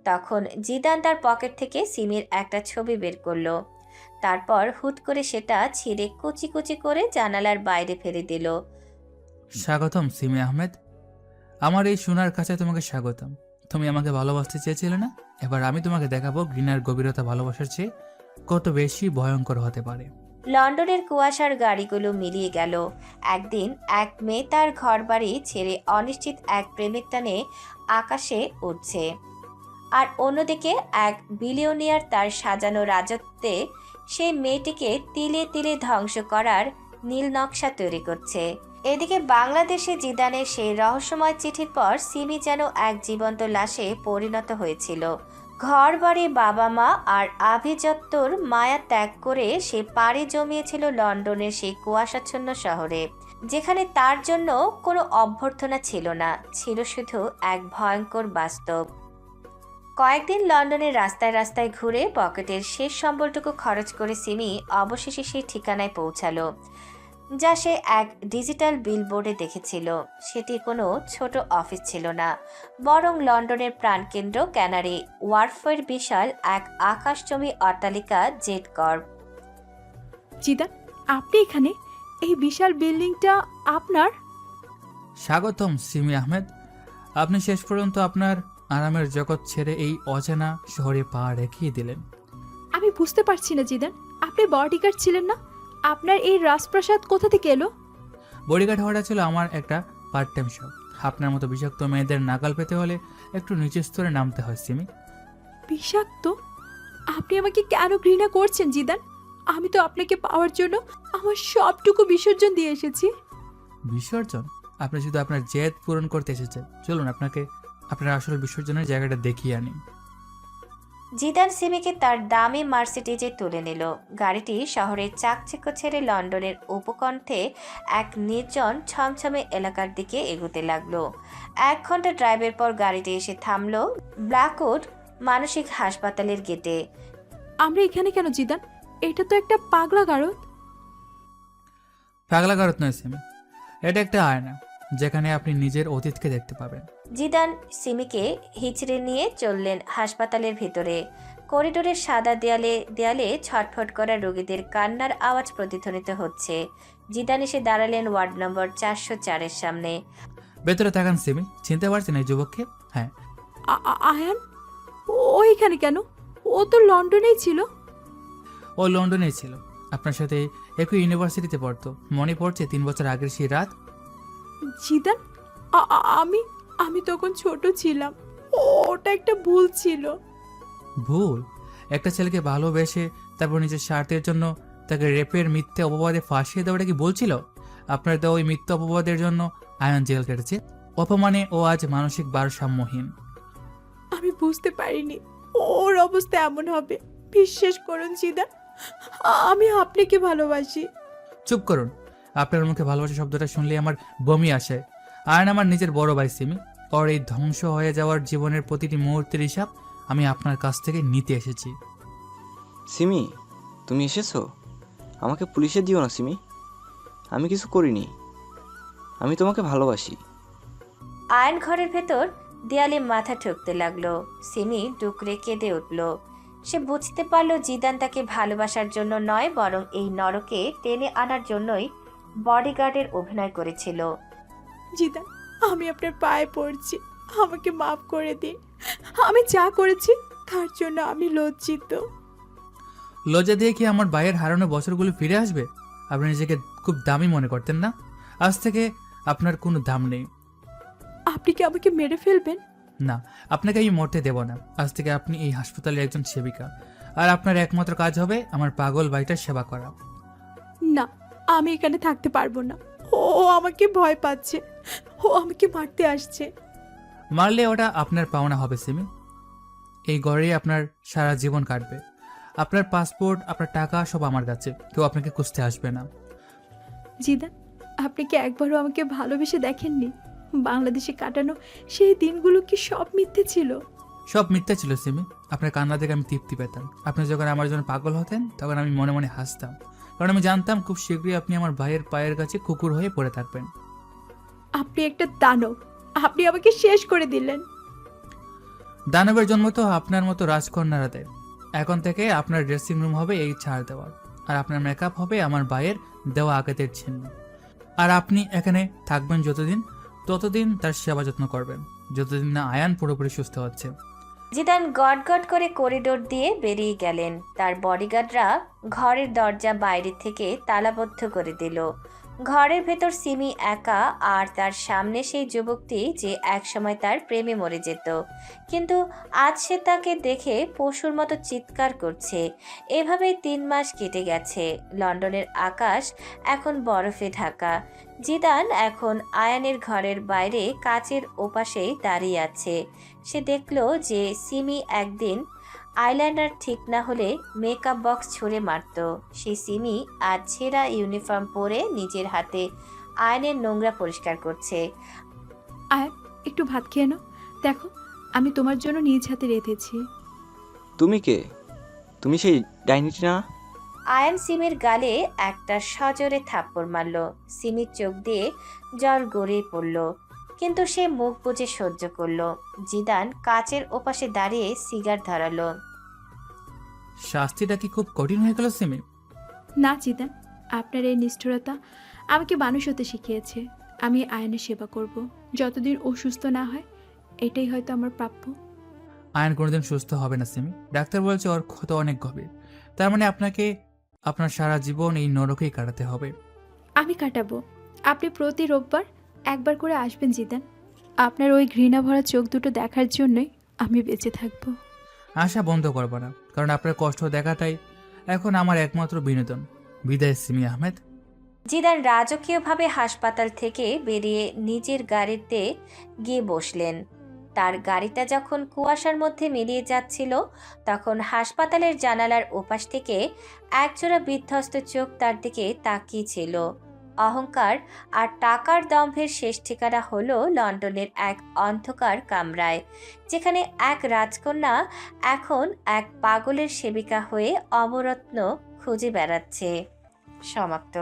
Speaker 2: তখন জিদান তার পকেট থেকে সিমির একটা ছবি বের করলো। তারপর হুট করে সেটা ছিঁড়ে কুচি কুচি করে জানালার বাইরে ফেলে দিল।
Speaker 3: স্বাগতম সিমি আহমেদ, আমার এই সোনার কাছে তোমাকে স্বাগতম। তুমি আমাকে ভালোবাসতে চেয়েছিলে না? এবার আমি তোমাকে দেখাবো ঘৃণার গভীরতা ভালোবাসার চেয়ে কত বেশি ভয়ঙ্কর হতে পারে।
Speaker 2: লন্ডনের কুয়াশার গাড়িগুলো মিলিয়ে গেল। একদিন এক মেয়ে তার ঘরবাড়ি ছেড়ে অনিশ্চিত এক প্রেমের টানে আকাশে উঠছে, আর অন্যদিকে এক বিলিয়নিয়ার তার সাজানো রাজত্বে সেই মেয়েটিকে তিলে তিলে ধ্বংস করার নীল নকশা তৈরি করছে। এদিকে বাংলাদেশে জিদানের সেই রহস্যময় চিঠির পর সিমি যেন এক জীবন্ত লাশে পরিণত হয়েছিল। ঘর বাড়ি, বাবা মা আর আভিজাত্যর মায়া ত্যাগ করে সে পাড়ি জমিয়েছিল লন্ডনের সেই কুয়াশাচ্ছন্ন শহরে, যেখানে তার জন্য কোনো অভ্যর্থনা ছিল না, ছিল শুধু এক ভয়ঙ্কর বাস্তব। কয়েকদিন লন্ডনের রাস্তায় রাস্তায় ঘুরে পকেটের শেষ সম্বলটুকু খরচ করে সিমি অবশেষে সেই ঠিকানায় পৌঁছালো, যা সে এক ডিজিটাল বিলবোর্ডে দেখেছিল। সেটি কোনো ছোট অফিস ছিল না, বরং লন্ডনের প্রাণকেন্দ্র ক্যানারি ওয়ার্ফের বিশাল এক আকাশচুম্বী অট্টালিকা জেট কর্প।
Speaker 1: জিদান, আপনি এখানে? এই বিশাল বিল্ডিংটা আপনার?
Speaker 3: স্বাগতম সিমি আহমেদ, আপনি শেষ পর্যন্ত আপনার আরামের জগৎ ছেড়ে এই অজানা শহরে পা রেখিয়ে দিলেন।
Speaker 1: আমি বুঝতে পারছি না জিদান, আপনি বডিগার্ড ছিলেন না? আপনার এই রাজপ্রাসাদ কোথা থেকে এলো?
Speaker 3: বডিগার্ড হওয়াটা ছিল আমার একটা পার্ট টাইম শখ। আপনার মতো বিষাক্ত মেয়েদের নাগাল পেতে হলে একটু নিচের স্তরে নামতে হয় সিমি।
Speaker 1: বিষাক্ত? আপনি আমাকে কেন ঘৃণা করছেন জিদান? আমি তো আপনাকে পাওয়ার জন্য আমার সবটুকু বিসর্জন দিয়ে এসেছি।
Speaker 3: বিসর্জন? আপনি শুধু আপনার জেদ পূরণ করতে এসেছেন। চলুন আপনাকে আপনার আসল বিসর্জনের জায়গাটা দেখিয়ে আনি।
Speaker 2: জিদান সিমিকে তার দামি মার্সিডিজে তুলে নিল। গাড়িটি শহরের চাকচিক্য ছেড়ে লন্ডনের উপকণ্ঠে এক নির্জন ছমছমে এলাকার দিকে এগোতে লাগলো। 1 ঘন্টা ড্রাইভের পর গাড়িটি এসে থামলো ব্ল্যাকউড মানসিক হাসপাতালের গেটে।
Speaker 1: আমরা এখানে কেন জিদান? এটা তো একটা পাগলা গারদ।
Speaker 3: পাগলা গারদ নয় সিমি, এটা একটা আয়না যেখানে আপনি নিজের অতীতকে দেখতে পাবেন।
Speaker 2: জিদান সিমিকে হিচড়ে নিয়ে চললেন হাসপাতালের ভিতরে। করিডোরের সাদা দেয়ালে দেয়ালে ছটফট করা রোগীদের কান্নার আওয়াজ প্রতিধ্বনিত হচ্ছে। জিদান এসে দাঁড়ালেন ওয়ার্ড নম্বর 404-এর সামনে।
Speaker 3: ভেতরে তাকান সিমি, চিনতে পারছেন এই যুবককে? হ্যাঁ।
Speaker 1: আয়ান? ও এখানে কেন? ও তো লন্ডনেই ছিল।
Speaker 3: ও লন্ডনেই ছিল, আপনার সাথে একই ইউনিভার্সিটিতে পড়তো। মনে পড়ছে 3 বছর আগের সেই রাত?
Speaker 1: জিদান, আমি তখন ছোট ছিলাম। ওটা একটা ভুল ছিল।
Speaker 3: ভুল? একটা ছেলেকে ভালোবেসে তারপর নিজের স্বার্থের জন্য তাকে রেপের মিথ্যে অপবাদে ফাঁসিয়ে দেওয়াটা কি ভুল ছিল? আপনার দেওয়া ওই মিথ্যে অপবাদের জন্য আয়ন জেল কেটেছে। অপমানে ও আজ মানসিক ভারসাম্যহীন।
Speaker 1: আমি বুঝতে পারিনি ওর অবস্থা এমন হবে। বিশ্বাস করুন জিদান, আমি আপনাকে ভালোবাসি।
Speaker 3: চুপ করুন, আপনার মুখে ভালোবাসা শব্দটা শুনলে আমার বমি আসে। আয়ন আমার নিজের বড় ভাই সিমি। ওর এই ধ্বংস হয়ে যাওয়ার জীবনের প্রতিটি মুহূর্তের হিসাব আমি আপনার কাছ থেকে নিতে এসেছি।
Speaker 9: সিমি, তুমি এসেছো? আমাকে পুলিশে দিও না সিমি, আমি কিছু করিনি, আমি তোমাকে ভালোবাসি।
Speaker 2: আয়ন ঘরের ভেতর দেয়ালে মাথা ঠুকতে লাগলো। সিমি ডুকরে কেঁদে উঠল। সে বুঝতে পারলো জিদান তাকে ভালোবাসার জন্য নয়, বরং এই নরকে টেনে আনার জন্যই বডিগার্ডের অভিনয় করেছিল।
Speaker 1: জিদান, আমি আপনার পায়ে পড়ছি, আমাকে মাফ করে দিন। আমি যা করেছি তার জন্য আমি লজ্জিত।
Speaker 3: লজ্জা দিয়ে কি আমার ভাইয়ের হারানো বছরগুলো ফিরে আসবে? আপনি নিজেকে খুব দামি মনে করতেন না? আজ থেকে আপনার কোনো দাম নেই।
Speaker 1: আপনি কি আমাকে মেরে ফেলবেন?
Speaker 3: না, আপনাকে আমি মরতে দেব না। আজ থেকে আপনি এই হাসপাতালের একজন সেবিকা, আর আপনার একমাত্র কাজ হবে আমার পাগল ভাইটার সেবা করা।
Speaker 1: না, আমি এখানে থাকতে পারবো না। ও আমাকে ভয় পাচ্ছে, ও আমাকে মারতে আসছে।
Speaker 3: মারলে ওটা আপনার পাওনা হবে সিমি। এই ঘরেই আপনার সারা জীবন কাটবে। আপনার পাসপোর্ট, আপনার টাকা সব আমার কাছে, কেউ আপনাকে খুঁজতে আসবে না।
Speaker 1: জিদান, আপনি কি একবারও আমাকে ভালোবেসে দেখেননি? বাংলাদেশে কাটানো সেই দিনগুলো কি সব মিথ্যে ছিল?
Speaker 3: সব মিথ্যা ছিল সিমি। আপনার কান্না থেকে আমি তৃপ্তি পেতাম। আপনি যখন আমার জন্য পাগল হতেন তখন আমি মনে মনে হাসতাম, কারণ আমি জানতাম খুব শীঘ্রই আপনি আমার ভাইয়ের পায়ের কাছে কুকুর হয়ে পড়ে থাকবেন।
Speaker 1: আপনি একটা দানব, আপনি আমাকে শেষ করে দিলেন।
Speaker 3: দানবের জন্ম তো আপনার মতো রাজকন্যারা দেয়। এখন থেকে আপনার ড্রেসিং রুম হবে এই ছাড় দেওয়া, আর আপনার মেকআপ হবে আমার ভাইয়ের দেওয়া আঘাতের চিহ্ন। আর আপনি এখানে থাকবেন ততদিন তার সেবা যত্ন করবেন, যতদিন না আয়ান পুরোপুরি সুস্থ হচ্ছে।
Speaker 2: জিদান গটগট করে করিডোর দিয়ে বেরিয়ে গেলেন। তার বডিগার্ডরা ঘরের দরজা বাইরে থেকে তালাবদ্ধ করে দিল। ঘরের ভেতর সিমি একা, আর তার সামনে সেই যুবকটি যে একসময় তার প্রেমে মরে যেত, কিন্তু আজ সে তাকে দেখে পশুর মতো চিৎকার করছে। এভাবেই 3 মাস কেটে গেছে। লন্ডনের আকাশ এখন বরফে ঢাকা। জিদান এখন আয়ানের ঘরের বাইরে কাচের ওপাশেই দাঁড়িয়ে আছে। সে দেখল যে সিমি একদিন আইলাইনার ঠিক না হলে মেকআপ বক্স ছুঁড়ে মারত। সেই সিমি আজ ছেঁড়া ইউনিফর্ম পরে নিজের হাতে আয়নের নোংরা পরিষ্কার করছে।
Speaker 1: আয়, একটু ভাত খেয়ে নাও। দেখো, আমি তোমার জন্য নিজ হাতে রেঁধেছি।
Speaker 9: তুমি কে? তুমি সেই ডাইনিটি না?
Speaker 2: আয়ান সিমির গালে একটা সজোরে থাপ্পড় মারল। সিমির চোখ দিয়ে জল গড়িয়ে পড়ল, কিন্তু সে মুখ বুজে সহ্য করল। জিদান কাচের ওপাশে দাঁড়িয়ে সিগার ধরালো।
Speaker 3: শাস্তিটা কি খুব কঠিন হয়ে গেল সিমি?
Speaker 1: না জিদান, আপনার এই নিষ্ঠুরতা আমাকে মানুষ হতে শিখিয়েছে। আমি আয়নের সেবা করব যতদিন ও সুস্থ না হয়। এটাই হয়তো আমার প্রাপ্য।
Speaker 3: আয়ন কোনোদিন সুস্থ হবে না সিমি। ডাক্তার বলছে ওর ক্ষত অনেক গভীর। তার মানে আপনাকে আপনার সারা জীবন এই নরকেই কাটাতে হবে।
Speaker 1: আমি কাটাবো। আপনি প্রতি রোববার একবার করে আসবেন জিদান। আপনার ওই ঘৃণা ভরা চোখ দুটো দেখার জন্যই আমি বেঁচে থাকবো।
Speaker 3: আশা বন্ধ করবো না, কারণ আপনার কষ্ট দেখাটাই এখন আমার একমাত্র বিনোদন। বিদায় সিমি আহমেদ।
Speaker 2: জিদান রাজকীয়ভাবে হাসপাতাল থেকে বেরিয়ে নিজের গাড়িতে গিয়ে বসলেন। তার গাড়িটা যখন কুয়াশার মধ্যে মিলিয়ে যাচ্ছিল, তখন হাসপাতালের জানালার ওপাশ থেকে একজোড়া বিধ্বস্ত চোখ তার দিকে তাকিয়েছিল। অহংকার আর টাকার দম্ভের শেষ ঠিকানা হলো লন্ডনের এক অন্ধকার কামরায়, যেখানে এক রাজকন্যা এখন এক পাগলের সেবিকা হয়ে অমরত্ন খুঁজে বেড়াচ্ছে। সমাপ্ত।